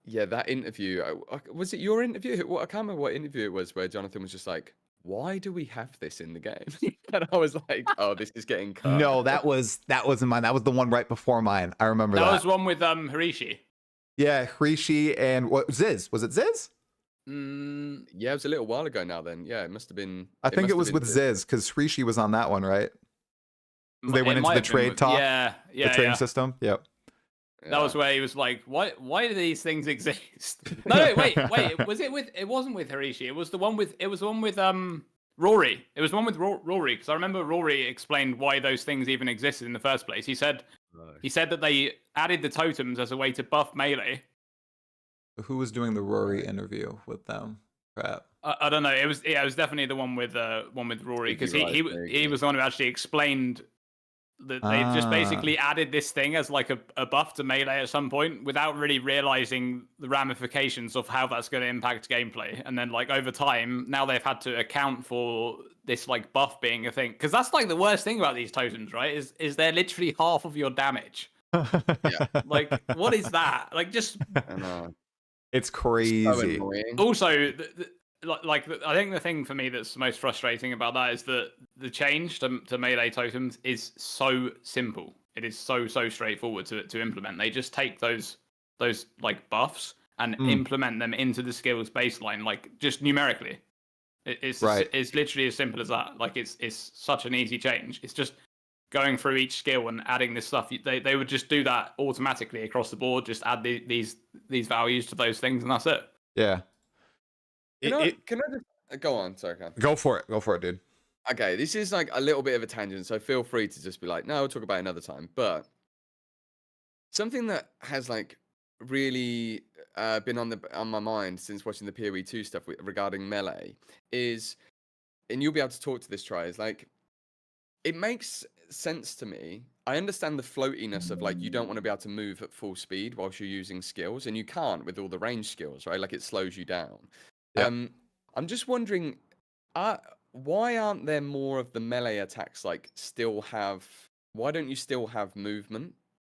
Yeah, that interview. Was it your interview? I can't remember what interview it was where Jonathan was just like, "Why do we have this in the game?" And I was like, "Oh, this is getting cut." No, that wasn't mine. That was the one right before mine. I remember that. That was one with Harishi. Yeah, Harishi and what Ziz? Was it Ziz? Yeah, it was a little while ago now. Then yeah, it must have been. I think it was with Ziz because Harishi was on that one, right? They went into the trade talk. The trading system. Yep. That was where he was like, "Why do these things exist?" No, wait. It wasn't with Harishi. It was the one with Rory. It was the one with Rory because I remember Rory explained why those things even existed in the first place. He said that they added the totems as a way to buff melee. Who was doing the Rory interview with them? Crap. I don't know. It was definitely the one with Rory because he was the one who actually explained that they just basically added this thing as like a buff to melee at some point without really realizing the ramifications of how that's going to impact gameplay. And then like over time, now they've had to account for this like buff being a thing. Because that's like the worst thing about these totems, right? Is they're literally half of your damage. Like, what is that? Like, just... I know. It's crazy. So also, I think the thing for me that's most frustrating about that is that the change to melee totems is so simple. It is so straightforward to implement. They just take those like buffs and implement them into the skills baseline, like just numerically. It's literally as simple as that. Like it's such an easy change. It's just going through each skill and adding this stuff. They would just do that automatically across the board. Just add these values to those things, and that's it. Yeah. Can I just go on? Sorry, Cam. Go for it, dude. Okay, this is like a little bit of a tangent, so feel free to just be like, no, we'll talk about it another time. But something that has like really been on my mind since watching the PoE 2 stuff regarding melee is, and you'll be able to talk to this, Try, is like, it makes sense to me. I understand the floatiness of like, you don't want to be able to move at full speed whilst you're using skills, and you can't with all the range skills, right? Like it slows you down. Yep. I'm just wondering, why aren't there more of the melee attacks like why don't you still have movement?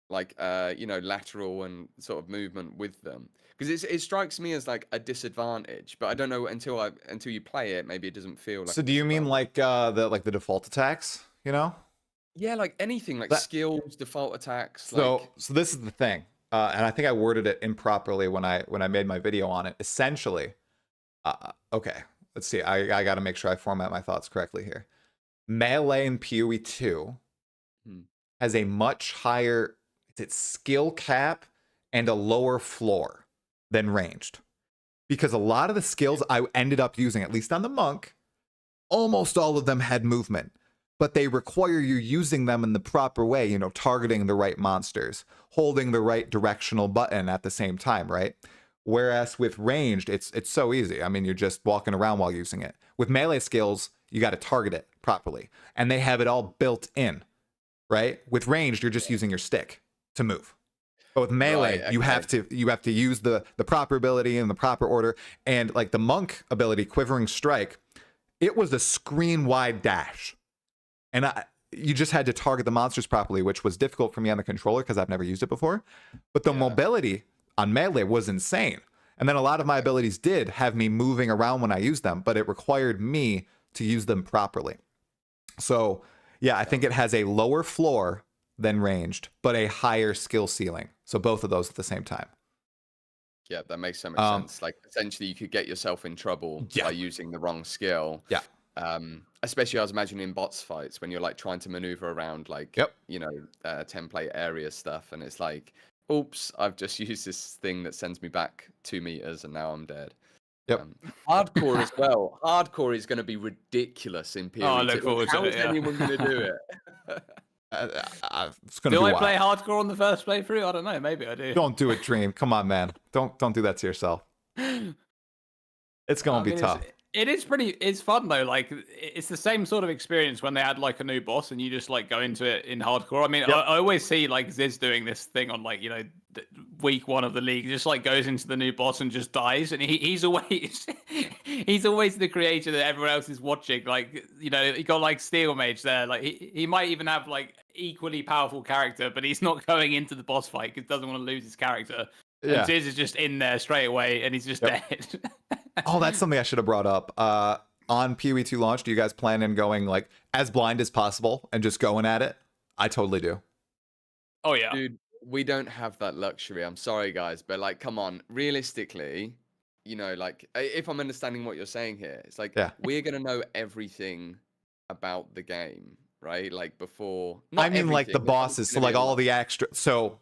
Like, lateral and sort of movement with them? Because it strikes me as like a disadvantage, but I don't know until you play it, maybe it doesn't feel like. So do you mean like the default attacks, Yeah, like anything, like skills, default attacks. So this is the thing, and I think I worded it improperly when I made my video on it. Essentially, okay, let's see. I got to make sure I format my thoughts correctly here. Melee in PoE 2 has a much higher skill cap and a lower floor than ranged. Because a lot of the skills I ended up using, at least on the monk, almost all of them had movement, but they require you using them in the proper way, you know, targeting the right monsters, holding the right directional button at the same time, right? Whereas with ranged, it's so easy. I mean, you're just walking around while using it. With melee skills, you got to target it properly, and they have it all built in, right? With ranged, you're just using your stick to move. But with melee, Right, you okay. have to use the proper ability in the proper order. And like the monk ability, Quivering Strike, it was a screen wide dash, and you just had to target the monsters properly, which was difficult for me on the controller because I've never used it before. But the Yeah. mobility on melee was insane. And then a lot of my abilities did have me moving around when I used them, but it required me to use them properly. So yeah, I think it has a lower floor than ranged, but a higher skill ceiling. So both of those at the same time. Yeah, that makes so much sense. Like essentially, you could get yourself in trouble Yeah. by using the wrong skill. Yeah. Especially, I was imagining in bots fights when you're like trying to maneuver around like Yep. you know template area stuff, and it's like, oops, I've just used this thing that sends me back 2 meters, and now I'm dead. Yep. Hardcore as well. Hardcore is going to be ridiculous in PoE. I look forward to How it, is yeah. anyone going to do it? It's gonna Do be I wild. play hardcore on the first playthrough? I don't know. Maybe I do. Don't do it, Dream. Come on, man. Don't do that to yourself. It's gonna be tough. It is pretty. It's fun though. Like it's the same sort of experience when they add like a new boss and you just like go into it in hardcore. I mean, Yep. I always see like Ziz doing this thing on like week 1 of the league. Just like goes into the new boss and just dies, and he's always he's always the creator that everyone else is watching. Like you got like Steel Mage there. Like he might even have like equally powerful character, but he's not going into the boss fight because doesn't want to lose his character. Yeah. And Ziz is just in there straight away, and he's just dead. Oh, that's something I should have brought up. On PoE 2 launch, do you guys plan on going like as blind as possible and just going at it? I totally do. Oh yeah. Dude, we don't have that luxury. I'm sorry, guys, but like, come on. Realistically, like, if I'm understanding what you're saying here, it's like we're gonna know everything about the game, right? Like before. I mean, like the everything, bosses, so like all the extra. So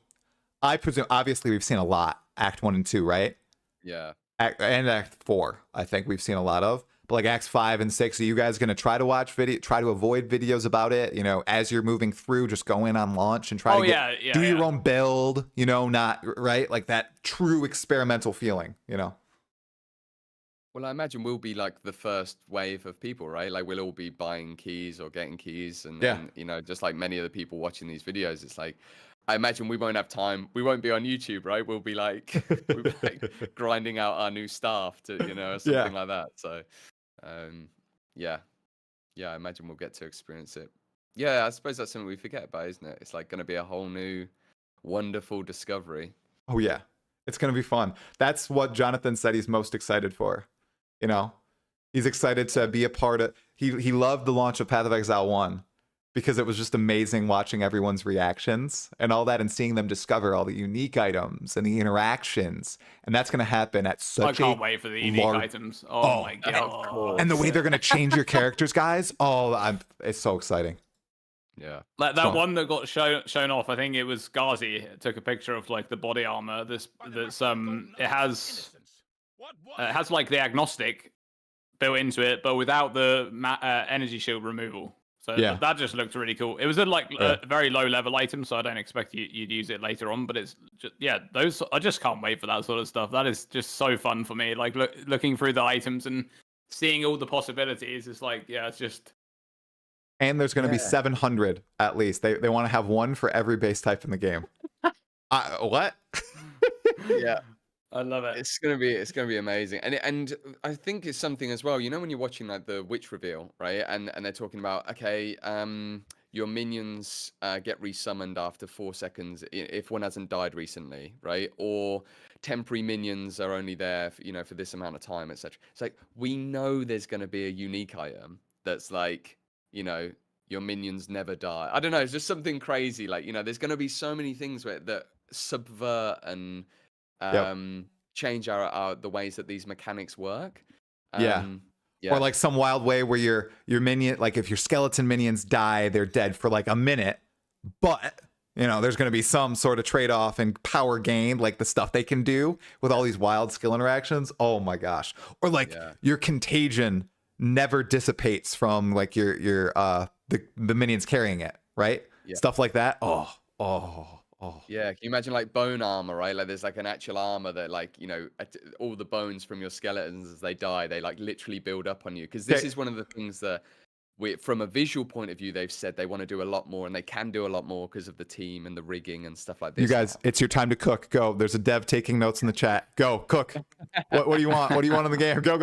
I presume, obviously, we've seen a lot. Act 1 and 2, right? Yeah. And Act 4, I think we've seen a lot of. But like Acts 5 and 6, are you guys going to try to try to avoid videos about it? You know, as you're moving through, just go in on launch and try to do your own build, not right? Like that true experimental feeling, Well, I imagine we'll be like the first wave of people, right? Like we'll all be buying keys or getting keys. And just like many of the people watching these videos, it's like, I imagine we won't have time. We won't be on YouTube, right? We'll be like, grinding out our new staff to, or something like that. So, yeah, I imagine we'll get to experience it. Yeah, I suppose that's something we forget about, isn't it? It's like going to be a whole new, wonderful discovery. Oh yeah, it's going to be fun. That's what Jonathan said he's most excited for. He's excited to be a part of. He loved the launch of Path of Exile 1. Because it was just amazing watching everyone's reactions and all that and seeing them discover all the unique items and the interactions. And that's going to happen at such I can't wait for the unique items. Oh my God. And the way they're going to change your characters, guys. It's so exciting. Yeah. Like that one that got shown off, I think it was Ghazi took a picture of like the body armor. It has like the agnostic built into it, but without the energy shield removal. So that just looked really cool. It was a very low level item, so I don't expect you'd use it later on. But it's just, those I just can't wait for that sort of stuff. That is just so fun for me. Like looking through the items and seeing all the possibilities. It's like it's just. And there's going to be 700 at least. They want to have one for every base type in the game. What? Yeah. I love it. It's gonna be amazing, and I think it's something as well. When you're watching like the witch reveal, right? And they're talking about your minions get resummoned after 4 seconds if one hasn't died recently, right? Or temporary minions are only there, for this amount of time, etc. It's like we know there's gonna be a unique item that's like, your minions never die. I don't know. It's just something crazy. Like there's gonna be so many things that subvert and change the ways that these mechanics work. Or like some wild way where your minion, like if your skeleton minions die, they're dead for like a minute, but you know, there's going to be some sort of trade-off and power gain, like the stuff they can do with all these wild skill interactions. Oh my gosh. Or like your contagion never dissipates from like your the minions carrying it, right? Stuff like that. Oh. Yeah, can you imagine like bone armor, right? Like there's like an actual armor that like, you know, all the bones from your skeletons as they die, they like literally build up on you. Because this is one of the things that from a visual point of view, they've said they want to do a lot more, and they can do a lot more because of the team and the rigging and stuff like this. You guys, it's your time to cook. Go. There's a dev taking notes in the chat. Go cook. What do you want? What do you want in the game? Go.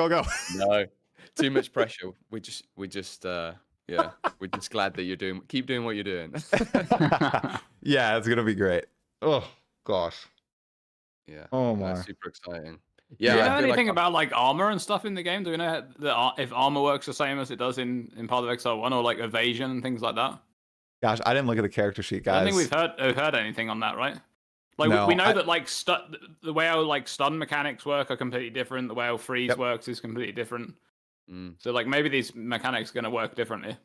No, too much pressure. We're just yeah, we're just glad that keep doing what you're doing. Yeah, it's gonna be great. Oh gosh. Yeah. Oh my. That's super exciting. Yeah. Do you know anything about like armor and stuff in the game? Do you know if armor works the same as it does in Path of Exile 1, or like evasion and things like that? Gosh, I didn't look at the character sheet, guys. I don't think we've heard anything on that, right? Like no, we know that like the way our like stun mechanics work are completely different. The way our freeze works is completely different. So like maybe these mechanics are gonna work differently.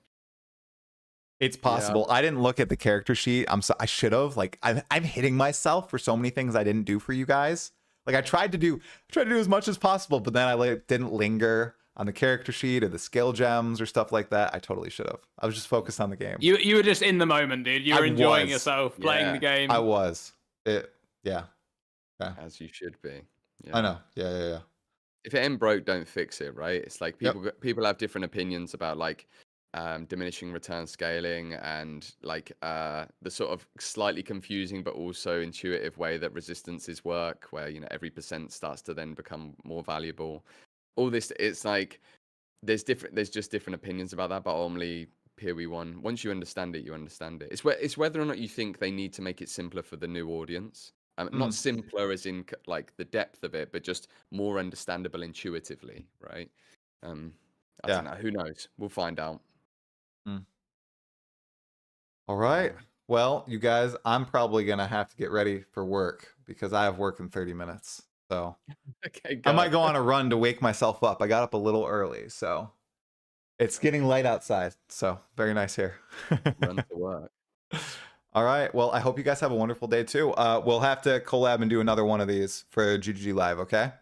It's possible. I didn't look at the character sheet. I should have. Like I'm hitting myself for so many things I didn't do for you guys. Like I tried to do as much as possible, but then I didn't linger on the character sheet or the skill gems or stuff like that. I totally should have. I was just focused on the game. You were just in the moment, dude. You were enjoying yourself playing the game. I was. Yeah. As you should be. Yeah. I know. Yeah. If it ain't broke, don't fix it, right? It's like people have different opinions about like diminishing return scaling and like the sort of slightly confusing but also intuitive way that resistances work, where you know every percent starts to then become more valuable. All this, it's like there's just different opinions about that, but ultimately PoE1, once you understand it, you understand it. It's whether or not you think they need to make it simpler for the new audience. Not simpler as in like the depth of it, but just more understandable intuitively, right? I don't know. Who knows? We'll find out. All right. Well, you guys, I'm probably going to have to get ready for work because I have work in 30 minutes. So okay, I might go on a run to wake myself up. I got up a little early, so it's getting light outside. So very nice here. Run to work. All right. Well, I hope you guys have a wonderful day too. We'll have to collab and do another one of these for GGG Live, okay?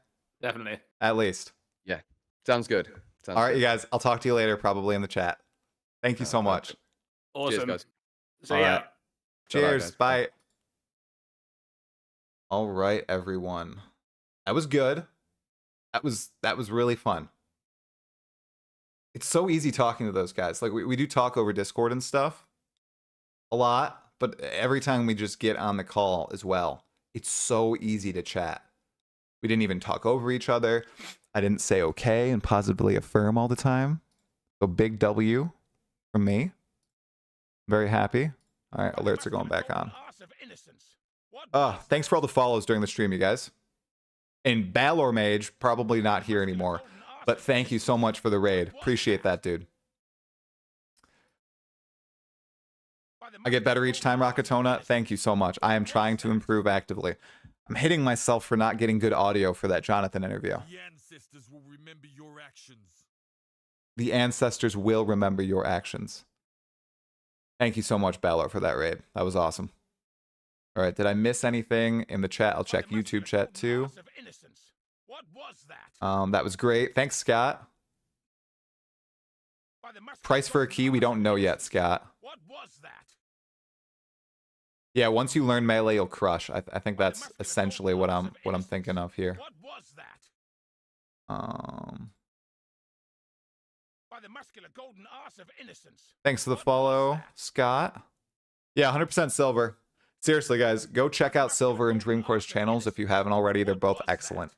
Definitely. At least. Yeah. Sounds good. All right, you guys. I'll talk to you later, probably in the chat. Thank you so much. Awesome. Cheers, guys. So yeah. Cheers. Bye. All right, everyone. That was good. That was really fun. It's so easy talking to those guys. Like we do talk over Discord and stuff a lot, but every time we just get on the call as well, it's so easy to chat. We didn't even talk over each other. I didn't say okay and positively affirm all the time. So big W from me. Very happy. All right, alerts are going back on. Thanks for all the follows during the stream, you guys. And Balor Mage, probably not here anymore, but thank you so much for the raid. Appreciate that, dude. I get better each time, Rakatona. Thank you so much. I am trying to improve actively. I'm hitting myself for not getting good audio for that Jonathan interview. The ancestors will remember your actions. The ancestors will remember your actions. Thank you so much, Balor, for that raid. That was awesome. All right, did I miss anything in the chat? I'll check YouTube chat too. What was that? That was great. Thanks, Scott. Price for a key, we don't know yet, Scott. What was that? Yeah, once you learn melee, you'll crush. I think that's essentially what I'm thinking of here. What was that? By the muscular golden arse of innocence. Thanks for the follow, Scott. Yeah, 100% Silver. Seriously, guys, go check out Silver and Dreamcore's channels if you haven't already. They're both excellent.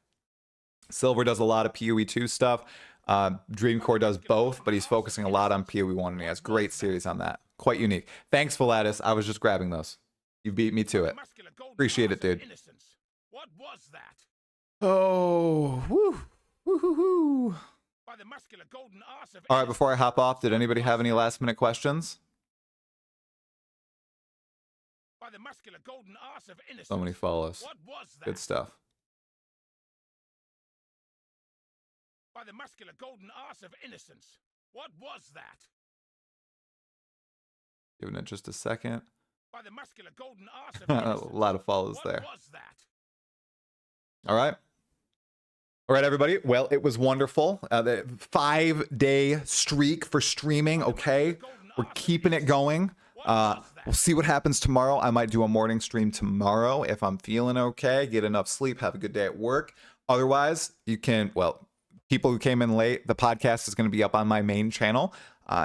Silver does a lot of PoE2 stuff. Dreamcore does both, but he's focusing a lot on PoE1, and he has great series on that. Quite unique. Thanks, Philatus. I was just grabbing those. You beat me to it. Appreciate it, dude. What was that? Oh, woo. Woo-hoo-hoo. All right, before I hop off, did anybody have any last-minute questions? So many follows. Good stuff. By the muscular golden arse of innocence. What was that? Giving it just a second. By the muscular golden arse of A innocence. lot of follows What there. was that? All right. All right, everybody. Well, it was wonderful. The 5-day streak for streaming. Okay. We're keeping it going. We'll see what happens tomorrow. I might do a morning stream tomorrow if I'm feeling okay, get enough sleep, have a good day at work. Otherwise, you can, well, people who came in late, the podcast is going to be up on my main channel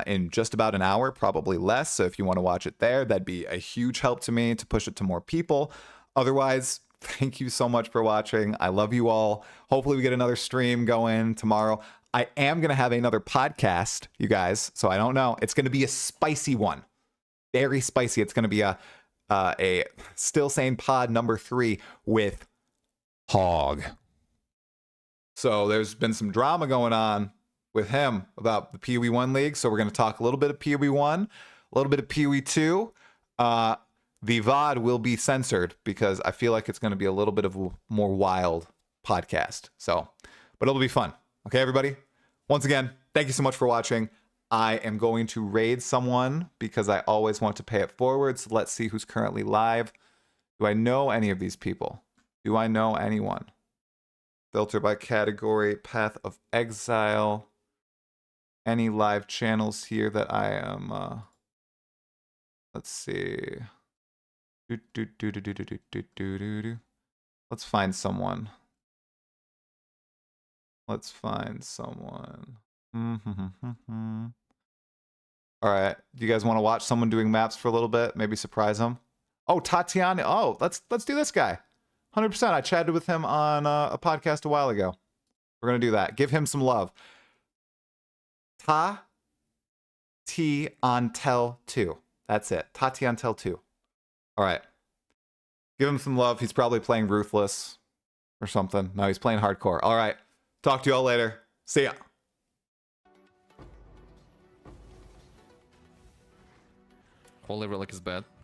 in just about an hour, probably less. So if you want to watch it there, that'd be a huge help to me to push it to more people. Otherwise, thank you so much for watching. I love you all. Hopefully we get another stream going tomorrow. I am going to have another podcast, you guys. So I don't know. It's going to be a spicy one. Very spicy. It's going to be a Still Sane Pod number 3 with Hog. So there's been some drama going on with him about the PoE 1 League. So we're going to talk a little bit of PoE 1, a little bit of PoE 2. The VOD will be censored because I feel like it's going to be a little bit of a more wild podcast. So, but it'll be fun. Okay, everybody? Once again, thank you so much for watching. I am going to raid someone because I always want to pay it forward. So let's see who's currently live. Do I know any of these people? Do I know anyone? Filter by category, Path of Exile. Any live channels here that I am, let's see. Let's find someone. Let's find someone. All right. Do you guys want to watch someone doing maps for a little bit? Maybe surprise them? Oh, Tatiana. Oh, let's do this guy. 100%. I chatted with him on a podcast a while ago. We're going to do that. Give him some love. Tatiantel 2. That's it. Tatiantel 2. All right. Give him some love. He's probably playing Ruthless or something. No, he's playing Hardcore. All right. Talk to you all later. See ya. Holy Relic is bad.